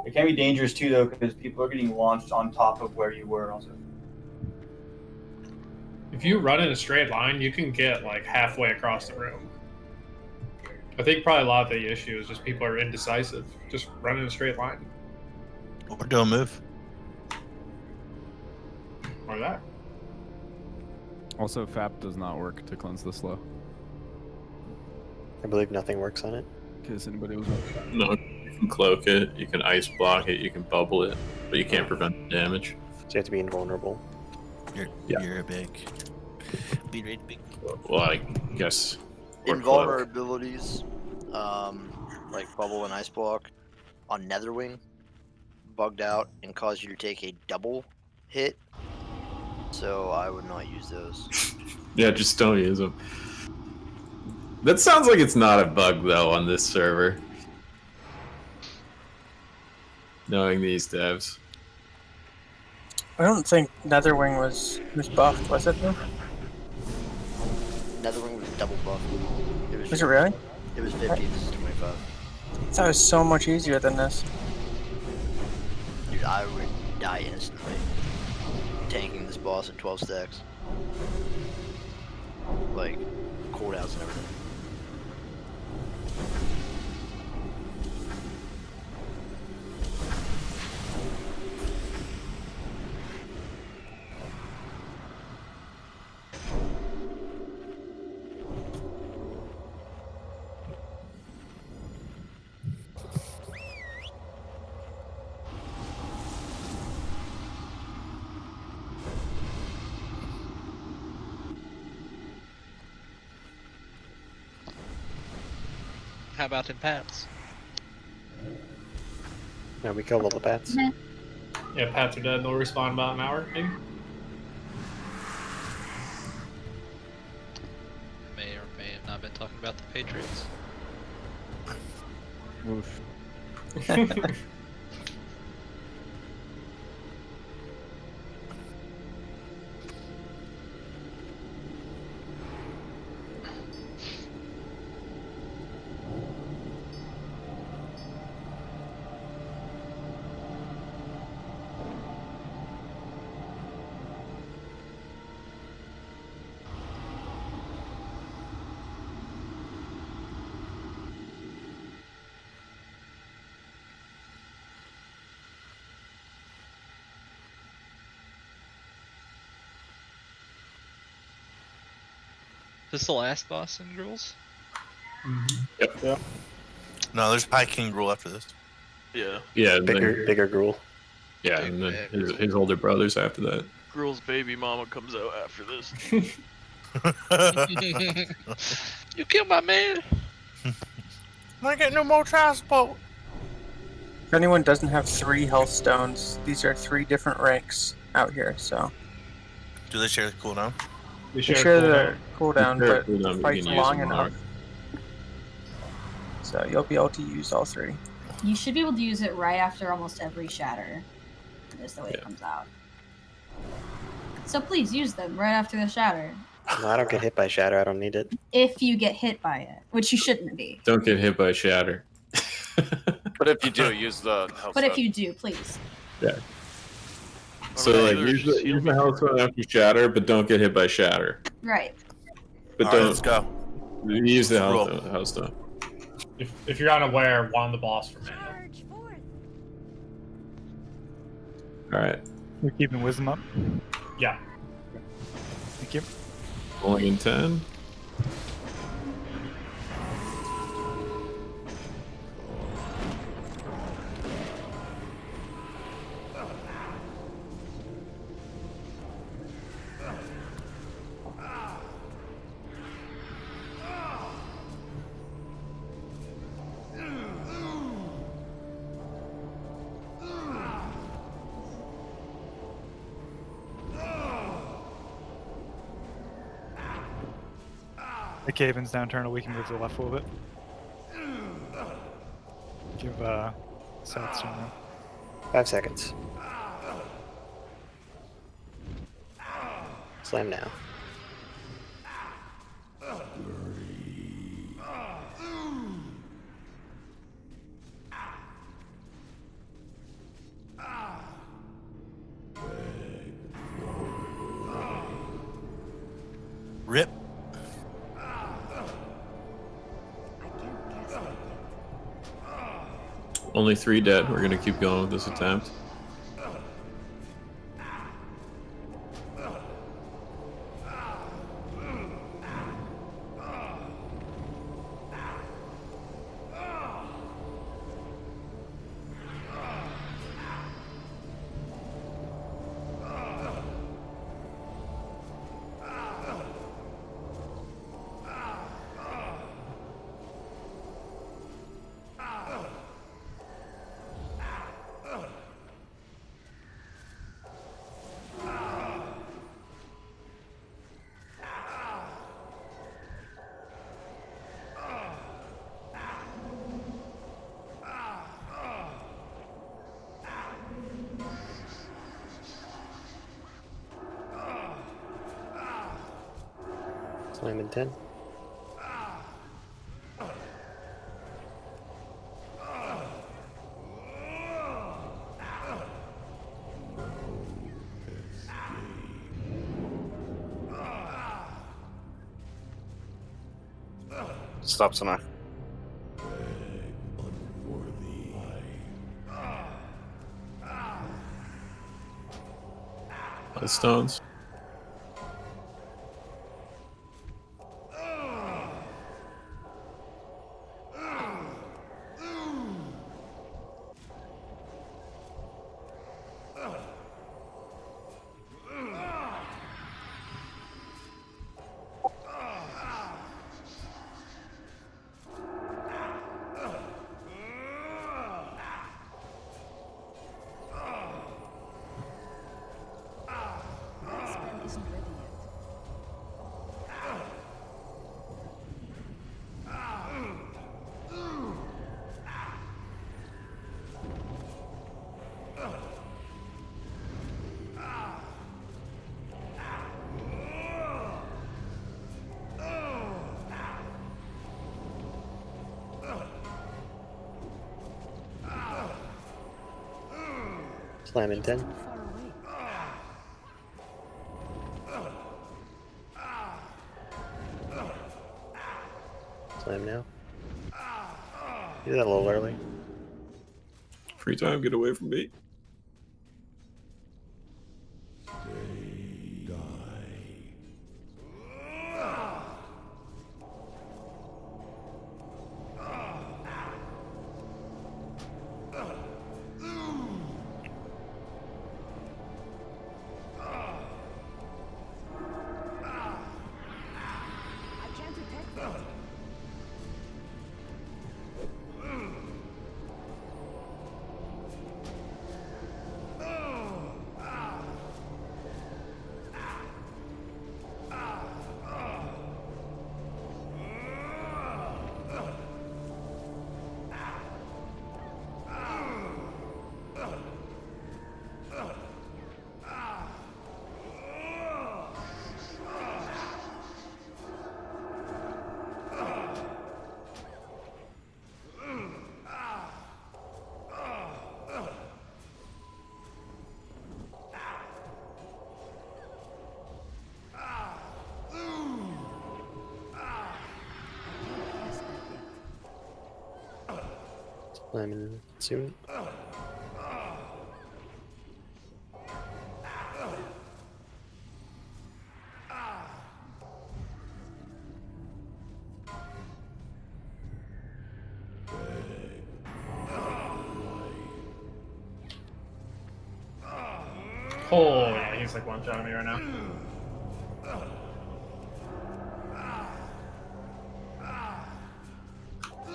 [SPEAKER 14] It can be dangerous too, though, because people are getting launched on top of where you were. Also,
[SPEAKER 8] If you run in a straight line, you can get like halfway across the room. I think probably a lot of the issue is just people are indecisive. Just run in a straight line.
[SPEAKER 22] Or don't move.
[SPEAKER 8] Or that.
[SPEAKER 18] Also, FAP does not work to cleanse the slow.
[SPEAKER 4] I believe nothing works on it.
[SPEAKER 18] In case anybody was
[SPEAKER 7] No, you can cloak it, you can ice block it, you can bubble it, but you can't prevent the damage.
[SPEAKER 4] So you have to be invulnerable.
[SPEAKER 22] You're a big. Be ready to be.
[SPEAKER 7] Well, I guess. or
[SPEAKER 15] Invulnerabilities, like bubble and ice block, on Netherwing, bugged out and cause you to take a double hit. So I would not use those.
[SPEAKER 7] Yeah, just don't use them. That sounds like it's not a bug though on this server. Knowing these devs.
[SPEAKER 17] I don't think Netherwing was buffed, was it though?
[SPEAKER 15] Netherwing was double buff.
[SPEAKER 17] Was it really?
[SPEAKER 15] It was 50, this is 25.
[SPEAKER 17] That was so much easier than this.
[SPEAKER 15] Dude, I would die instantly. Tanking this boss at 12 stacks. Like, cooldowns and everything.
[SPEAKER 5] How about in Pats?
[SPEAKER 4] No, we killed all the bats.
[SPEAKER 8] Yeah, Pats are dead. They'll respawn in about an hour, maybe.
[SPEAKER 5] May or may have not been talking about the Patriots.
[SPEAKER 18] Oof.
[SPEAKER 5] Is this the last boss in Gruul's?
[SPEAKER 7] Yep.
[SPEAKER 12] Yeah.
[SPEAKER 22] No, there's High King Gruul after this.
[SPEAKER 3] Yeah.
[SPEAKER 7] Yeah, and
[SPEAKER 4] Bigger Gruul.
[SPEAKER 7] Yeah, and then his older brothers after that.
[SPEAKER 3] Gruul's baby mama comes out after this.
[SPEAKER 5] You killed my man!
[SPEAKER 22] I get no more transport.
[SPEAKER 17] If anyone doesn't have 3 health stones, these are 3 different ranks out here, so.
[SPEAKER 22] Do they share the cooldown?
[SPEAKER 17] They share the cooldown,
[SPEAKER 7] Share
[SPEAKER 17] but
[SPEAKER 7] cooldown,
[SPEAKER 17] the
[SPEAKER 7] but
[SPEAKER 17] fight's
[SPEAKER 7] you can use
[SPEAKER 17] long
[SPEAKER 7] them
[SPEAKER 17] enough. So you'll be able to use all 3.
[SPEAKER 2] You should be able to use it right after almost every shatter. Is the way it comes out. So please use them right after the shatter.
[SPEAKER 4] No, I don't get hit by shatter. I don't need it.
[SPEAKER 2] If you get hit by it, which you shouldn't be.
[SPEAKER 7] Don't get hit by shatter.
[SPEAKER 20] But if you do, use the health
[SPEAKER 2] But if
[SPEAKER 20] stone.
[SPEAKER 2] you do, please.
[SPEAKER 7] Yeah. So like use the health stone after shatter, but don't get hit by shatter.
[SPEAKER 2] Right.
[SPEAKER 7] But
[SPEAKER 22] All right,
[SPEAKER 7] don't
[SPEAKER 22] let's go.
[SPEAKER 7] use the health stone.
[SPEAKER 8] If you're unaware, wand the boss for me.
[SPEAKER 7] All right.
[SPEAKER 12] We're keeping wisdom up.
[SPEAKER 8] Yeah.
[SPEAKER 12] Thank you.
[SPEAKER 7] Rolling in 10.
[SPEAKER 12] The Caven's down turtle, we can move to the left a little bit. Give South some room.
[SPEAKER 4] 5 seconds. Slam now.
[SPEAKER 22] Rip.
[SPEAKER 7] Only 3 dead. We're gonna keep going with this attempt.
[SPEAKER 4] Slam in 10.
[SPEAKER 20] Stop tonight.
[SPEAKER 7] Stones.
[SPEAKER 4] Slam in 10. Slam now. You did that a little early.
[SPEAKER 7] Free time, get away from me.
[SPEAKER 4] Slam in soon.
[SPEAKER 8] Oh, yeah, he's like one shot me right now.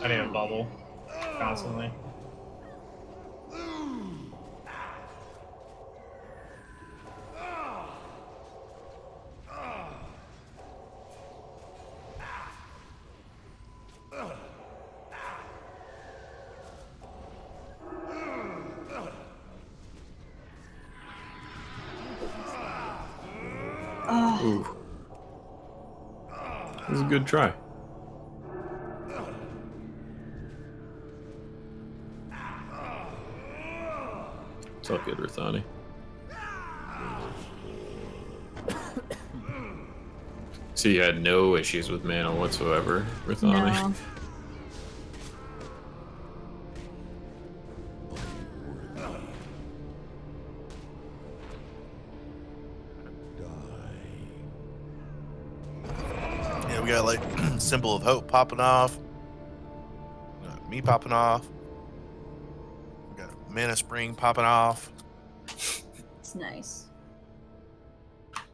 [SPEAKER 8] I need a bubble constantly.
[SPEAKER 7] Ooh. That was a good try. It's all good, Rithani. So you had no issues with mana whatsoever, Rithani?
[SPEAKER 2] No.
[SPEAKER 22] Yeah, we got like Symbol of Hope popping off. We got me popping off. We got Mana Spring popping off.
[SPEAKER 2] It's nice.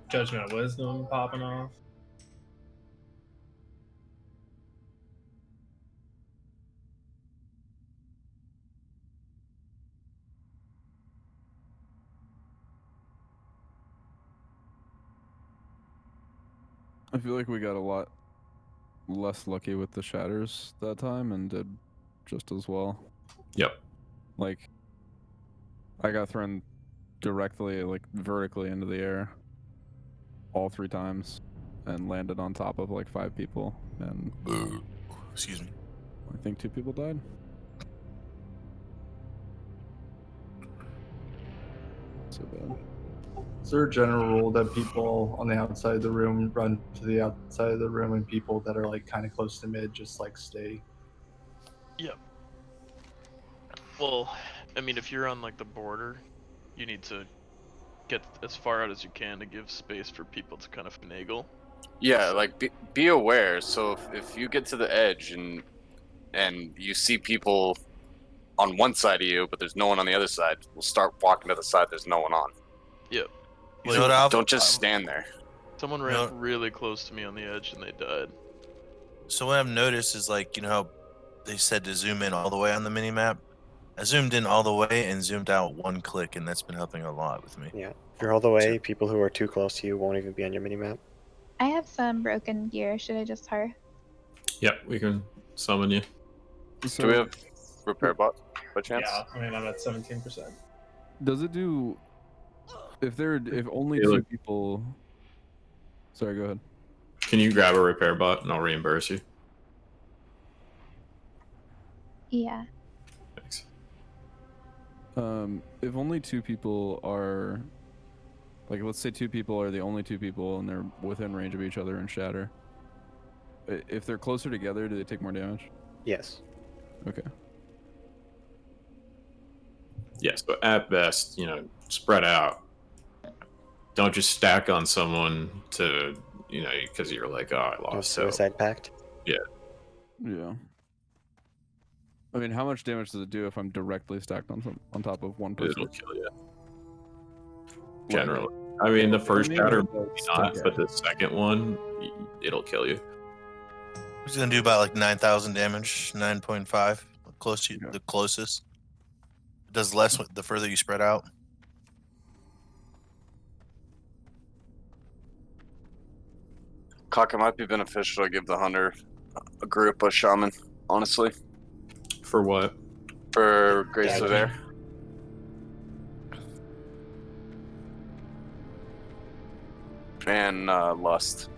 [SPEAKER 8] Judgment of Wisdom popping off.
[SPEAKER 18] I feel like we got a lot less lucky with the shatters that time and did just as well.
[SPEAKER 7] Yep.
[SPEAKER 18] Like, I got thrown directly, like, vertically into the air all 3 times and landed on top of, like, 5 people. And
[SPEAKER 22] excuse me.
[SPEAKER 18] I think 2 people died. So bad.
[SPEAKER 16] Is there a general rule that people on the outside of the room run to the outside of the room and people that are like kind of close to mid just like stay?
[SPEAKER 3] Yep. Well, I mean, if you're on like the border, you need to get as far out as you can to give space for people to kind of finagle.
[SPEAKER 20] Yeah, like be aware. So if you get to the edge and you see people on one side of you, but there's no one on the other side, we'll start walking to the side there's no one on.
[SPEAKER 3] Yep.
[SPEAKER 22] You know what, Alpha?
[SPEAKER 20] Don't just stand there.
[SPEAKER 3] Someone ran really close to me on the edge and they died.
[SPEAKER 22] So what I've noticed is, like, you know how they said to zoom in all the way on the mini-map? I zoomed in all the way and zoomed out 1 click, and that's been helping a lot with me.
[SPEAKER 4] Yeah. If you're all the way, people who are too close to you won't even be on your mini-map.
[SPEAKER 9] I have some broken gear. Should I just hire?
[SPEAKER 7] Yep, we can summon you.
[SPEAKER 20] Do we have repair bot by chance?
[SPEAKER 8] Yeah, I mean, I'm at 17%.
[SPEAKER 18] Does it do... If only
[SPEAKER 7] Hey,
[SPEAKER 18] 2
[SPEAKER 7] look.
[SPEAKER 18] people... Sorry, go ahead.
[SPEAKER 7] Can you grab a repair bot and I'll reimburse you?
[SPEAKER 9] Yeah.
[SPEAKER 7] Thanks.
[SPEAKER 18] If only 2 people are... Like, let's say 2 people are the only 2 people and they're within range of each other and shatter. If they're closer together, do they take more damage?
[SPEAKER 4] Yes.
[SPEAKER 18] Okay.
[SPEAKER 7] Yeah, so at best, you know, spread out. Don't just stack on someone to, you know, because you're like, oh, I lost.
[SPEAKER 4] Suicide pact?
[SPEAKER 7] Yeah.
[SPEAKER 18] Yeah. I mean, how much damage does it do if I'm directly stacked on top of one person?
[SPEAKER 7] It'll kill you. Generally. I mean, the first shatter, maybe not, but the second one, it'll kill you.
[SPEAKER 22] He's gonna do about like 9,000 damage, 9.5, close to the closest. It does less the further you spread out.
[SPEAKER 20] Cock, it might be beneficial to give the hunter a group of shaman, honestly.
[SPEAKER 7] For what?
[SPEAKER 20] For Grace of Air. And Lust.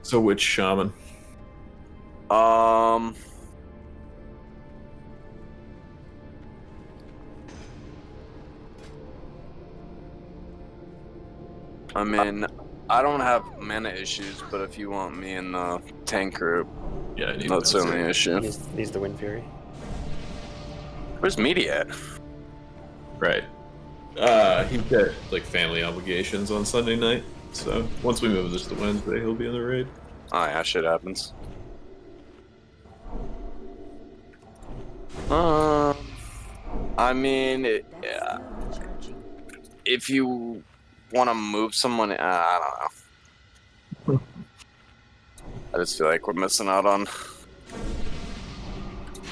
[SPEAKER 7] So which shaman?
[SPEAKER 20] I mean, I don't have mana issues, but if you want me in the tank group,
[SPEAKER 7] yeah,
[SPEAKER 20] that's the only issue.
[SPEAKER 4] He's the Wind Fury.
[SPEAKER 20] Where's Meaty at?
[SPEAKER 7] Right. He's got like family obligations on Sunday night, so once we move this to Wednesday, he'll be in the raid.
[SPEAKER 20] Oh yeah, shit happens. I mean, yeah. If you want to move someone, I don't know. I just feel like we're missing out on.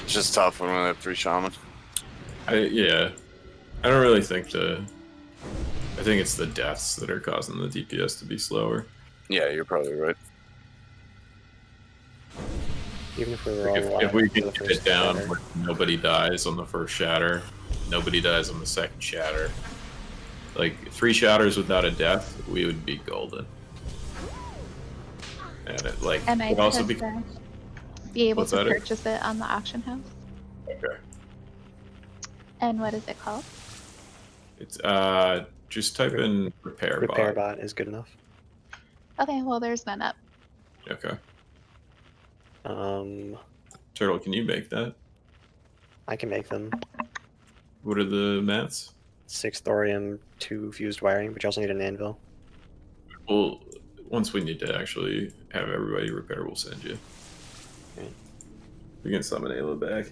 [SPEAKER 20] It's just tough when we only have 3 shaman.
[SPEAKER 7] Yeah, I don't really think I think it's the deaths that are causing the DPS to be slower.
[SPEAKER 20] Yeah, you're probably right.
[SPEAKER 4] Even if we were all
[SPEAKER 7] If we can
[SPEAKER 4] for the
[SPEAKER 7] get
[SPEAKER 4] first
[SPEAKER 7] it down
[SPEAKER 4] shatter.
[SPEAKER 7] where nobody dies on the first shatter, nobody dies on the second shatter. Like 3 shatters without a death, we would be golden. And it like
[SPEAKER 9] Am I
[SPEAKER 7] would also
[SPEAKER 9] supposed
[SPEAKER 7] be.
[SPEAKER 9] to be able
[SPEAKER 7] What's
[SPEAKER 9] to
[SPEAKER 7] that?
[SPEAKER 9] purchase it on the auction house?
[SPEAKER 7] Okay.
[SPEAKER 9] And what is it called?
[SPEAKER 7] It's just type in repair
[SPEAKER 4] bot is good enough.
[SPEAKER 9] Okay, well there's none up.
[SPEAKER 7] Okay.
[SPEAKER 4] Um,
[SPEAKER 7] Turtle, can you make that?
[SPEAKER 4] I can make them.
[SPEAKER 7] What are the mats?
[SPEAKER 4] 6 thorium, 2 fused wiring, but you also need an anvil.
[SPEAKER 7] Well, once we need to actually have everybody repair, we'll send you.
[SPEAKER 4] Okay.
[SPEAKER 7] We can summon Ayla back.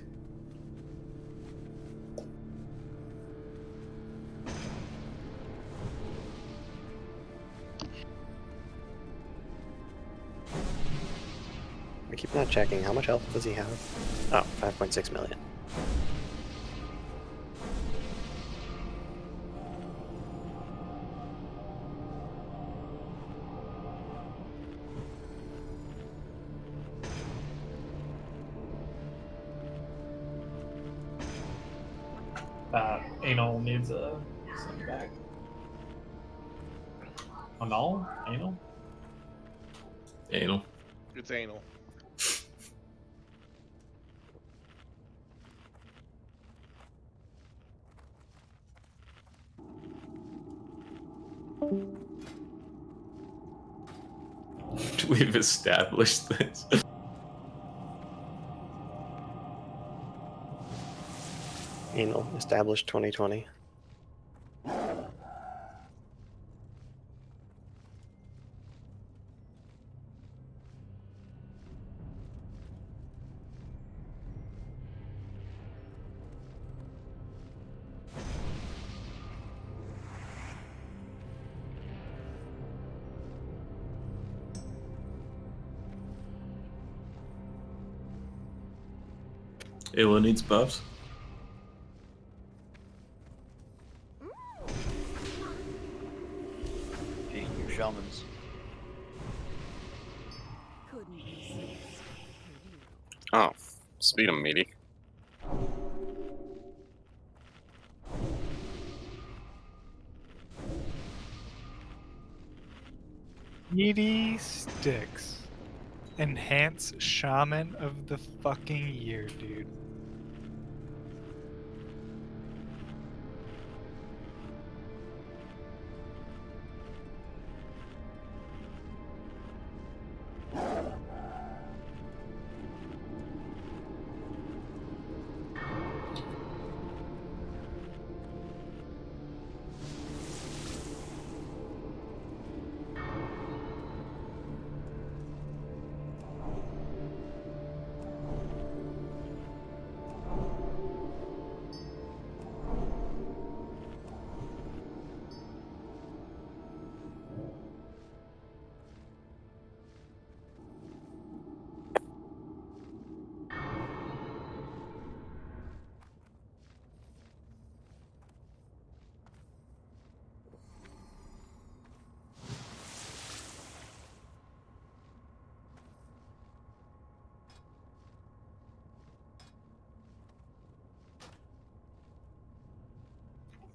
[SPEAKER 4] I keep not checking. How much health does he have? Oh, 5.6 million.
[SPEAKER 8] Anal needs a send back. Anal? Anal?
[SPEAKER 7] Anal.
[SPEAKER 19] It's anal.
[SPEAKER 7] We've established this.
[SPEAKER 4] Anal, established 2020.
[SPEAKER 7] Ayla needs buffs.
[SPEAKER 15] Feeding your shamans.
[SPEAKER 20] Oh, speed of meaty.
[SPEAKER 12] Meaty sticks. Enhance shaman of the fucking year, dude.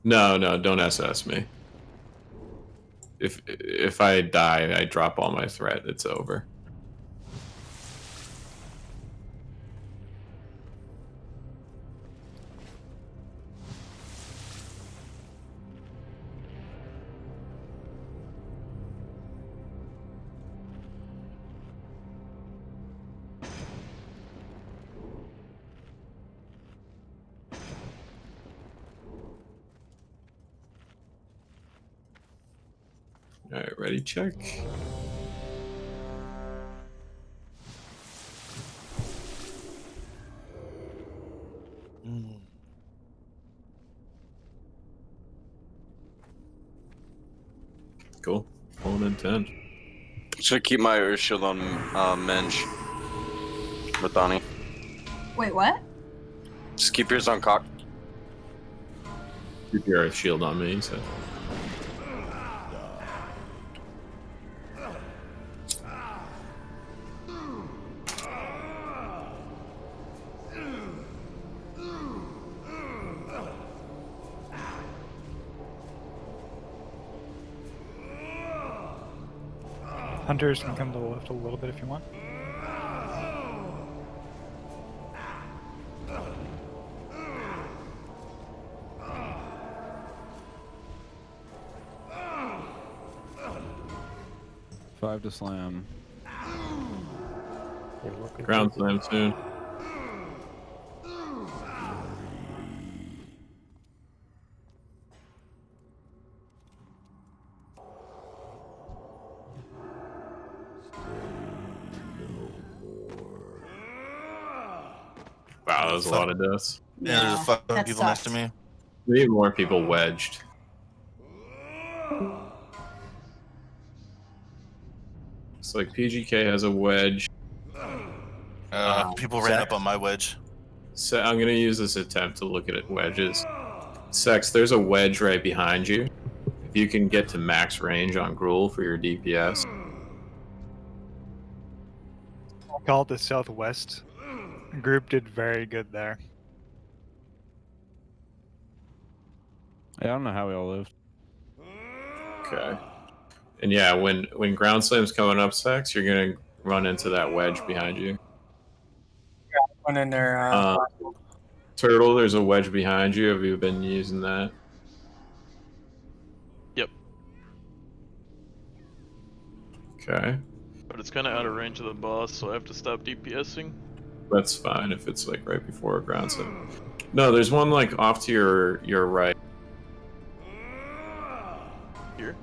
[SPEAKER 7] No, don't SS me. If I die, I drop all my threat. It's over. All right, ready? Check. Cool. Pulling in 10.
[SPEAKER 20] Should keep my Earth Shield on Mensch. With Donnie.
[SPEAKER 2] Wait, what?
[SPEAKER 20] Just keep yours on cock.
[SPEAKER 7] Keep your Earth Shield on me, he said.
[SPEAKER 12] Hunters can come to the left a little bit if you want.
[SPEAKER 18] Five to slam.
[SPEAKER 7] Ground slam soon. Wow, that was a lot of deaths.
[SPEAKER 22] Yeah, there's a fuck ton of people next to me.
[SPEAKER 7] We need more people wedged. It's like PGK has a wedge.
[SPEAKER 22] People ran up on my wedge.
[SPEAKER 7] So I'm gonna use this attempt to look at wedges. Sex, there's a wedge right behind you. If you can get to max range on Gruul for your DPS.
[SPEAKER 12] I'll call it the southwest. Group did very good there.
[SPEAKER 18] Yeah, I don't know how we all lived.
[SPEAKER 7] Okay. And yeah, when ground slam's coming up, Sex, you're gonna run into that wedge behind you.
[SPEAKER 17] One in there.
[SPEAKER 7] Turtle, there's a wedge behind you. Have you been using that?
[SPEAKER 3] Yep.
[SPEAKER 7] Okay.
[SPEAKER 3] But it's kind of out of range of the boss, so I have to stop DPSing.
[SPEAKER 7] That's fine if it's like right before a ground slam. No, there's one like off to your right.
[SPEAKER 3] Here?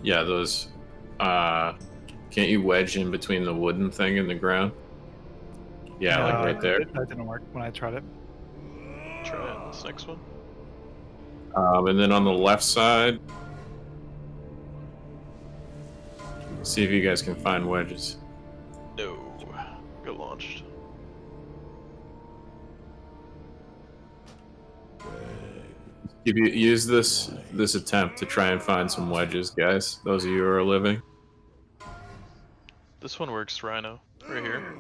[SPEAKER 7] Yeah, those. Can't you wedge in between the wooden thing and the ground? Yeah,
[SPEAKER 12] No,
[SPEAKER 7] like right there.
[SPEAKER 12] That didn't work when I tried it.
[SPEAKER 3] Try it. This next one.
[SPEAKER 7] And then on the left side, see if you guys can find wedges.
[SPEAKER 3] No. Got launched.
[SPEAKER 7] If you use this attempt to try and find some wedges, guys, those of you who are living.
[SPEAKER 3] This one works, Rhino. Right here.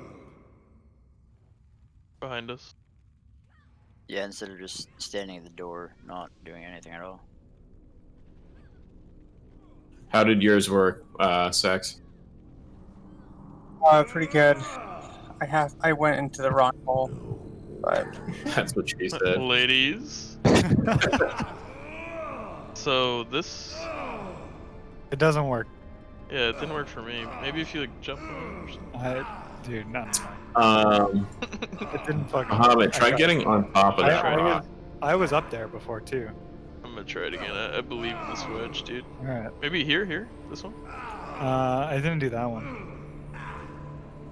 [SPEAKER 3] Behind us.
[SPEAKER 15] Yeah, instead of just standing at the door, not doing anything at all.
[SPEAKER 7] How did yours work, Sex?
[SPEAKER 17] Pretty good. I went into the wrong hole, but
[SPEAKER 7] That's what she said.
[SPEAKER 3] Ladies. So this.
[SPEAKER 12] It doesn't work.
[SPEAKER 3] Yeah, it didn't work for me. Maybe if you like jump on or something.
[SPEAKER 12] Dude, no. It didn't fucking.
[SPEAKER 7] Muhammad, try getting on top of that rock.
[SPEAKER 12] I was up there before too.
[SPEAKER 3] I'm gonna try it again. I believe in this wedge, dude.
[SPEAKER 12] Alright.
[SPEAKER 3] Maybe here, this one.
[SPEAKER 12] I didn't do that one.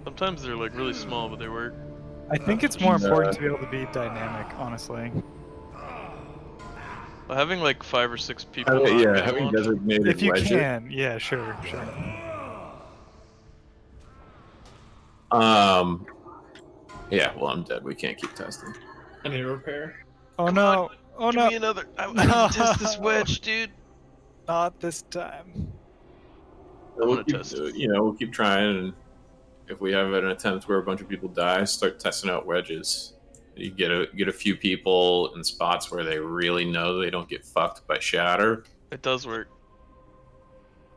[SPEAKER 3] Sometimes they're like really small, but they work.
[SPEAKER 12] I think it's more important to be able to be dynamic, honestly.
[SPEAKER 3] Well, having like 5 or 6 people.
[SPEAKER 7] Having designated
[SPEAKER 12] If you
[SPEAKER 7] wedges.
[SPEAKER 12] can, yeah, sure.
[SPEAKER 7] Yeah, well, I'm dead. We can't keep testing.
[SPEAKER 8] I need a repair.
[SPEAKER 12] Oh no! Oh
[SPEAKER 3] Give
[SPEAKER 12] no!
[SPEAKER 3] me another. I need to test this wedge, dude.
[SPEAKER 12] Not this time.
[SPEAKER 7] We'll keep trying, and if we have an attempt where a bunch of people die, start testing out wedges. You get a few people in spots where they really know they don't get fucked by shatter.
[SPEAKER 3] It does work.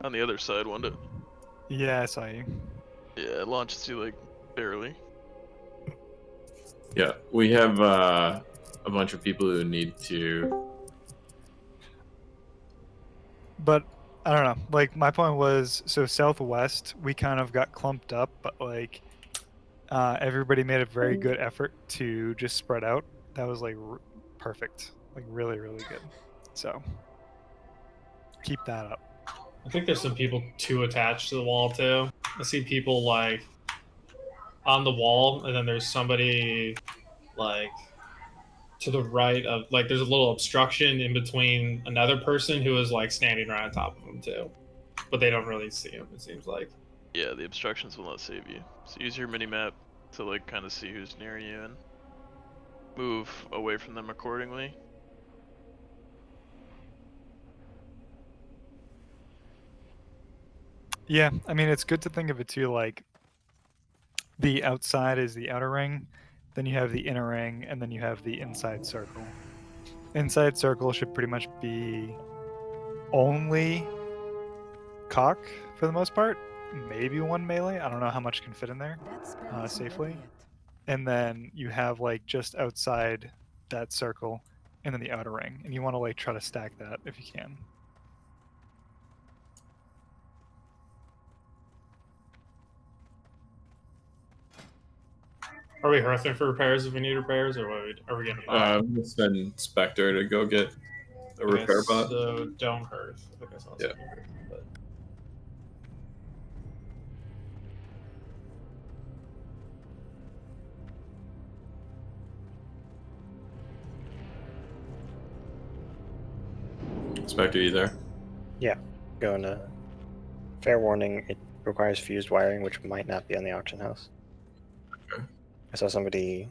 [SPEAKER 3] On the other side, won't it?
[SPEAKER 12] Yeah, I saw you.
[SPEAKER 3] Yeah, it launches you like barely.
[SPEAKER 7] Yeah, we have a bunch of people who need to.
[SPEAKER 12] But I don't know. Like my point was, so southwest, we kind of got clumped up, but like everybody made a very good effort to just spread out. That was like perfect, like really, really good. So keep that up.
[SPEAKER 8] I think there's some people too attached to the wall too. I see people like on the wall, and then there's somebody like to the right of like there's a little obstruction in between another person who is like standing right on top of them too, but they don't really see him. It seems like.
[SPEAKER 3] Yeah, the obstructions will not save you. So use your mini map to like kind of see who's near you and move away from them accordingly.
[SPEAKER 12] Yeah, I mean it's good to think of it too. Like the outside is the outer ring, then you have the inner ring, and then you have the inside circle. Inside circle should pretty much be only cock for the most part. Maybe one melee. I don't know how much can fit in there safely. And then you have like just outside that circle, and then the outer ring, and you want to like try to stack that if you can.
[SPEAKER 8] Are we hearthing for repairs if we need repairs, or what are we getting a bot?
[SPEAKER 7] I'm gonna send Spectre to go get a
[SPEAKER 8] Okay,
[SPEAKER 7] repair bot.
[SPEAKER 8] So don't hearth. I think I saw
[SPEAKER 7] Yeah.
[SPEAKER 8] something hearth, but...
[SPEAKER 7] Spectre, you there?
[SPEAKER 4] Yeah, going to. Fair warning, it requires fused wiring, which might not be on the auction house.
[SPEAKER 7] Okay.
[SPEAKER 4] I saw somebody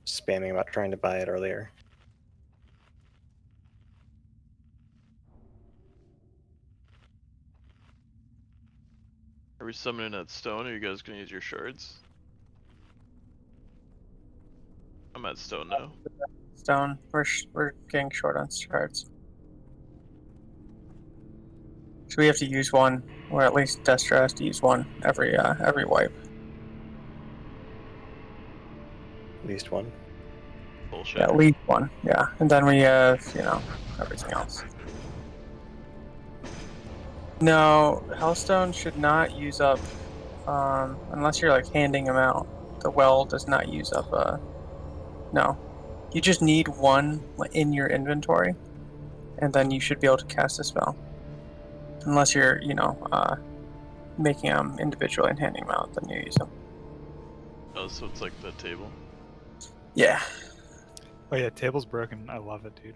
[SPEAKER 4] spamming about trying to buy it earlier.
[SPEAKER 3] Are we summoning that stone, or are you guys gonna use your shards? I'm at stone now.
[SPEAKER 17] Stone. We're getting short on shards. So we have to use one, or at least Destra has to use one every wipe.
[SPEAKER 4] At least one.
[SPEAKER 3] Bullshit.
[SPEAKER 17] Yeah, at least one. Yeah, and then we have everything else. No, Hellstone should not use up unless you're like handing them out. The well does not use up. No, you just need one in your inventory, and then you should be able to cast a spell. Unless you're, making them individually and handing them out, then you use them.
[SPEAKER 3] Oh, so it's like the table.
[SPEAKER 17] Yeah.
[SPEAKER 12] Oh yeah, table's broken. I love it, dude.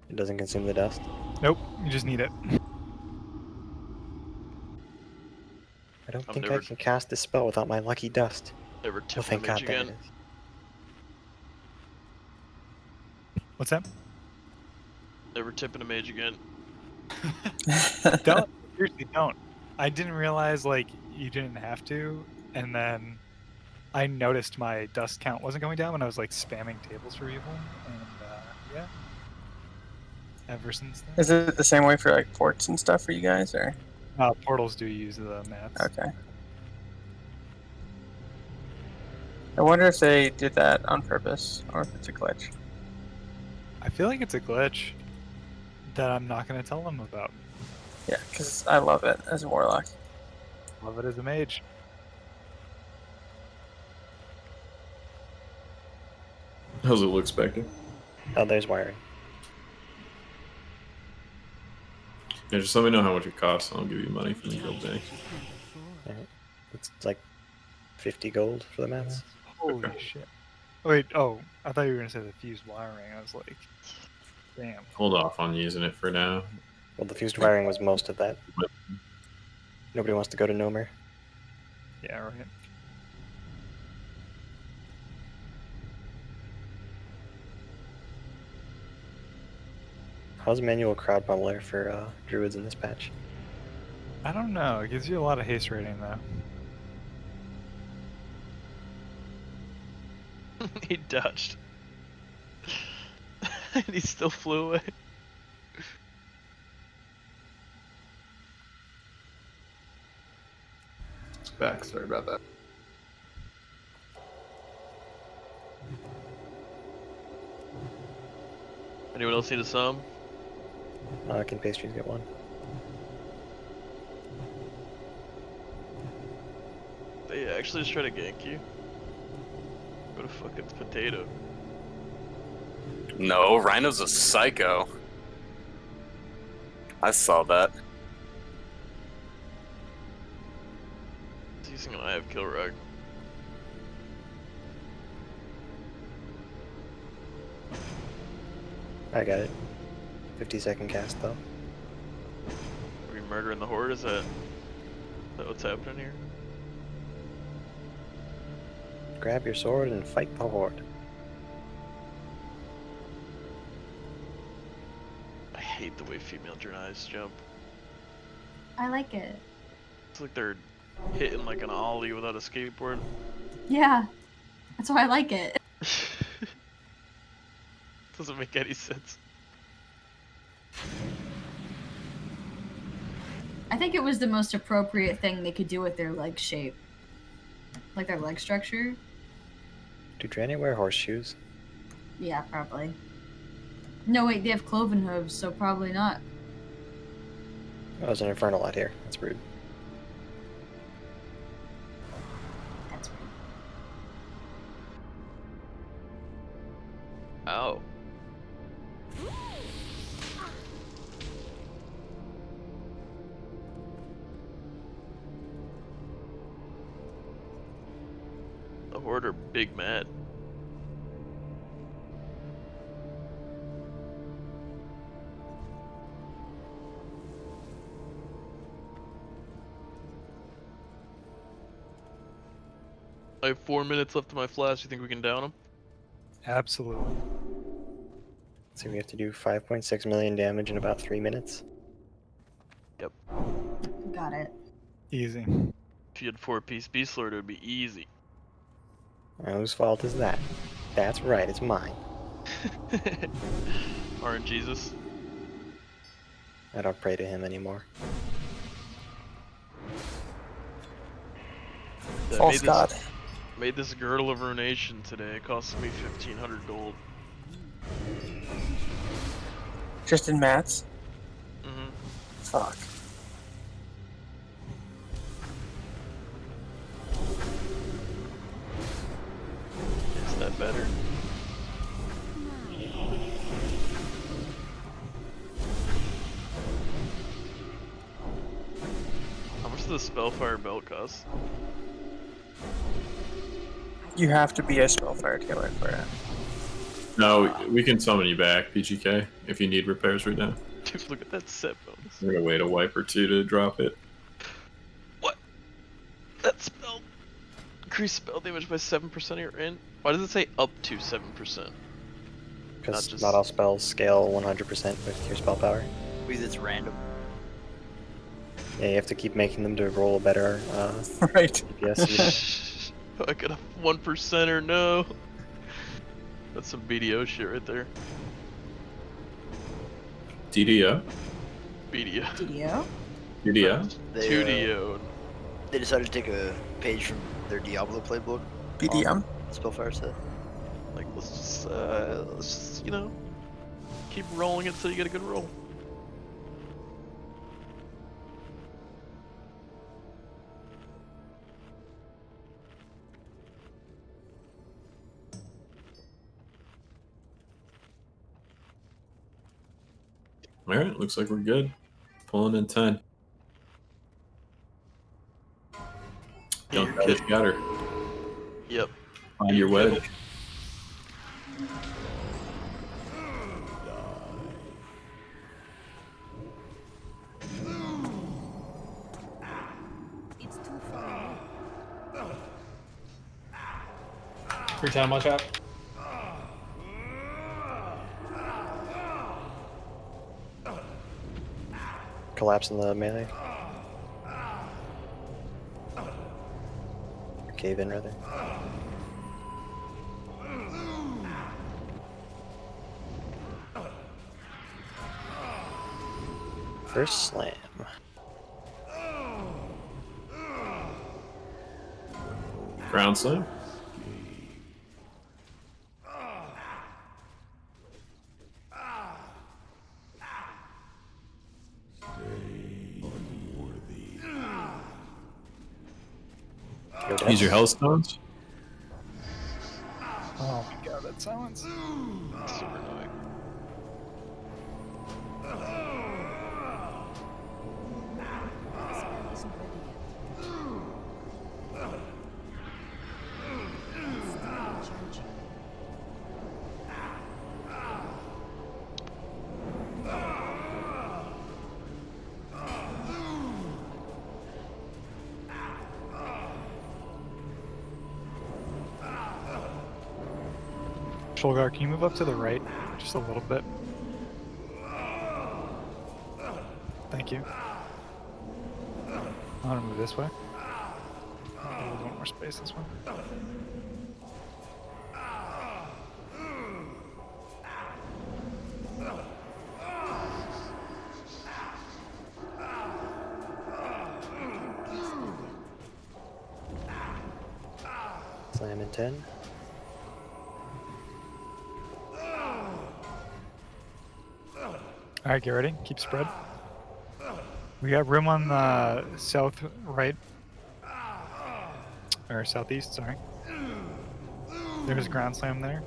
[SPEAKER 4] It doesn't consume the dust.
[SPEAKER 12] Nope, you just need it.
[SPEAKER 4] I don't
[SPEAKER 3] I'm
[SPEAKER 4] think
[SPEAKER 3] never-
[SPEAKER 4] I can cast this spell without my lucky dust.
[SPEAKER 3] Never
[SPEAKER 4] Oh,
[SPEAKER 3] tip
[SPEAKER 4] thank
[SPEAKER 3] the
[SPEAKER 4] God
[SPEAKER 3] mage
[SPEAKER 4] that
[SPEAKER 3] again.
[SPEAKER 4] it is.
[SPEAKER 12] What's that?
[SPEAKER 3] Never tipping a mage again.
[SPEAKER 12] Don't. Seriously, don't. I didn't realize like you didn't have to, and then I noticed my dust count wasn't going down when I was like spamming tables for people, and yeah. Ever since then.
[SPEAKER 17] Is it the same way for like ports and stuff for you guys, or?
[SPEAKER 12] Portals do use the mats.
[SPEAKER 17] Okay. I wonder if they did that on purpose, or if it's a glitch.
[SPEAKER 12] I feel like it's a glitch that I'm not going to tell them about.
[SPEAKER 17] Yeah, because I love it as a warlock.
[SPEAKER 12] Love it as a mage.
[SPEAKER 7] How's it look, Spectre?
[SPEAKER 4] Oh, there's wiring.
[SPEAKER 7] Yeah, just let me know how much it costs, and I'll give you money for the build day.
[SPEAKER 4] Alright. It's like 50 gold for the mats.
[SPEAKER 12] Holy shit. Wait, oh, I thought you were going to say the fused wiring. I was like, damn.
[SPEAKER 7] Hold off on using it for now.
[SPEAKER 4] Well, the fused wiring was most of that. Nobody wants to go to Nomer.
[SPEAKER 12] Yeah, right.
[SPEAKER 4] How's manual crowd pummeler for druids in this patch?
[SPEAKER 12] I don't know. It gives you a lot of haste rating, though.
[SPEAKER 3] He dodged. And he still flew away.
[SPEAKER 16] Back, sorry about that.
[SPEAKER 3] Anyone else need a sum?
[SPEAKER 4] Can pastries get one?
[SPEAKER 3] They actually just try to gank you. What a fucking potato.
[SPEAKER 20] No, Rhino's a psycho. I saw that.
[SPEAKER 3] He's using an Eye of Kilrog.
[SPEAKER 4] I got it. 50-second cast though.
[SPEAKER 3] Are we murdering the horde? Is that what's happening here?
[SPEAKER 4] Grab your sword and fight the horde.
[SPEAKER 3] I hate the way female Draenei's jump.
[SPEAKER 2] I like it.
[SPEAKER 3] It's like they're hitting like an ollie without a skateboard.
[SPEAKER 2] Yeah, that's why I like it.
[SPEAKER 3] Doesn't make any sense.
[SPEAKER 2] I think it was the most appropriate thing they could do with their leg shape. Like their leg structure.
[SPEAKER 4] Do Draenei wear horseshoes?
[SPEAKER 2] Yeah, probably. No, wait, they have cloven hooves, so probably not.
[SPEAKER 4] Oh, there's an infernal out here. That's rude.
[SPEAKER 2] That's rude.
[SPEAKER 3] Ow. The Horde are big mad. I have 4 minutes left of my flash. You think we can down them?
[SPEAKER 12] Absolutely.
[SPEAKER 4] So we have to do 5.6 million damage in about 3 minutes.
[SPEAKER 3] Yep.
[SPEAKER 2] Got it.
[SPEAKER 12] Easy.
[SPEAKER 3] If you had 4-piece Beast Lord, it would be easy.
[SPEAKER 4] Whose fault is that? That's right, it's mine.
[SPEAKER 3] Aren't Jesus?
[SPEAKER 4] I don't pray to him anymore.
[SPEAKER 17] False god.
[SPEAKER 3] Made this Girdle of Runation today. It cost me 1,500 gold.
[SPEAKER 17] Just in mats?
[SPEAKER 3] Mm-hmm.
[SPEAKER 17] Fuck.
[SPEAKER 3] Is that better? How much does the Spellfire belt cost?
[SPEAKER 17] You have to be a Spellfire Tailor for it.
[SPEAKER 7] No, we can summon you back, PGK, if you need repairs right now.
[SPEAKER 3] Dude, look at that set bonus.
[SPEAKER 7] We're gonna wait a wipe or two to drop it.
[SPEAKER 3] That spell increase spell damage by 7% of your int. Why does it say up to 7%?
[SPEAKER 4] Because not all spells scale 100% with your spell power.
[SPEAKER 15] Because it's random.
[SPEAKER 4] Yeah, you have to keep making them to roll better.
[SPEAKER 17] Right.
[SPEAKER 4] DPS.
[SPEAKER 3] I got a 1%er, no. That's some BDO shit right there.
[SPEAKER 7] DDO?
[SPEAKER 3] BDO.
[SPEAKER 2] DDO?
[SPEAKER 7] DDO?
[SPEAKER 3] 2DO.
[SPEAKER 15] They decided to take a page from their Diablo playbook.
[SPEAKER 17] BDM?
[SPEAKER 15] Spellfire set.
[SPEAKER 3] Like, let's just, you know, keep rolling it until you get a good roll.
[SPEAKER 7] Alright, looks like we're good. Pulling in 10. Don't
[SPEAKER 3] Your
[SPEAKER 7] touch shatter.
[SPEAKER 3] Yep.
[SPEAKER 7] Find your wedge.
[SPEAKER 11] It's too far.
[SPEAKER 8] Free time, watch out.
[SPEAKER 4] Collapse in the melee. Or cave in, rather. First slam.
[SPEAKER 7] Ground slam. Use your health stones.
[SPEAKER 12] Oh my god, that silence.
[SPEAKER 3] Super annoying.
[SPEAKER 12] Shulgar, can you move up to the right just a little bit? Thank you. I'm gonna move this way. A little bit more space this way.
[SPEAKER 4] Slam in 10.
[SPEAKER 12] All right, get ready. Keep spread. We got room on the south right. Or southeast, sorry. There's a ground slam there.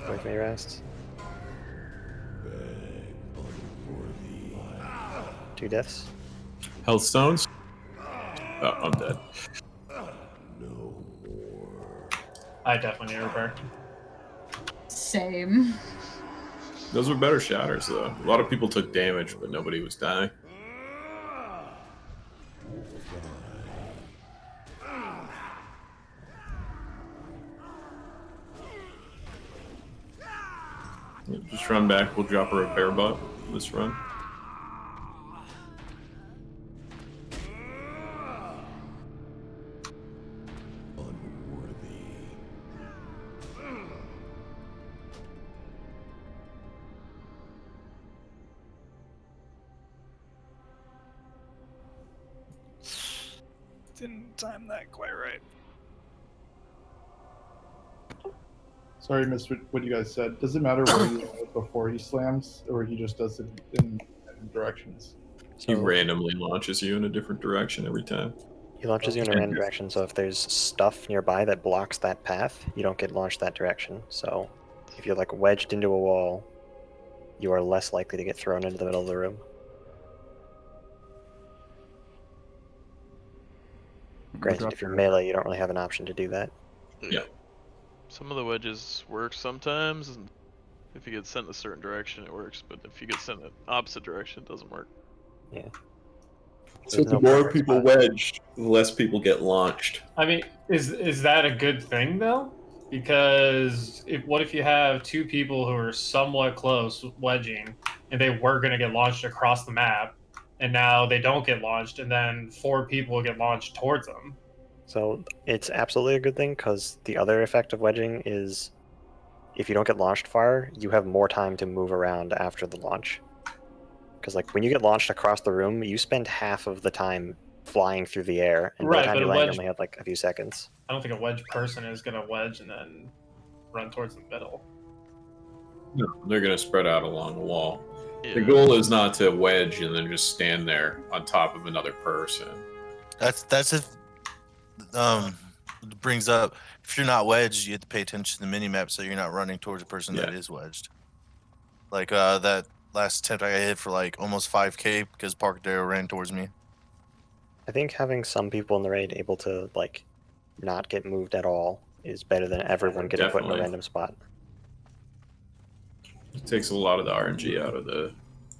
[SPEAKER 4] Wait for me, rest. 2 deaths.
[SPEAKER 7] Health stones? Oh, I'm dead.
[SPEAKER 8] I definitely need repair.
[SPEAKER 2] Same.
[SPEAKER 7] Those were better shatters, though. A lot of people took damage, but nobody was dying. Just run back. We'll drop a repair bot this run.
[SPEAKER 12] Didn't time that quite right.
[SPEAKER 16] Sorry, I missed what you guys said. Does it matter where you are before he slams, or he just does it in directions?
[SPEAKER 7] He randomly launches you in a different direction every time.
[SPEAKER 4] He launches you in a random direction, so if there's stuff nearby that blocks that path, you don't get launched that direction. So if you're like wedged into a wall, you are less likely to get thrown into the middle of the room. Granted, if you're melee, you don't really have an option to do that.
[SPEAKER 7] Yeah.
[SPEAKER 3] Some of the wedges work sometimes, and if you get sent a certain direction, it works. But if you get sent in the opposite direction, it doesn't work.
[SPEAKER 4] Yeah.
[SPEAKER 7] So the more people wedged, the less people get launched.
[SPEAKER 8] I mean, is that a good thing though? Because what if you have 2 people who are somewhat close wedging, and they were going to get launched across the map, and now they don't get launched, and then 4 people get launched towards them?
[SPEAKER 4] So it's absolutely a good thing, because the other effect of wedging is if you don't get launched far, you have more time to move around after the launch. Because like when you get launched across the room, you spend half of the time flying through the air, and by the time you land, you only have like a few seconds.
[SPEAKER 8] I don't think a wedge person is going to wedge and then run towards the middle.
[SPEAKER 7] No, they're going to spread out along the wall. Yeah. The goal is not to wedge and then just stand there on top of another person.
[SPEAKER 22] That's if brings up, if you're not wedged, you have to pay attention to the minimap so you're not running towards a person that is wedged. Like that last attempt I hit for like almost 5k because Parkadero ran towards me.
[SPEAKER 4] I think having some people in the raid able to like not get moved at all is better than everyone getting put in a random spot.
[SPEAKER 7] It takes a lot of the RNG out of the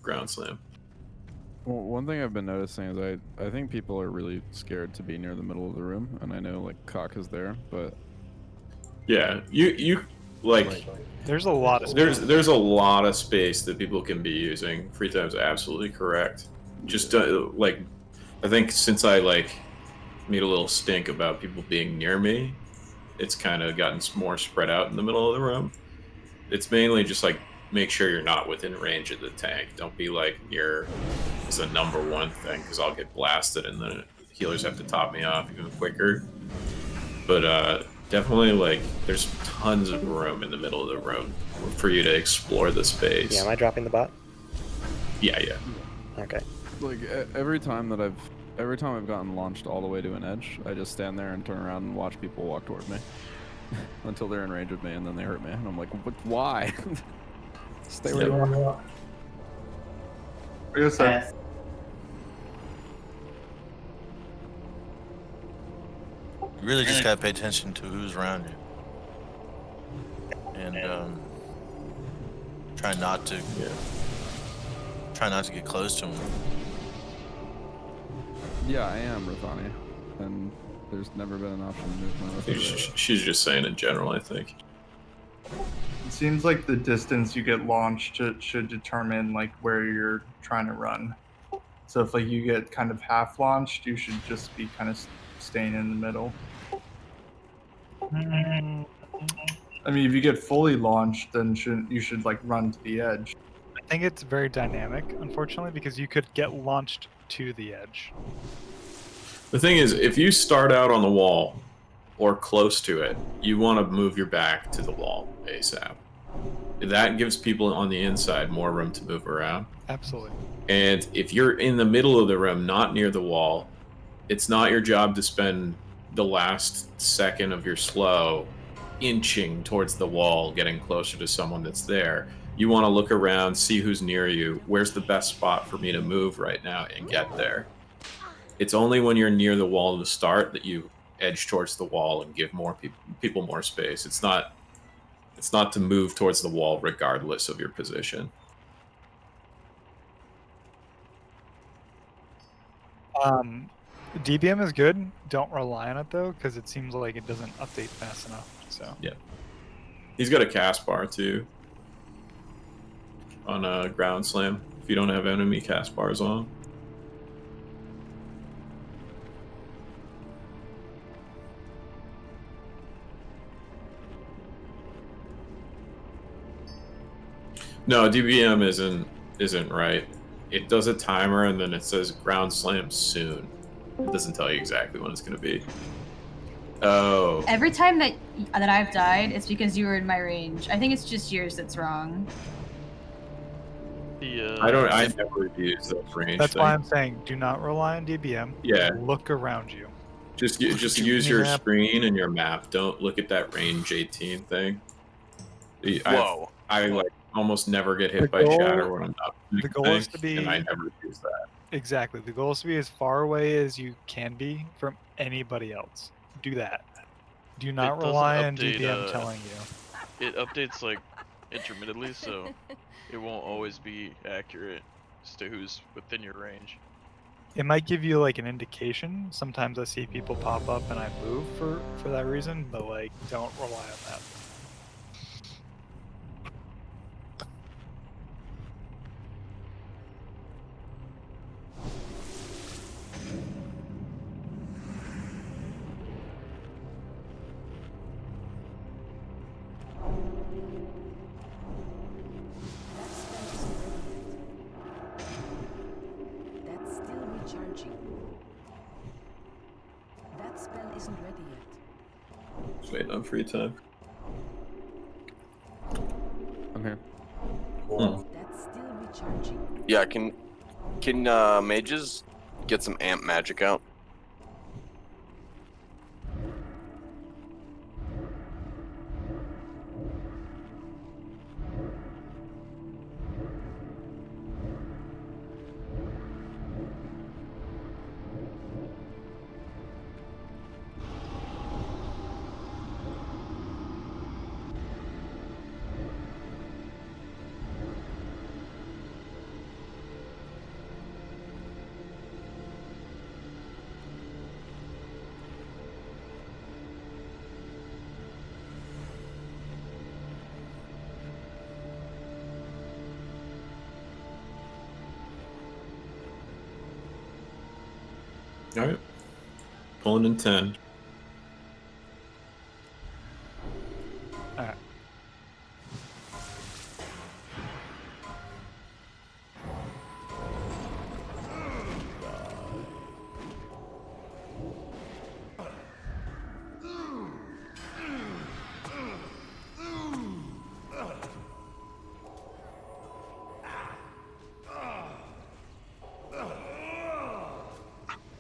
[SPEAKER 7] ground slam.
[SPEAKER 18] Well, one thing I've been noticing is I think people are really scared to be near the middle of the room, and I know like Cock is there, but
[SPEAKER 7] yeah, you like
[SPEAKER 12] there's a lot of
[SPEAKER 7] there's a lot of space that people can be using. Free time's absolutely correct. Just like I think since I like made a little stink about people being near me, it's kind of gotten more spread out in the middle of the room. It's mainly just like make sure you're not within range of the tank. Don't be like near. It's the #1 thing because I'll get blasted and then healers have to top me off even quicker. But definitely like there's tons of room in the middle of the room for you to explore the space.
[SPEAKER 4] Yeah, am I dropping the bot?
[SPEAKER 7] Yeah.
[SPEAKER 4] Okay.
[SPEAKER 18] like every time I've gotten launched all the way to an edge, I just stand there and turn around and watch people walk toward me until they're in range of me, and then they hurt me, and I'm like, why? Stay where you are.
[SPEAKER 16] Yes, sir.
[SPEAKER 22] You really just gotta pay attention to who's around you, and try not to get close to them.
[SPEAKER 18] Yeah, I am Rathani, and there's never been an option to move my weapon.
[SPEAKER 7] She's just saying in general, I think.
[SPEAKER 16] It seems like the distance you get launched should determine like where you're trying to run. So if like you get kind of half launched, you should just be kind of staying in the middle. I mean, if you get fully launched, then you should like run to the edge.
[SPEAKER 12] think it's very dynamic, unfortunately, because you could get launched to the edge.
[SPEAKER 7] The thing is, if you start out on the wall or close to it, you want to move your back to the wall ASAP. That gives people on the inside more room to move around.
[SPEAKER 12] Absolutely.
[SPEAKER 7] And if you're in the middle of the room, not near the wall, it's not your job to spend the last second of your slow inching towards the wall, getting closer to someone that's there. You want to look around, see who's near you. Where's the best spot for me to move right now and get there? It's only when you're near the wall to start that you edge towards the wall and give more people more space. It's not to move towards the wall regardless of your position.
[SPEAKER 12] DBM is good. Don't rely on it though, because it seems like it doesn't update fast enough. So
[SPEAKER 7] yeah, he's got a cast bar too on a ground slam. If you don't have enemy cast bars on. No, DBM isn't right. It does a timer and then it says ground slam soon. It doesn't tell you exactly when it's going to be. Oh.
[SPEAKER 2] Every time that I've died, it's because you were in my range. I think it's just yours that's wrong.
[SPEAKER 7] I never use those range.
[SPEAKER 12] That's why I'm saying do not rely on DBM.
[SPEAKER 7] Yeah.
[SPEAKER 12] Look around you.
[SPEAKER 7] Just use your screen and your map. Don't look at that range 18 thing.
[SPEAKER 20] Whoa.
[SPEAKER 7] I like almost never get hit by shatter when I'm not.
[SPEAKER 12] The goal is to be.
[SPEAKER 7] And I never use that.
[SPEAKER 12] Exactly. The goal is to be as far away as you can be from anybody else. Do that. Do not rely on DBM telling you.
[SPEAKER 3] It updates like intermittently, so it won't always be accurate as to who's within your range.
[SPEAKER 12] It might give you like an indication. Sometimes I see people pop up and I move for that reason, but like don't rely on that.
[SPEAKER 11] That's still recharging. That spell isn't ready yet.
[SPEAKER 7] Just waiting on free time.
[SPEAKER 18] I'm here.
[SPEAKER 11] That's still recharging.
[SPEAKER 20] Yeah, can mages get some amp magic out?
[SPEAKER 7] All right. Pulling in 10.
[SPEAKER 12] All right.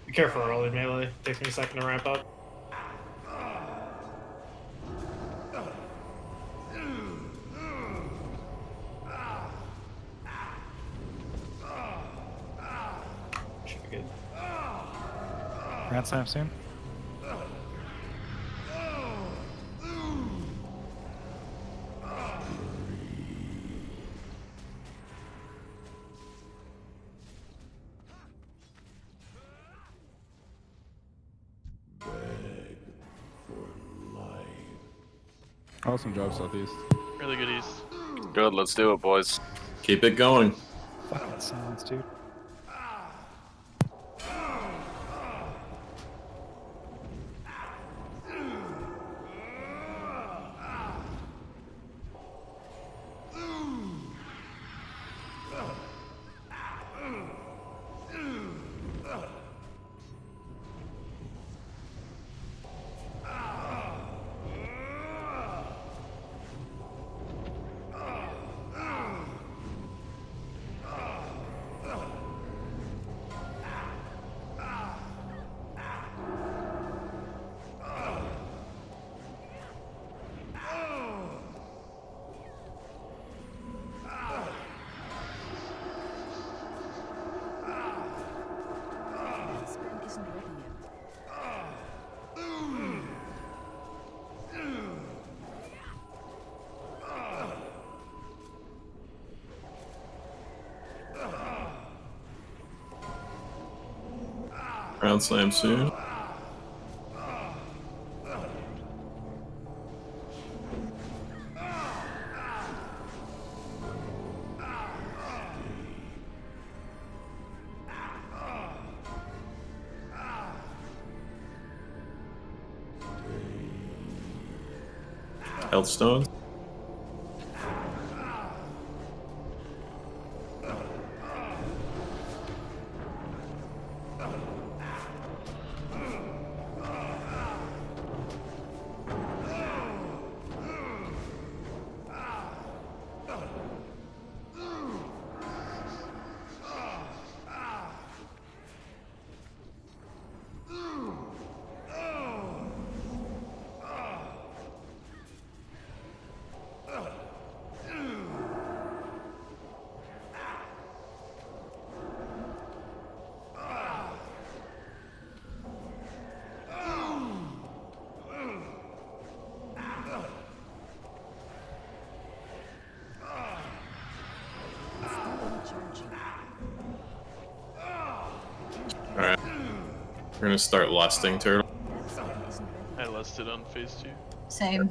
[SPEAKER 8] Be careful early melee. Takes me a second to ramp up. Should be good.
[SPEAKER 12] Grand slam soon.
[SPEAKER 18] Awesome job, Southeast.
[SPEAKER 3] Really good east.
[SPEAKER 20] Good, let's do it, boys.
[SPEAKER 7] Keep it going.
[SPEAKER 12] Fuck that silence, dude.
[SPEAKER 7] Ground slam soon. Health stones. Alright. We're gonna start lusting turtle.
[SPEAKER 3] I lusted on phase 2.
[SPEAKER 2] Same.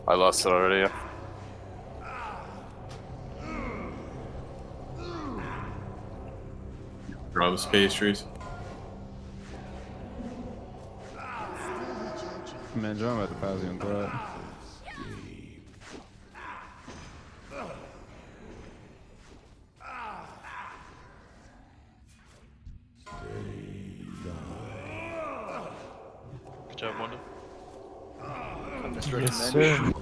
[SPEAKER 20] I lost it already.
[SPEAKER 7] Drums, pastries.
[SPEAKER 18] Man, John about to pass you in threat.
[SPEAKER 3] Good job, Wanda.
[SPEAKER 12] Yes, sir.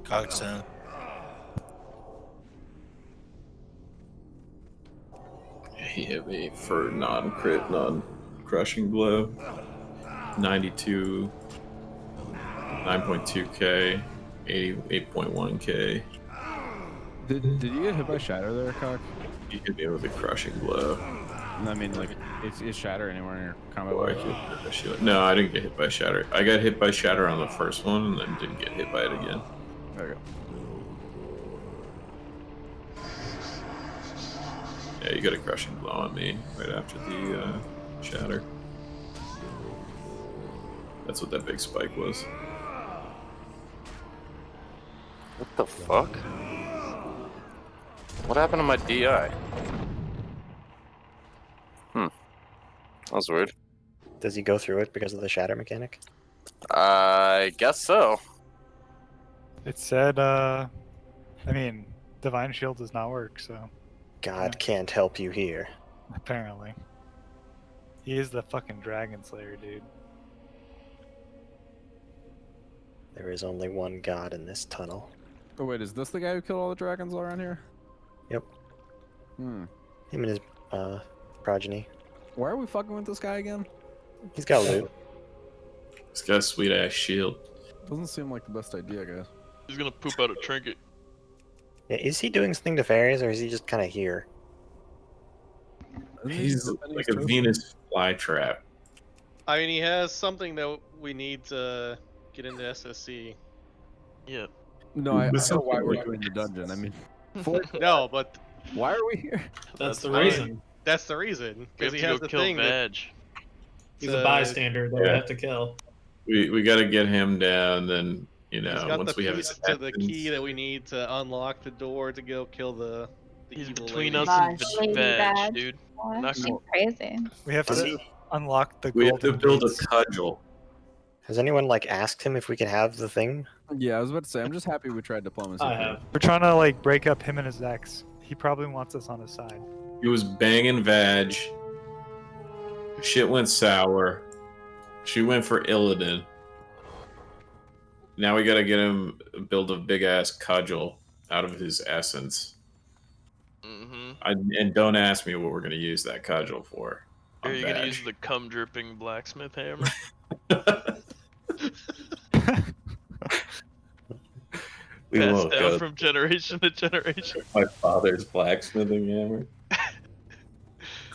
[SPEAKER 22] Karazhan.
[SPEAKER 7] He hit me for non-crit, non-crushing blow. 92, 9.2k, 88.1k.
[SPEAKER 18] Did you get hit by Shatter there, Cock?
[SPEAKER 7] He hit me with a crushing blow.
[SPEAKER 18] I mean, like, is Shatter anywhere in your combat?
[SPEAKER 7] Oh, no, I didn't get hit by Shatter. I got hit by Shatter on the first one, and then didn't get hit by it again.
[SPEAKER 18] There you go.
[SPEAKER 7] Yeah, you got a crushing blow on me right after the Shatter. That's what that big spike was.
[SPEAKER 20] What the fuck? What happened to my DI? That was weird.
[SPEAKER 4] Does he go through it because of the shatter mechanic?
[SPEAKER 20] I guess so.
[SPEAKER 12] It said, I mean, Divine Shield does not work, so.
[SPEAKER 4] God can't help you here.
[SPEAKER 12] Apparently. He is the fucking Dragon Slayer, dude.
[SPEAKER 4] There is only one god in this tunnel.
[SPEAKER 18] Oh wait, is this the guy who killed all the dragons around here?
[SPEAKER 4] Yep.
[SPEAKER 18] Hmm.
[SPEAKER 4] Him and his progeny.
[SPEAKER 18] Why are we fucking with this guy again?
[SPEAKER 4] He's got loot.
[SPEAKER 7] He's got a sweet ass shield.
[SPEAKER 18] Doesn't seem like the best idea, guys.
[SPEAKER 3] He's gonna poop out a trinket.
[SPEAKER 4] Yeah, is he doing something to fairies, or is he just kind of here?
[SPEAKER 7] He's like a Venus flytrap.
[SPEAKER 19] I mean, he has something that we need to get into SSC.
[SPEAKER 3] Yeah.
[SPEAKER 18] No, I don't know why we're doing the dungeon. I mean,
[SPEAKER 19] No, but
[SPEAKER 18] why are we here?
[SPEAKER 8] That's the
[SPEAKER 19] fine.
[SPEAKER 8] reason.
[SPEAKER 19] That's the reason.
[SPEAKER 3] We
[SPEAKER 19] Because
[SPEAKER 3] have
[SPEAKER 19] he
[SPEAKER 3] to
[SPEAKER 19] has
[SPEAKER 3] go
[SPEAKER 19] the
[SPEAKER 3] kill
[SPEAKER 19] thing that
[SPEAKER 3] Vag.
[SPEAKER 8] He's a bystander that we have to kill.
[SPEAKER 7] We got to get him down, then
[SPEAKER 19] he's
[SPEAKER 7] know
[SPEAKER 19] got
[SPEAKER 7] once
[SPEAKER 19] the
[SPEAKER 7] we have
[SPEAKER 19] piece
[SPEAKER 7] his
[SPEAKER 19] to the
[SPEAKER 7] actions.
[SPEAKER 19] key that we need to unlock the door to go kill the
[SPEAKER 3] He's
[SPEAKER 19] evil
[SPEAKER 3] between
[SPEAKER 19] lady.
[SPEAKER 3] us and
[SPEAKER 9] Lady
[SPEAKER 3] Vag,
[SPEAKER 9] Vag.
[SPEAKER 3] dude.
[SPEAKER 9] Well,
[SPEAKER 3] Not
[SPEAKER 9] she's
[SPEAKER 3] cool.
[SPEAKER 9] crazy.
[SPEAKER 12] We have
[SPEAKER 4] Does
[SPEAKER 12] to
[SPEAKER 4] he-
[SPEAKER 12] unlock the
[SPEAKER 7] We have to
[SPEAKER 12] golden
[SPEAKER 7] build
[SPEAKER 12] gates.
[SPEAKER 7] a cudgel.
[SPEAKER 4] Has anyone like asked him if we can have the thing?
[SPEAKER 18] Yeah, I was about to say, I'm just happy we tried diplomacy.
[SPEAKER 8] I have.
[SPEAKER 12] We're trying to like break up him and his ex. He probably wants us on his side.
[SPEAKER 7] He was banging Vag. Shit went sour. She went for Illidan. Now we gotta get him build a big ass cudgel out of his essence.
[SPEAKER 3] Mm-hmm.
[SPEAKER 7] And don't ask me what we're gonna use that cudgel for.
[SPEAKER 3] Are
[SPEAKER 7] on
[SPEAKER 3] you gonna
[SPEAKER 7] Vag.
[SPEAKER 3] use the cum dripping blacksmith hammer?
[SPEAKER 7] We
[SPEAKER 3] Passed
[SPEAKER 7] won't
[SPEAKER 3] down
[SPEAKER 7] go
[SPEAKER 3] from generation to generation.
[SPEAKER 7] my father's blacksmithing hammer.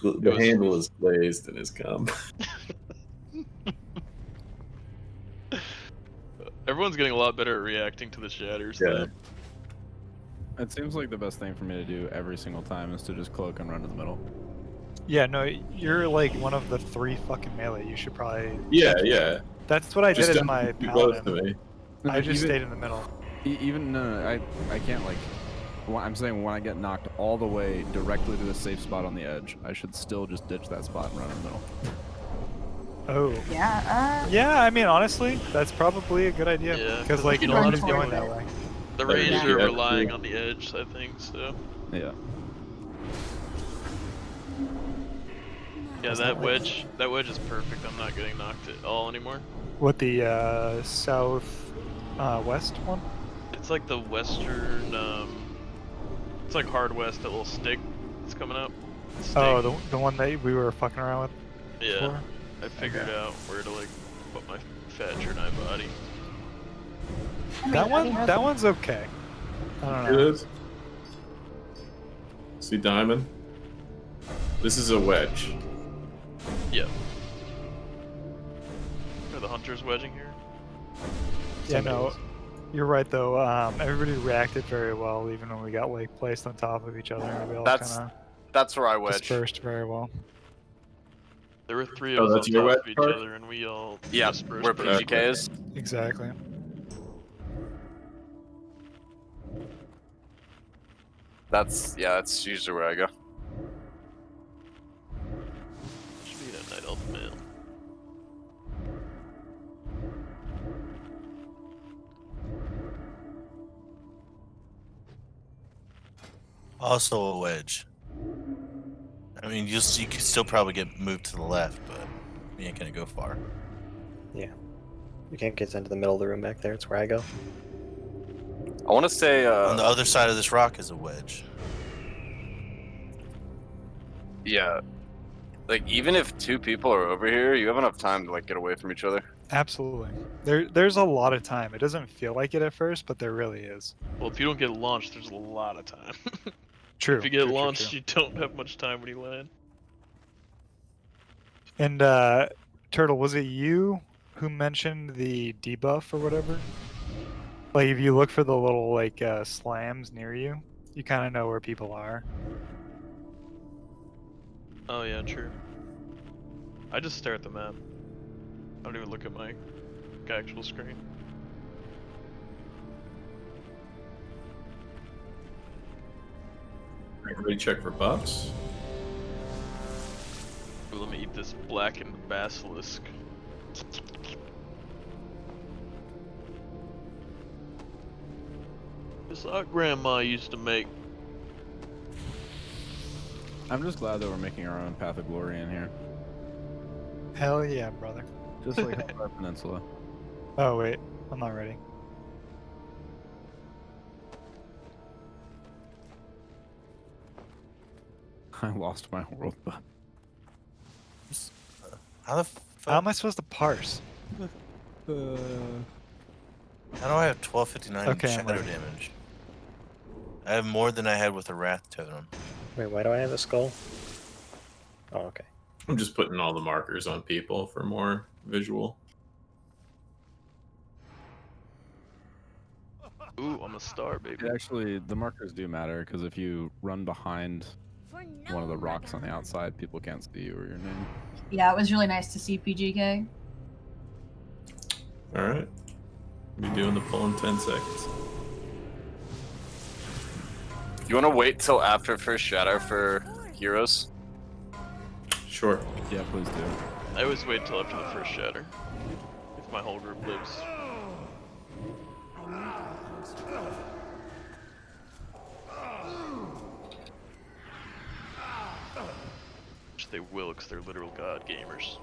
[SPEAKER 7] The handle is glazed in his cum.
[SPEAKER 3] Everyone's getting a lot better at reacting to the shatters.
[SPEAKER 7] Yeah.
[SPEAKER 3] Though.
[SPEAKER 18] It seems like the best thing for me to do every single time is to just cloak and run to the middle.
[SPEAKER 12] Yeah, no, you're like one of the 3 fucking melee. You should probably.
[SPEAKER 7] Yeah, yeah.
[SPEAKER 12] That's what I
[SPEAKER 7] Just
[SPEAKER 12] did as
[SPEAKER 7] don't
[SPEAKER 12] my
[SPEAKER 7] be too close
[SPEAKER 12] paladin.
[SPEAKER 7] to me.
[SPEAKER 12] I just
[SPEAKER 18] Even-
[SPEAKER 12] stayed in the middle.
[SPEAKER 18] Even no, I can't like. I'm saying when I get knocked all the way directly to the safe spot on the edge, I should still just ditch that spot and run in the middle.
[SPEAKER 12] Oh.
[SPEAKER 2] Yeah.
[SPEAKER 12] Yeah, I mean, honestly, that's probably a good idea.
[SPEAKER 3] Yeah,
[SPEAKER 12] Because like
[SPEAKER 3] you don't
[SPEAKER 12] nobody's
[SPEAKER 3] have
[SPEAKER 12] going
[SPEAKER 3] to-
[SPEAKER 12] that way.
[SPEAKER 3] The
[SPEAKER 7] Better
[SPEAKER 3] range
[SPEAKER 7] do
[SPEAKER 3] are
[SPEAKER 7] that
[SPEAKER 3] relying
[SPEAKER 7] too.
[SPEAKER 3] on the edge, I think, so.
[SPEAKER 18] Yeah.
[SPEAKER 3] Yeah, that wedge is perfect. I'm not getting knocked at all anymore.
[SPEAKER 12] What, the south west one?
[SPEAKER 3] It's like the western, it's like hard west, that little stick that's coming up.
[SPEAKER 12] Oh, the one that we were fucking around with.
[SPEAKER 3] Yeah,
[SPEAKER 12] before?
[SPEAKER 3] I figured out where to like put my fat Jedi body.
[SPEAKER 12] That one's okay. I don't
[SPEAKER 7] It
[SPEAKER 12] know.
[SPEAKER 7] is. See diamond? This is a wedge.
[SPEAKER 3] Yeah. Are the hunters wedging here?
[SPEAKER 12] Yeah, no, you're right though. Everybody reacted very well, even when we got like placed on top of each other. And we all
[SPEAKER 20] That's
[SPEAKER 12] kind
[SPEAKER 20] that's where I
[SPEAKER 12] of
[SPEAKER 20] wedge.
[SPEAKER 12] dispersed very well.
[SPEAKER 3] There were 3
[SPEAKER 7] Oh,
[SPEAKER 3] of us
[SPEAKER 7] that's
[SPEAKER 3] on
[SPEAKER 7] your
[SPEAKER 3] top
[SPEAKER 7] wedge
[SPEAKER 3] of each
[SPEAKER 7] part?
[SPEAKER 3] other, and we all
[SPEAKER 20] Yeah,
[SPEAKER 3] dispersed
[SPEAKER 20] where
[SPEAKER 3] pretty
[SPEAKER 20] PGK is.
[SPEAKER 12] Exactly.
[SPEAKER 20] That's usually where I go.
[SPEAKER 3] Should be a night elf male.
[SPEAKER 22] Also a wedge. I mean, you could still probably get moved to the left, but you ain't gonna go far.
[SPEAKER 4] Yeah. You can't get into the middle of the room back there. It's where I go.
[SPEAKER 20] I want to say
[SPEAKER 22] On the other side of this rock is a wedge.
[SPEAKER 20] yeah. Like even if 2 people are over here, you have enough time to like get away from each other.
[SPEAKER 12] Absolutely. There's a lot of time. It doesn't feel like it at first, but there really is.
[SPEAKER 3] Well, if you don't get launched, there's a lot of time.
[SPEAKER 12] True.
[SPEAKER 3] If you get
[SPEAKER 12] true,
[SPEAKER 3] launched,
[SPEAKER 12] true.
[SPEAKER 3] you don't have much time when you land.
[SPEAKER 12] And Turtle, was it you who mentioned the debuff or whatever? Like if you look for the little like slams near you, you kind of know where people are.
[SPEAKER 3] Oh yeah, true. I just stare at the map. I don't even look at my actual screen.
[SPEAKER 7] Everybody check for buffs.
[SPEAKER 3] Ooh, let me eat this blackened basilisk. It's our grandma used to make.
[SPEAKER 18] I'm just glad that we're making our own Path of Glory in here.
[SPEAKER 12] Hell yeah, brother.
[SPEAKER 18] Just like our peninsula.
[SPEAKER 12] Oh wait, I'm not ready.
[SPEAKER 18] I lost my world, but
[SPEAKER 22] How the
[SPEAKER 12] How am I supposed to parse?
[SPEAKER 22] How do I have 1259
[SPEAKER 12] Okay, I'm
[SPEAKER 22] shadow
[SPEAKER 12] ready.
[SPEAKER 22] damage? I have more than I had with a Wrath Totem.
[SPEAKER 4] Wait, why do I have a skull? Oh, okay.
[SPEAKER 7] I'm just putting all the markers on people for more visual.
[SPEAKER 3] Ooh, I'm a star, baby.
[SPEAKER 18] actually the markers do matter because if you run behind one of the rocks on the outside, people can't see you or your name.
[SPEAKER 2] Yeah, it was really nice to see PGK.
[SPEAKER 7] Alright. Be doing the full in 10 seconds.
[SPEAKER 20] You want to wait till after first shadow for heroes?
[SPEAKER 7] Sure.
[SPEAKER 18] Yeah, please do.
[SPEAKER 3] I always wait till after the first shatter. If my whole group lives. Which they will, because they're literal god gamers.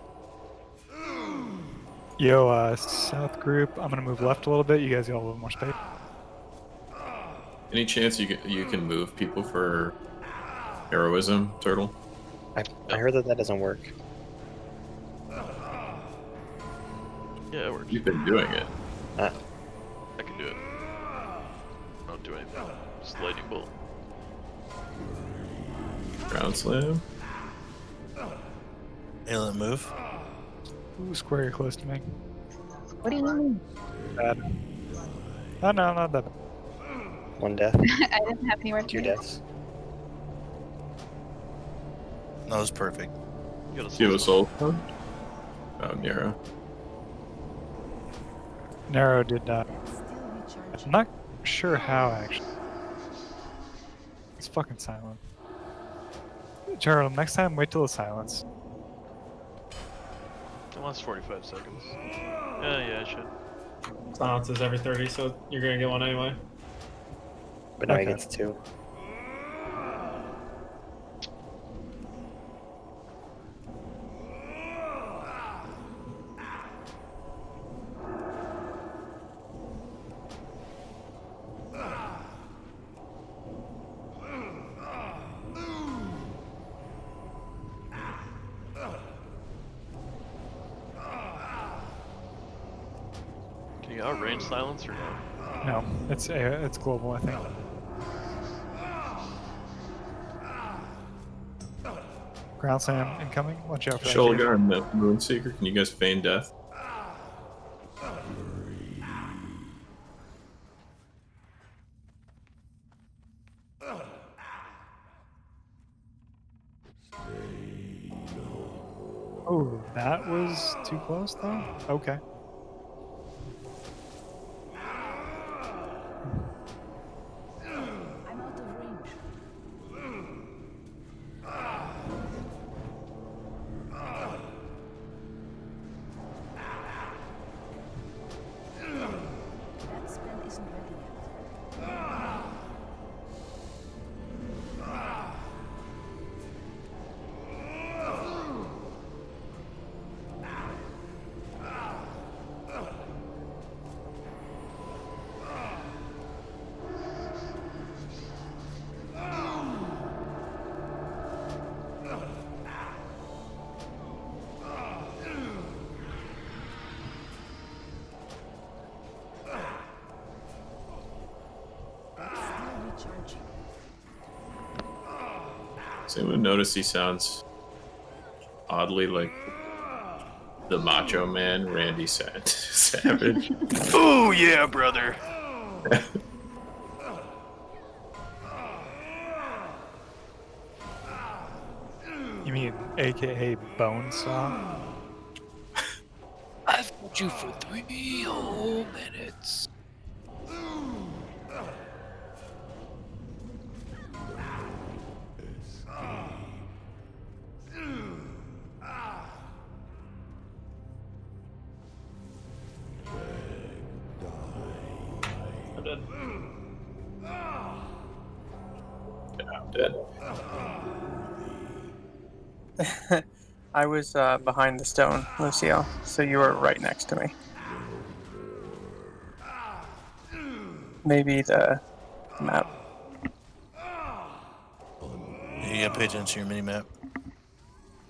[SPEAKER 12] Yo, south group. I'm gonna move left a little bit. You guys got a little more space.
[SPEAKER 7] Any chance you can move people for heroism, Turtle?
[SPEAKER 4] I heard that doesn't work.
[SPEAKER 3] Yeah, it works.
[SPEAKER 7] You've been doing it.
[SPEAKER 3] I can do it. I don't do anything. Just lightning bolt.
[SPEAKER 7] Ground slam.
[SPEAKER 22] Alien move.
[SPEAKER 12] Ooh, square, you're close to me.
[SPEAKER 9] What do you mean?
[SPEAKER 12] Bad. Oh no, not that bad.
[SPEAKER 4] 1 death.
[SPEAKER 9] I didn't have anywhere to
[SPEAKER 4] 2
[SPEAKER 9] go.
[SPEAKER 4] deaths.
[SPEAKER 22] That was perfect.
[SPEAKER 3] You got a
[SPEAKER 7] Do you have a
[SPEAKER 3] soul
[SPEAKER 7] soul stone? Oh, Nero.
[SPEAKER 12] Nero did not. I'm not sure how, actually. It's fucking silent. Gerald, next time, wait till it's silence.
[SPEAKER 3] It lasts 45 seconds. Yeah, I should.
[SPEAKER 8] Silence is every 30, so you're gonna get one anyway.
[SPEAKER 4] But now he
[SPEAKER 12] Okay.
[SPEAKER 4] gets 2.
[SPEAKER 3] Can you outrange silence or no?
[SPEAKER 12] No, it's global, I think. Ground slam incoming. Watch out for that.
[SPEAKER 7] Shulgar and Moonseeker, can you guys feign death?
[SPEAKER 12] Oh, that was too close, though? Okay.
[SPEAKER 11] I'm out of range. That spell isn't ready yet.
[SPEAKER 7] Does anyone notice he sounds oddly like the Macho Man, Randy Savage?
[SPEAKER 3] Oh yeah, brother.
[SPEAKER 12] You mean AKA Bonesaw?
[SPEAKER 5] I've got you for 3 whole minutes.
[SPEAKER 8] I'm dead.
[SPEAKER 7] I'm dead.
[SPEAKER 17] I was behind the stone, Lucio, so you were right next to me. Maybe the map.
[SPEAKER 22] Yeah, you gotta pay attention to your mini map.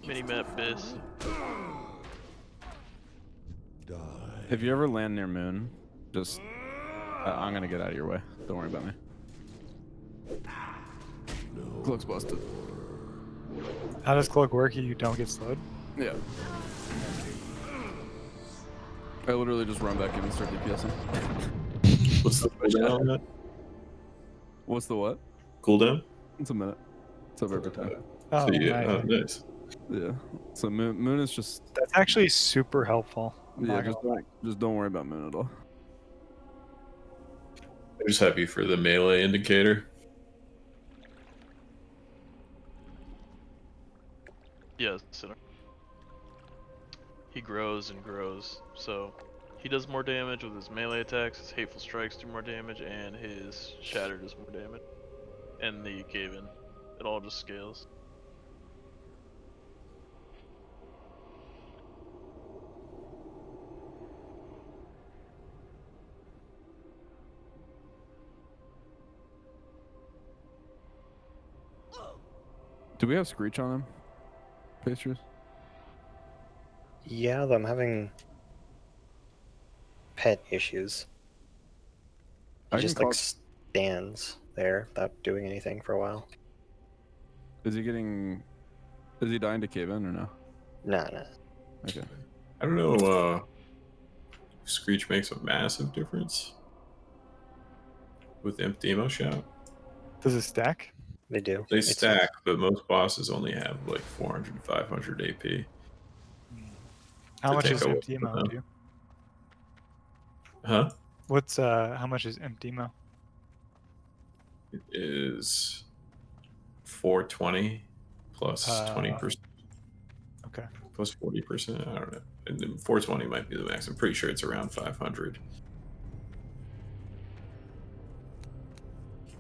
[SPEAKER 3] Minimap bis.
[SPEAKER 18] If you ever land near Moon, just I'm gonna get out of your way. Don't worry about me. Cloak's busted.
[SPEAKER 12] How does cloak work? You don't get slowed?
[SPEAKER 18] Yeah. I literally just run back in and start DPSing.
[SPEAKER 7] What's the cooldown on that?
[SPEAKER 18] What's the what?
[SPEAKER 7] Cooldown?
[SPEAKER 18] It's a minute. It's over every time.
[SPEAKER 12] Oh,
[SPEAKER 7] So, yeah,
[SPEAKER 12] nice.
[SPEAKER 7] oh, nice.
[SPEAKER 18] Yeah. So Moon is just.
[SPEAKER 12] That's actually super helpful. I'm
[SPEAKER 18] Yeah,
[SPEAKER 12] not gonna
[SPEAKER 18] just don't worry about Moon at all.
[SPEAKER 7] I'm just happy for the melee indicator.
[SPEAKER 3] Yeah, center. He grows and grows, so he does more damage with his melee attacks, his hateful strikes do more damage, and his shatter does more damage. And the cave-in. It all just scales.
[SPEAKER 18] Do we have Screech on him? Pastries?
[SPEAKER 4] Yeah, though I'm having pet issues. He
[SPEAKER 18] I
[SPEAKER 4] just
[SPEAKER 18] can
[SPEAKER 4] like
[SPEAKER 18] call-
[SPEAKER 4] stands there without doing anything for a while.
[SPEAKER 18] Is he getting? Is he dying to cave in or no?
[SPEAKER 4] Nah.
[SPEAKER 18] Okay.
[SPEAKER 7] I don't know, Screech makes a massive difference with Imp Demo Shout.
[SPEAKER 12] Does it stack?
[SPEAKER 4] They do.
[SPEAKER 7] They
[SPEAKER 4] It's-
[SPEAKER 7] stack, but most bosses only have like 400 to 500 AP.
[SPEAKER 12] How
[SPEAKER 7] to
[SPEAKER 12] much
[SPEAKER 7] take
[SPEAKER 12] is
[SPEAKER 7] away
[SPEAKER 12] empty
[SPEAKER 7] from
[SPEAKER 12] ammo?
[SPEAKER 7] them.
[SPEAKER 12] Do you?
[SPEAKER 7] Huh?
[SPEAKER 12] What's how much is empty ammo?
[SPEAKER 7] It is 420 plus 20%.
[SPEAKER 12] Okay.
[SPEAKER 7] Plus 40%. I don't know. And then 420 might be the max. I'm pretty sure it's around 500.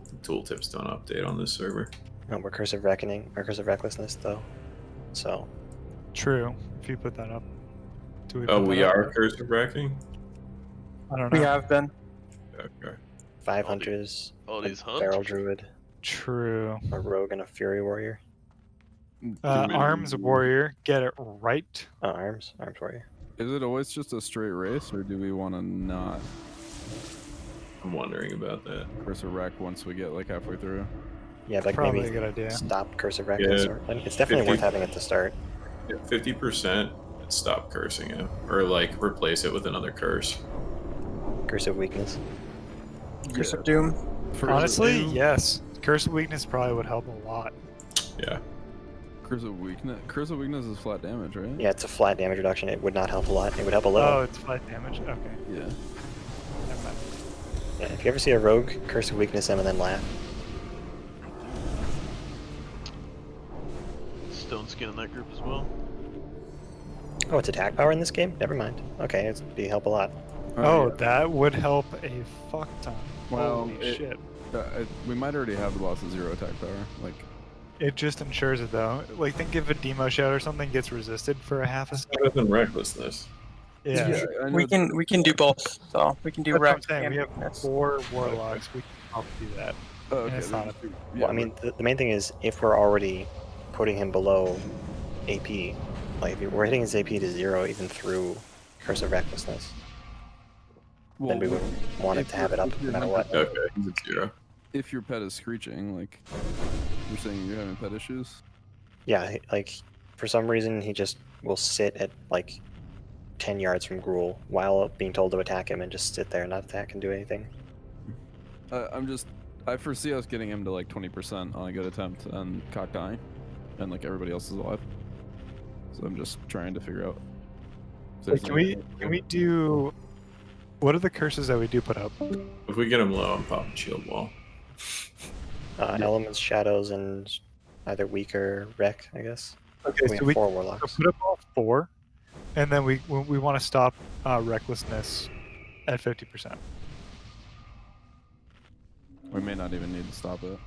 [SPEAKER 7] The tooltips don't update on this server.
[SPEAKER 4] No, we're Cursive Reckoning, or Cursive Recklessness, though. So.
[SPEAKER 12] True. If you put that up. Do we?
[SPEAKER 7] Oh,
[SPEAKER 12] put
[SPEAKER 7] we
[SPEAKER 12] that up?
[SPEAKER 7] are cursive wrecking?
[SPEAKER 12] I don't know.
[SPEAKER 17] We have been.
[SPEAKER 7] Okay.
[SPEAKER 4] 5 hunters.
[SPEAKER 3] all these
[SPEAKER 4] a Feral
[SPEAKER 3] hunters.
[SPEAKER 4] Druid.
[SPEAKER 12] True.
[SPEAKER 4] A Rogue and a Fury Warrior.
[SPEAKER 12] Arms Warrior, get it right.
[SPEAKER 4] Arms Warrior.
[SPEAKER 18] Is it always just a straight race, or do we want to not?
[SPEAKER 7] I'm wondering about that.
[SPEAKER 18] Cursive Wreck once we get like halfway through.
[SPEAKER 4] Yeah, like
[SPEAKER 12] Probably
[SPEAKER 4] maybe
[SPEAKER 12] a good idea.
[SPEAKER 4] stop Cursive Reckless.
[SPEAKER 7] Yeah.
[SPEAKER 4] Or, it's definitely
[SPEAKER 7] 50.
[SPEAKER 4] worth having at the start.
[SPEAKER 7] Yeah, 50%. Stop cursing it, or like replace it with another curse.
[SPEAKER 4] Cursive Weakness.
[SPEAKER 17] Cursive Doom.
[SPEAKER 12] Honestly, yes. Curse of Weakness probably would help a lot.
[SPEAKER 7] Yeah.
[SPEAKER 18] Cursive Weakness. Cursive Weakness is flat damage, right?
[SPEAKER 4] Yeah, it's a flat damage reduction. It would not help a lot. It would help a little.
[SPEAKER 12] Oh, it's flat damage? Okay.
[SPEAKER 18] Yeah.
[SPEAKER 12] Never mind.
[SPEAKER 4] Yeah, if you ever see a Rogue, Cursive Weakness him and then laugh.
[SPEAKER 3] Stone Skin in that group as well.
[SPEAKER 4] Oh, it's attack power in this game? Never mind. Okay, it'd be help a lot.
[SPEAKER 12] Oh,
[SPEAKER 18] yeah.
[SPEAKER 12] that would help a fuck ton.
[SPEAKER 18] Well,
[SPEAKER 12] Holy shit.
[SPEAKER 18] We might already have the boss at 0 attack power. Like,
[SPEAKER 12] It just ensures it though. Like, think if a demo shot or something gets resisted for a half a second.
[SPEAKER 7] Better than recklessness.
[SPEAKER 12] Yeah.
[SPEAKER 17] We can do both. So we can do
[SPEAKER 12] That's what I'm
[SPEAKER 17] Wreck
[SPEAKER 12] saying.
[SPEAKER 17] and
[SPEAKER 12] We have
[SPEAKER 17] Weakness.
[SPEAKER 12] 4 warlocks. We can help do that.
[SPEAKER 18] oh,
[SPEAKER 12] And
[SPEAKER 18] okay.
[SPEAKER 12] it's not a
[SPEAKER 4] Well, I mean, the main thing is if we're already putting him below AP, like if we're hitting his AP to 0 even through Cursive Recklessness, then we would want it to have it up no matter what.
[SPEAKER 7] Okay, he's at 0.
[SPEAKER 18] If your pet is screeching, like, you're saying you're having pet issues?
[SPEAKER 4] Yeah, like for some reason he just will sit at like 10 yards from Gruul while being told to attack him and just sit there and not attack and do anything.
[SPEAKER 18] I foresee us getting him to like 20% on a good attempt and cock dying, and like everybody else is alive. So I'm just trying to figure out. if
[SPEAKER 12] Wait,
[SPEAKER 18] there's
[SPEAKER 12] can we do? What are the curses that we do put up?
[SPEAKER 7] If we get him low, I'm popping shield wall.
[SPEAKER 4] Elements, shadows, and either weak or wreck, I guess.
[SPEAKER 12] Okay,
[SPEAKER 4] we
[SPEAKER 12] so
[SPEAKER 4] have 4 warlocks.
[SPEAKER 12] So put up all 4, and then we want to stop recklessness at 50%.
[SPEAKER 18] We may not even need to stop it.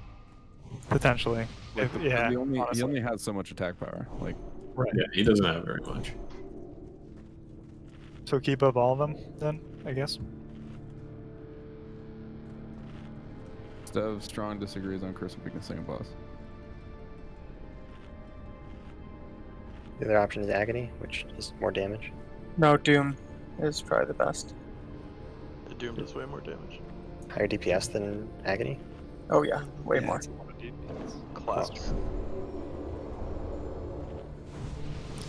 [SPEAKER 12] Potentially.
[SPEAKER 18] Like
[SPEAKER 12] If, yeah.
[SPEAKER 18] he
[SPEAKER 12] honestly.
[SPEAKER 18] only has so much attack power. Like,
[SPEAKER 12] Right.
[SPEAKER 7] Yeah, he doesn't have very much.
[SPEAKER 12] So keep up all of them then, I guess.
[SPEAKER 18] Stev strong disagrees on Cursive Weakness second boss.
[SPEAKER 4] The other option is Agony, which is more damage.
[SPEAKER 17] No, Doom is probably the best.
[SPEAKER 3] The Doom does way more damage.
[SPEAKER 4] Higher DPS than Agony.
[SPEAKER 17] Oh yeah, way more.
[SPEAKER 3] Class.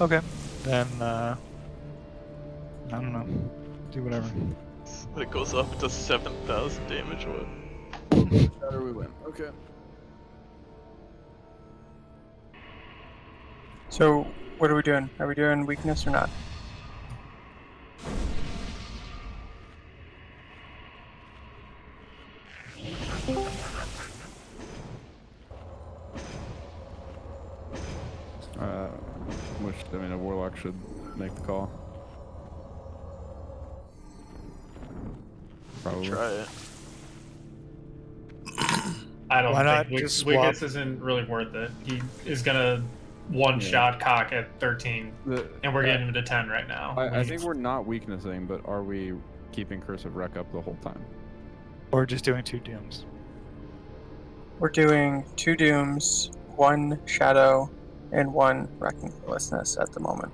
[SPEAKER 12] Okay. Then I don't know. Do whatever.
[SPEAKER 3] When it goes up to 7,000 damage, what?
[SPEAKER 18] Better we win. Okay.
[SPEAKER 17] So what are we doing? Are we doing Weakness or not?
[SPEAKER 18] A warlock should make the call. Probably.
[SPEAKER 3] Try it.
[SPEAKER 8] I don't
[SPEAKER 12] Why not
[SPEAKER 8] think
[SPEAKER 12] just
[SPEAKER 8] Wiggins
[SPEAKER 12] swap?
[SPEAKER 8] isn't really worth it. He is gonna one-shot cock at 13, and we're getting him to 10 right now.
[SPEAKER 18] I think we're not weaknessing, but are we keeping Cursive Wreck up the whole time?
[SPEAKER 12] Or just doing 2 dooms.
[SPEAKER 17] We're doing 2 Dooms, 1 Shadow, and 1 Recklessness at the moment.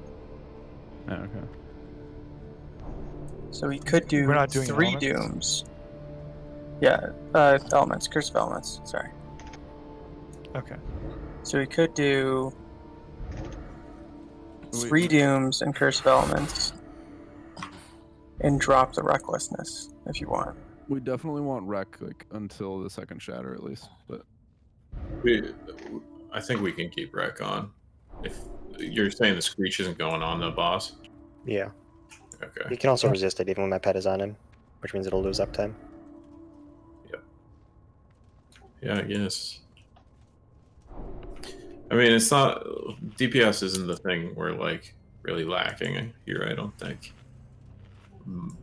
[SPEAKER 18] Oh, okay.
[SPEAKER 17] So we could do
[SPEAKER 12] We're not doing
[SPEAKER 17] 3
[SPEAKER 12] elements?
[SPEAKER 17] Dooms. Yeah, elements, Cursive Elements, sorry.
[SPEAKER 12] Okay.
[SPEAKER 17] So we could do 3 Dooms and Cursive Elements, and drop the Recklessness if you want.
[SPEAKER 18] We definitely want Wreck like until the second Shatter at least, but
[SPEAKER 7] I think we can keep Wreck on. If you're saying the Screech isn't going on the boss.
[SPEAKER 4] Yeah.
[SPEAKER 7] Okay.
[SPEAKER 4] You can also resist it even when my pet is on him, which means it'll lose uptime.
[SPEAKER 7] Yeah, I guess. I mean, it's not DPS isn't the thing we're like really lacking here. I don't think.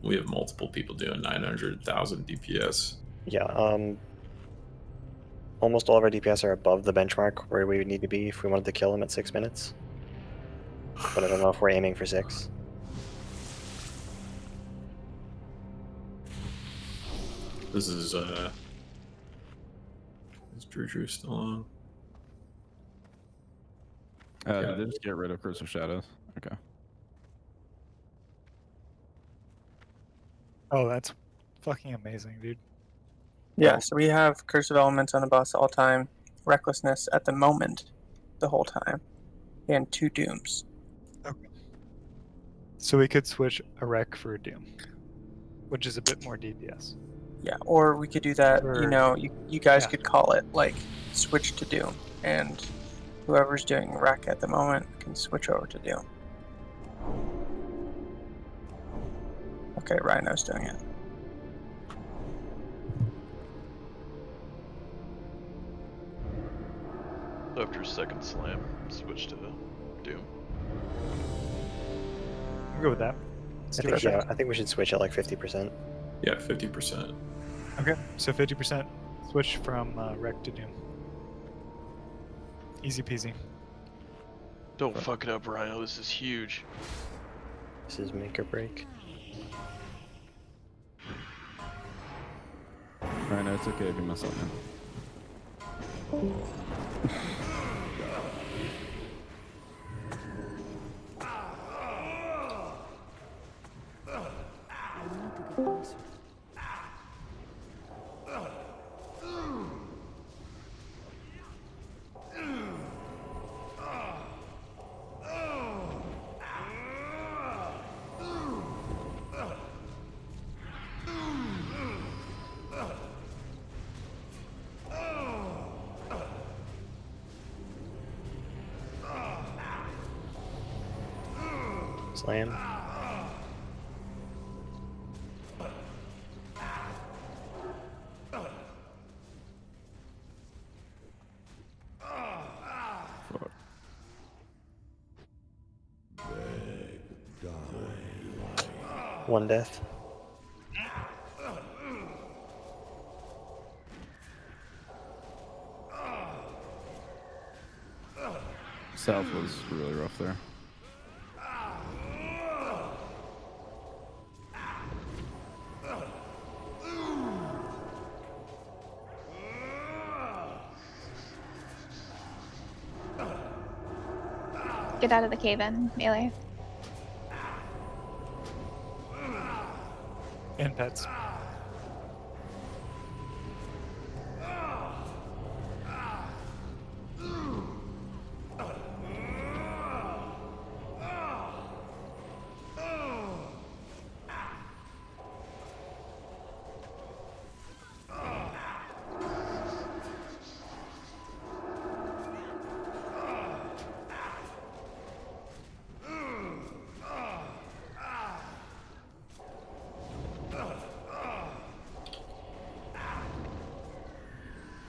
[SPEAKER 7] We have multiple people doing 900,000 DPS.
[SPEAKER 4] Yeah. Almost all of our DPS are above the benchmark where we would need to be if we wanted to kill him at 6 minutes. But I don't know if we're aiming for 6.
[SPEAKER 7] This is Drew still on?
[SPEAKER 18] Did they just get rid of Curse of Shadows? Okay.
[SPEAKER 12] Oh, that's fucking amazing, dude.
[SPEAKER 17] Yeah, so we have Curse of Elements on the boss all time, Recklessness at the moment, the whole time, and 2 Dooms.
[SPEAKER 12] Okay. So we could switch a Wreck for a Doom, which is a bit more DPS.
[SPEAKER 17] Yeah, or we could do that,
[SPEAKER 12] Or-
[SPEAKER 17] you know, you guys
[SPEAKER 12] yeah.
[SPEAKER 17] could call it, like, switch to Doom, and whoever's doing Wreck at the moment can switch over to Doom. Okay, Rhino's doing it.
[SPEAKER 3] After second slam, switch to Doom.
[SPEAKER 12] I'm good with that.
[SPEAKER 4] I think we should switch at like 50%.
[SPEAKER 7] Yeah, 50%.
[SPEAKER 12] Okay, so 50% switch from Wreck to Doom. Easy peasy.
[SPEAKER 3] Don't fuck it up, Rhino. This is huge.
[SPEAKER 4] This is make or break.
[SPEAKER 18] Right, no, it's okay if you mess up, man.
[SPEAKER 4] Slam. One death.
[SPEAKER 18] South was really rough there.
[SPEAKER 9] Get out of the cave in, melee.
[SPEAKER 12] And pets.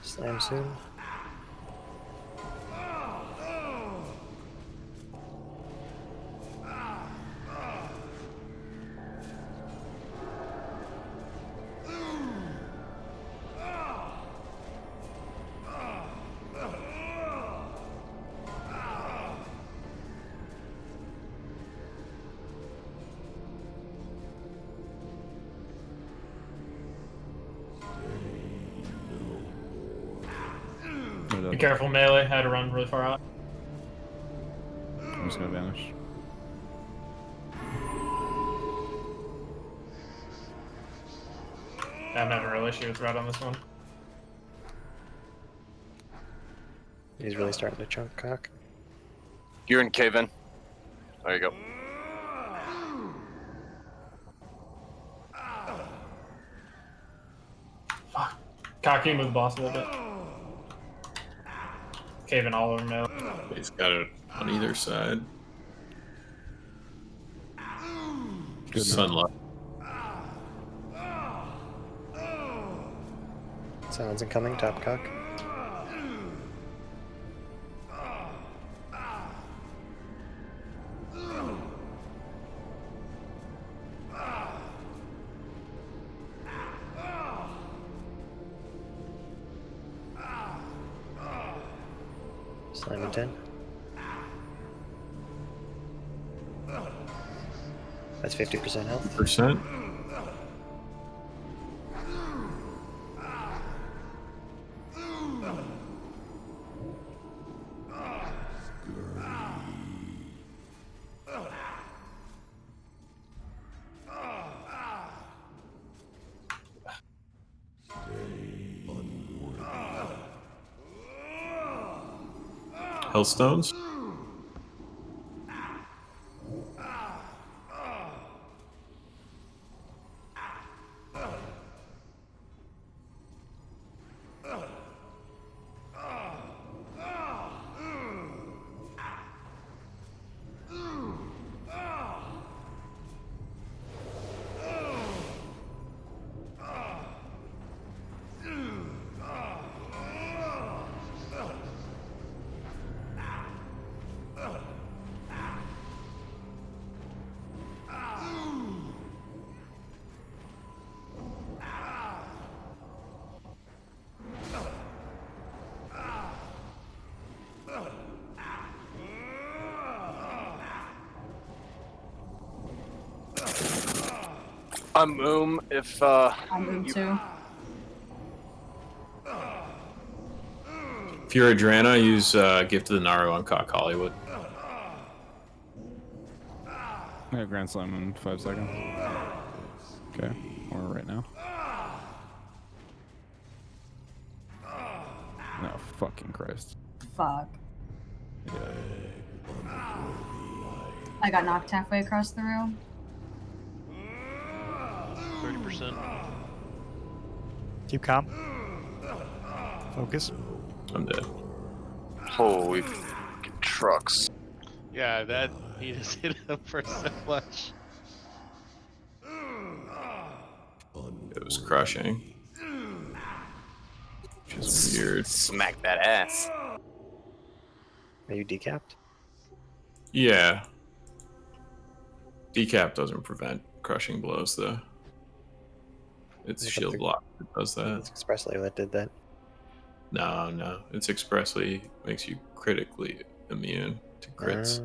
[SPEAKER 4] Slam soon.
[SPEAKER 8] Be careful, melee. I had to run really far out.
[SPEAKER 18] I'm just gonna vanish.
[SPEAKER 8] I'm having a real issue with red on this one.
[SPEAKER 4] He's really starting to chunk cock.
[SPEAKER 20] You're in cave in. There you go.
[SPEAKER 8] Fuck. Cocky, move the boss a little bit. caving all over melee.
[SPEAKER 7] He's got it on either side.
[SPEAKER 18] Good
[SPEAKER 7] Sunlight.
[SPEAKER 4] Sounds incoming, top cock. Slam and 10. That's 50% health.
[SPEAKER 7] Percent. Hellstones.
[SPEAKER 20] I'm if
[SPEAKER 2] I'm too.
[SPEAKER 7] If you're Adrena, use Gift of the Naru on Cock Hollywood.
[SPEAKER 18] I have Grand Slam in 5 seconds. Okay, or right now. No, fucking Christ.
[SPEAKER 2] Fuck. I got knocked halfway across the room.
[SPEAKER 3] 30%.
[SPEAKER 12] Keep calm. Focus.
[SPEAKER 7] I'm dead.
[SPEAKER 20] Holy fucking trucks.
[SPEAKER 19] Yeah, that he just hit him for so much.
[SPEAKER 7] It was crushing. Just weird.
[SPEAKER 20] Smack that ass.
[SPEAKER 4] Are you decapped?
[SPEAKER 7] Yeah. Decap doesn't prevent crushing blows, though. It's shield block that does that.
[SPEAKER 4] It's expressly that did that.
[SPEAKER 7] No. It's expressly makes you critically immune to crits.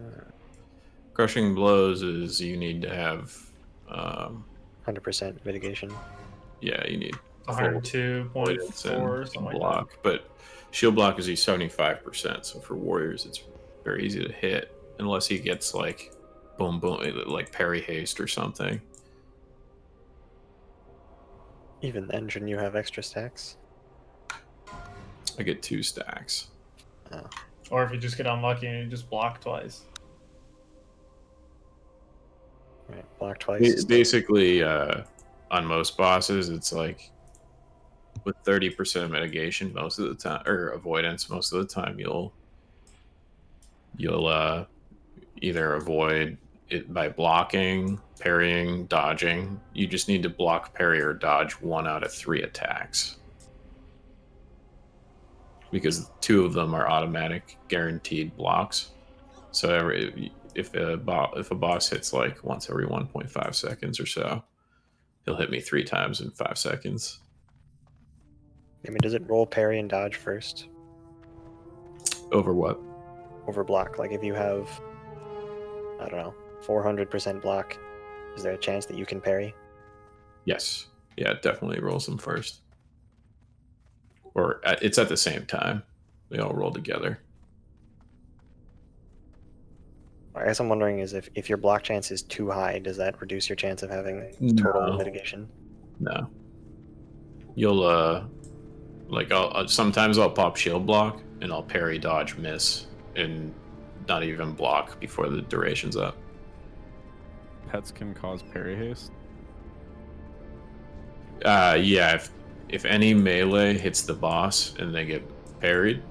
[SPEAKER 7] Crushing blows is you need to have
[SPEAKER 4] 100% mitigation.
[SPEAKER 7] Yeah, you need
[SPEAKER 8] 102.4 or something like
[SPEAKER 7] block, but shield block is 75%. So for warriors, it's very easy to hit unless he gets like boom, like parry haste or something.
[SPEAKER 4] Even then, shouldn't you have extra stacks?
[SPEAKER 7] I get 2 stacks.
[SPEAKER 4] Oh.
[SPEAKER 8] Or if you just get unlucky and you just block twice.
[SPEAKER 4] Right, block twice.
[SPEAKER 7] Basically, on most bosses, it's like with 30% mitigation most of the time, or avoidance most of the time, you'll either avoid it by blocking, parrying, dodging. You just need to block, parry, or dodge 1 out of 3 attacks. Because 2 of them are automatic guaranteed blocks. So if a boss hits like once every 1.5 seconds or so, he'll hit me 3 times in 5 seconds.
[SPEAKER 4] I mean, does it roll parry and dodge first?
[SPEAKER 7] Over what?
[SPEAKER 4] Over block. Like if you have, I don't know, 400% block, is there a chance that you can parry?
[SPEAKER 7] Yes. Yeah, it definitely rolls them first. Or it's at the same time. They all roll together.
[SPEAKER 4] I guess I'm wondering is if your block chance is too high, does that reduce your chance of having total mitigation?
[SPEAKER 7] No. You'll like sometimes I'll pop shield block and I'll parry, dodge, miss, and not even block before the duration's up.
[SPEAKER 18] Pets can cause parry haste.
[SPEAKER 7] Yeah, if any melee hits the boss and they get parried,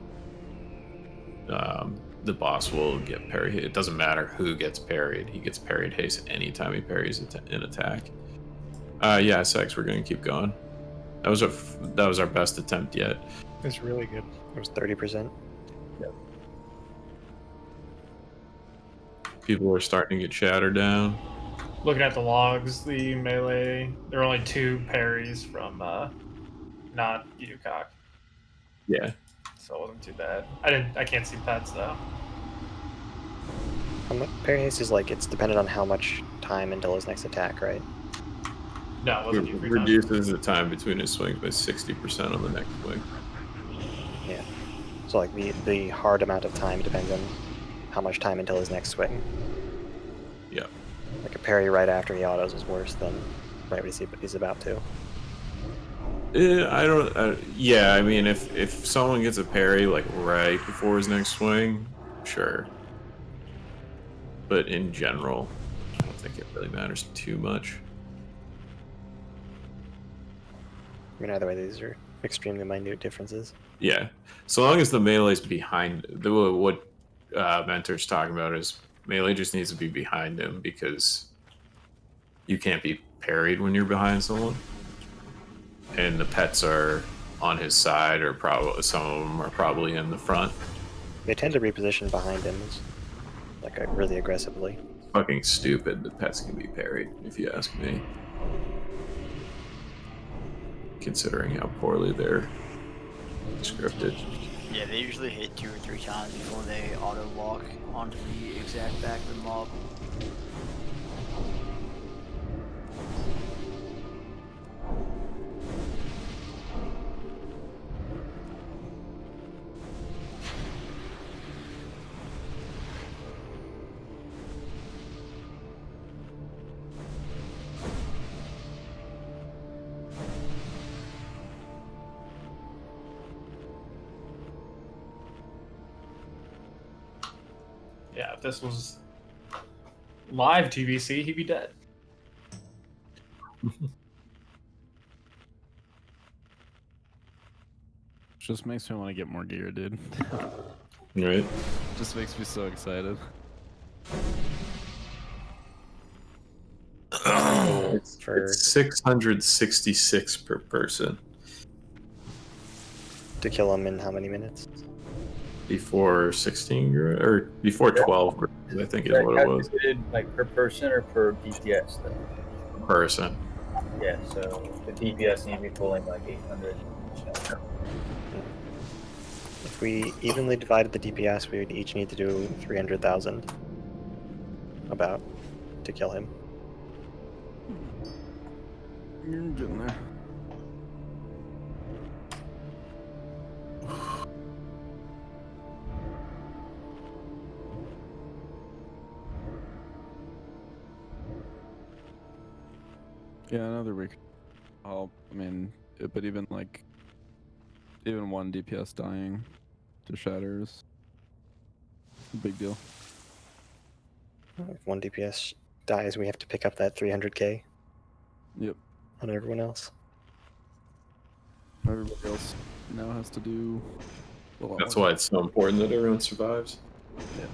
[SPEAKER 7] the boss will get parry. It doesn't matter who gets parried. He gets parried haste anytime he parries an attack. Yeah, Sex, we're gonna keep going. That was our best attempt yet.
[SPEAKER 12] It's really good.
[SPEAKER 4] It was 30%.
[SPEAKER 7] People are starting to get shattered down.
[SPEAKER 8] Looking at the logs, the melee, there are only 2 parries from not Yukok.
[SPEAKER 7] Yeah.
[SPEAKER 8] So it wasn't too bad. I can't see pets though.
[SPEAKER 4] Parry haste is like, it's dependent on how much time until his next attack, right?
[SPEAKER 8] No, it wasn't
[SPEAKER 7] It
[SPEAKER 8] free time.
[SPEAKER 7] reduces the time between his swings by 60% on the next swing.
[SPEAKER 4] Yeah. So like the hard amount of time depends on how much time until his next swing.
[SPEAKER 7] Yeah.
[SPEAKER 4] Like a parry right after he autos is worse than right when he's about to.
[SPEAKER 7] Yeah, I mean, if someone gets a parry like right before his next swing, sure. But in general, I don't think it really matters too much.
[SPEAKER 4] I mean, either way, these are extremely minute differences.
[SPEAKER 7] Yeah, so long as the melee's behind, what Mentor's talking about is melee just needs to be behind him, because you can't be parried when you're behind someone. And the pets are on his side, or probably some of them are probably in the front.
[SPEAKER 4] They tend to reposition behind him, like really aggressively.
[SPEAKER 7] Fucking stupid that pets can be parried, if you ask me. Considering how poorly they're scripted.
[SPEAKER 15] Yeah, they usually hit 2 or 3 times before they auto lock onto the exact back of the mob.
[SPEAKER 8] Yeah, if this was live TBC, he'd be dead.
[SPEAKER 18] Just makes me want to get more gear, dude.
[SPEAKER 7] Right.
[SPEAKER 18] Just makes me so excited.
[SPEAKER 7] It's 666 per person.
[SPEAKER 4] To kill him in how many minutes?
[SPEAKER 7] Before 16 or before 12, I think is what it was.
[SPEAKER 14] Like per person or per DPS though?
[SPEAKER 7] Person.
[SPEAKER 14] Yeah, so the DPS need to be pulling like 800.
[SPEAKER 4] If we evenly divided the DPS, we would each need to do 300,000 about to kill him.
[SPEAKER 18] You're getting there. Yeah, another week. I mean, but even one DPS dying to shatters, a big deal.
[SPEAKER 4] If one DPS dies, we have to pick up that 300k.
[SPEAKER 18] Yep.
[SPEAKER 4] On everyone else.
[SPEAKER 18] Everybody else now has to do a lot
[SPEAKER 7] That's
[SPEAKER 18] more.
[SPEAKER 7] why it's so important that everyone survives.
[SPEAKER 18] Yeah.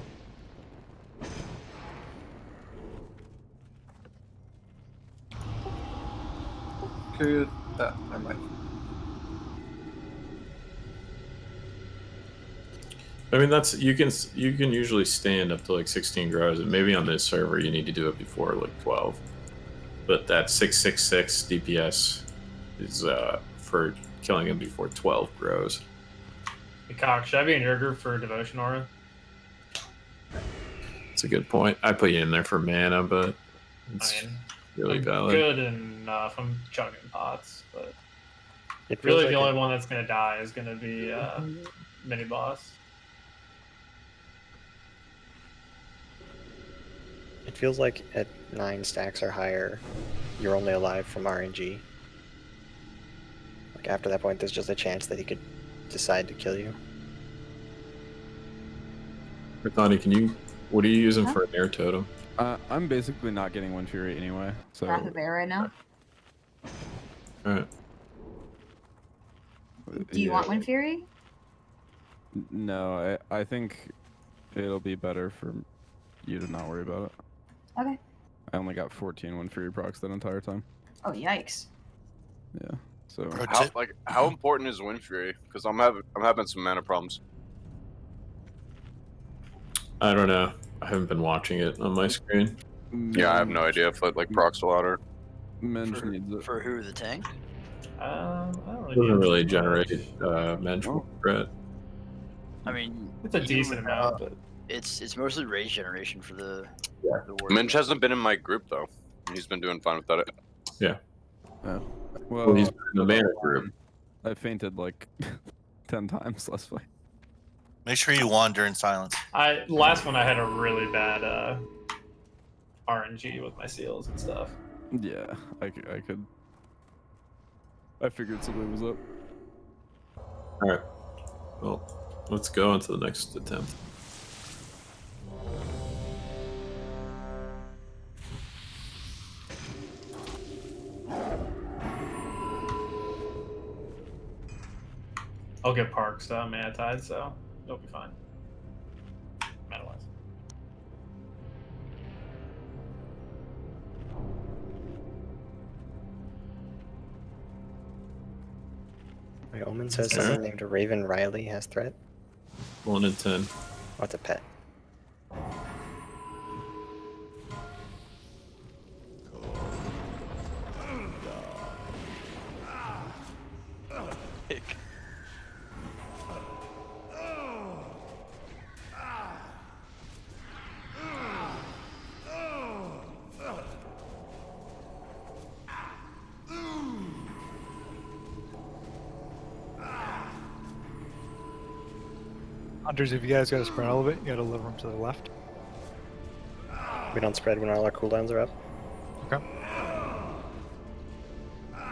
[SPEAKER 16] Period. Never mind.
[SPEAKER 7] I mean, you can usually stand up to like 16 grows, and maybe on this server you need to do it before like 12. But that 666 DPS is for killing him before 12 grows.
[SPEAKER 8] Hey, Cock, should I be in your group for Devotion Aura?
[SPEAKER 7] It's a good point. I put you in there for mana, but it's really
[SPEAKER 8] I'm
[SPEAKER 7] valid.
[SPEAKER 8] good enough. I'm chugging pots, but
[SPEAKER 4] It feels
[SPEAKER 8] really
[SPEAKER 4] like
[SPEAKER 8] the only one that's going to die is going to be mini boss.
[SPEAKER 4] It feels like at 9 stacks or higher, you're only alive from RNG. Like after that point, there's just a chance that he could decide to kill you.
[SPEAKER 7] Rithani, what are you using for an air totem?
[SPEAKER 18] I'm basically not getting Wind Fury anyway, so.
[SPEAKER 2] Wrath of Air right now.
[SPEAKER 7] Alright.
[SPEAKER 2] Do you want Wind Fury?
[SPEAKER 18] No, I think it'll be better for you to not worry about it.
[SPEAKER 2] Okay.
[SPEAKER 18] I only got 14 Wind Fury procs that entire time.
[SPEAKER 2] Oh, yikes.
[SPEAKER 18] Yeah. So
[SPEAKER 20] How important is Wind Fury? Because I'm having some mana problems.
[SPEAKER 7] I don't know. I haven't been watching it on my screen.
[SPEAKER 20] Yeah, I have no idea if it like procs a lot or.
[SPEAKER 18] Mensch needs it.
[SPEAKER 15] For who? The tank?
[SPEAKER 8] I don't
[SPEAKER 7] It doesn't really
[SPEAKER 8] much.
[SPEAKER 7] generate mental threat.
[SPEAKER 15] I mean,
[SPEAKER 8] It's a
[SPEAKER 15] even
[SPEAKER 8] decent
[SPEAKER 15] with,
[SPEAKER 8] amount, but
[SPEAKER 15] it's mostly rage generation for the warrior.
[SPEAKER 20] Mensch hasn't been in my group though. He's been doing fine without it.
[SPEAKER 7] Yeah.
[SPEAKER 18] Well,
[SPEAKER 7] he's in the mana group.
[SPEAKER 18] I fainted like 10 times last fight.
[SPEAKER 22] Make sure you wander in silence.
[SPEAKER 8] Last one I had a really bad RNG with my seals and stuff.
[SPEAKER 18] Yeah, I could. I figured something was up.
[SPEAKER 7] All right. Well, let's go into the next attempt.
[SPEAKER 8] I'll get Parks Mana Tide, so it'll be fine. Mana wise.
[SPEAKER 4] My Omen says someone named Raven Riley has threat.
[SPEAKER 7] 1 in 10.
[SPEAKER 4] What's a pet?
[SPEAKER 12] Hunters, if you guys gotta spread a little bit, you gotta lever them to the left.
[SPEAKER 4] We don't spread when all our cooldowns are up.
[SPEAKER 12] Okay.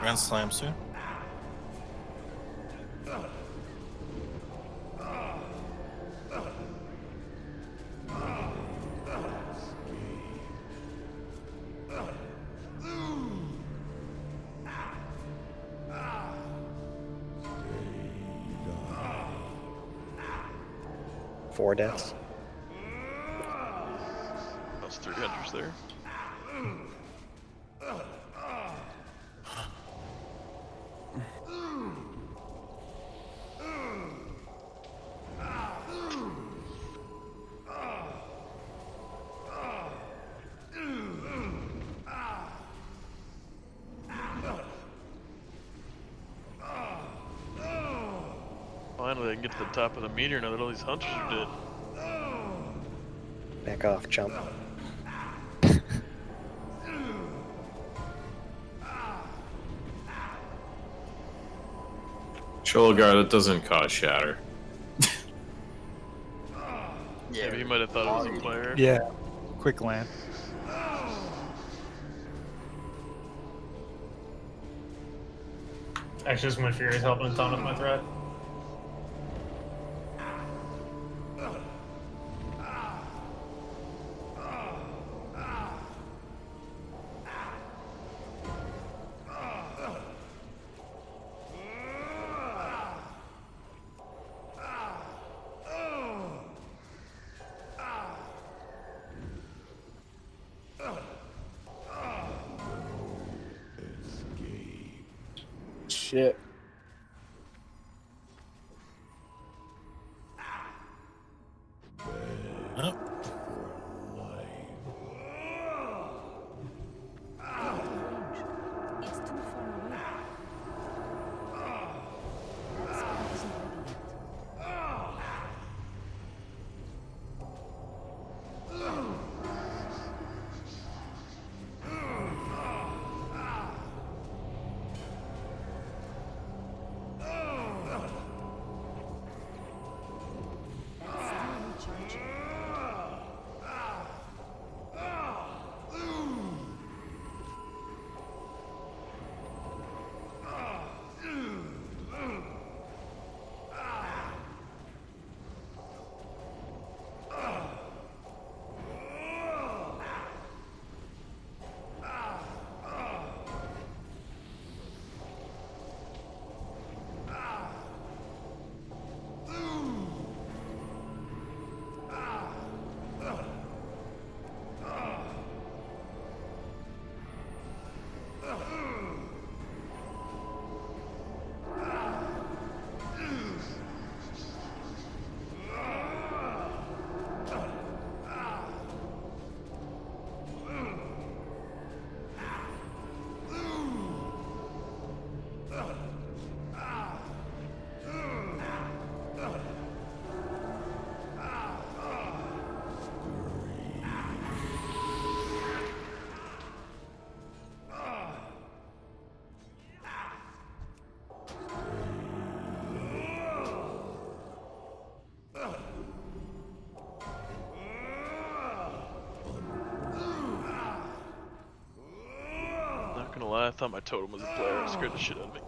[SPEAKER 22] Grand Slam soon.
[SPEAKER 4] Four deaths.
[SPEAKER 3] That's 3 hunters there. Finally, I can get to the top of the meteor now that all these hunters are dead.
[SPEAKER 4] Back off, chump.
[SPEAKER 7] Shulgar, that doesn't cause shatter.
[SPEAKER 3] Yeah, but you might have thought it was a player.
[SPEAKER 12] Yeah. Quick land.
[SPEAKER 8] Actually, just Wind Fury is helping a ton with my threat.
[SPEAKER 1] Shit.
[SPEAKER 11] It's too far away. Spell isn't ready yet.
[SPEAKER 3] gonna lie, I thought my totem was a player. It scared the shit out of me.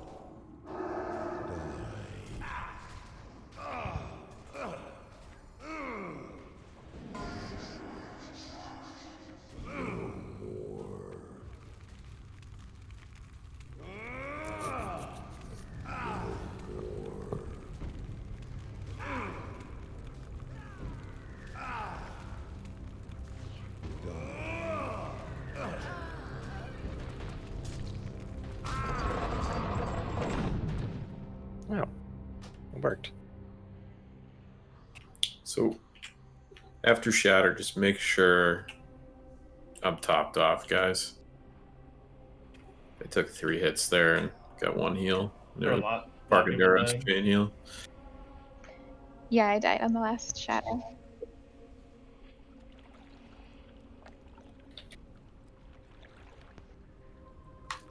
[SPEAKER 4] Oh, it worked.
[SPEAKER 7] So after Shatter, just make sure I'm topped off, guys. I took 3 hits there and got 1 heal.
[SPEAKER 8] There were a
[SPEAKER 7] There's
[SPEAKER 8] lot of
[SPEAKER 7] Park
[SPEAKER 8] people
[SPEAKER 7] Endurance
[SPEAKER 8] dying.
[SPEAKER 7] chain heal.
[SPEAKER 9] Yeah, I died on the last shatter.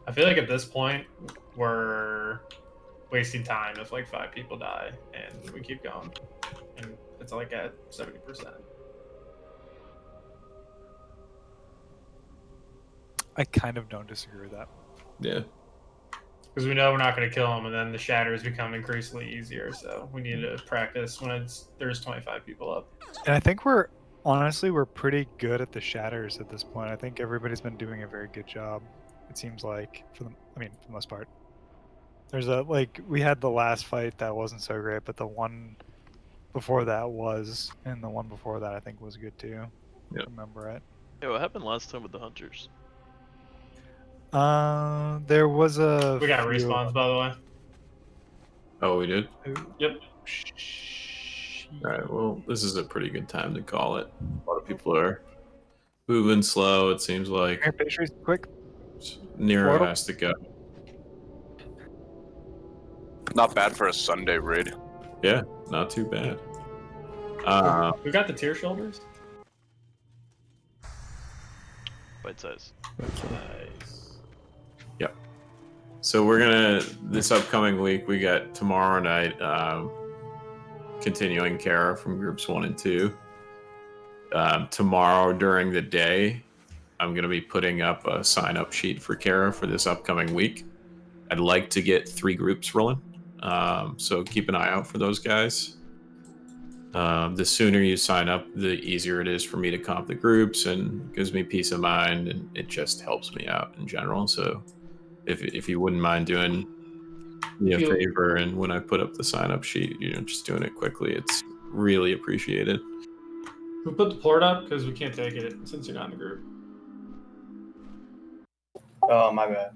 [SPEAKER 8] I feel like at this point we're wasting time if like 5 people die and we keep going, and it's like at 70%.
[SPEAKER 12] I kind of don't disagree with that.
[SPEAKER 7] Yeah.
[SPEAKER 8] Because we know we're not going to kill them, and then the shatters become increasingly easier. So we need to practice when there's 25 people up.
[SPEAKER 12] And I think we're pretty good at the shatters at this point. I think everybody's been doing a very good job. It seems like for the most part. There's we had the last fight that wasn't so great, but the one before that was, and the one before that I think was good too.
[SPEAKER 7] Yeah.
[SPEAKER 12] Remember it.
[SPEAKER 3] Yeah, what happened last time with the hunters?
[SPEAKER 12] There was
[SPEAKER 8] We got respawns, by the way.
[SPEAKER 7] Oh, we did?
[SPEAKER 8] Yep.
[SPEAKER 7] Alright, well, this is a pretty good time to call it. A lot of people are moving slow, it seems like.
[SPEAKER 12] Pastries, quick.
[SPEAKER 7] Nero
[SPEAKER 12] Portal.
[SPEAKER 7] has to go.
[SPEAKER 20] Not bad for a Sunday raid.
[SPEAKER 7] Yeah, not too bad.
[SPEAKER 8] We got the tier shoulders.
[SPEAKER 3] Bite size.
[SPEAKER 8] Nice.
[SPEAKER 7] Yep. So we're gonna, this upcoming week, we got tomorrow night, continuing Kara from groups 1 and 2. Tomorrow during the day, I'm gonna be putting up a sign-up sheet for Kara for this upcoming week. I'd like to get 3 groups rolling, so keep an eye out for those guys. The sooner you sign up, the easier it is for me to comp the groups, and gives me peace of mind, and it just helps me out in general. So if you wouldn't mind doing me a favor, and when I put up the sign up sheet, just doing it quickly, it's really appreciated.
[SPEAKER 8] We put the port up because we can't take it since you're not in the group.
[SPEAKER 14] Oh, my bad.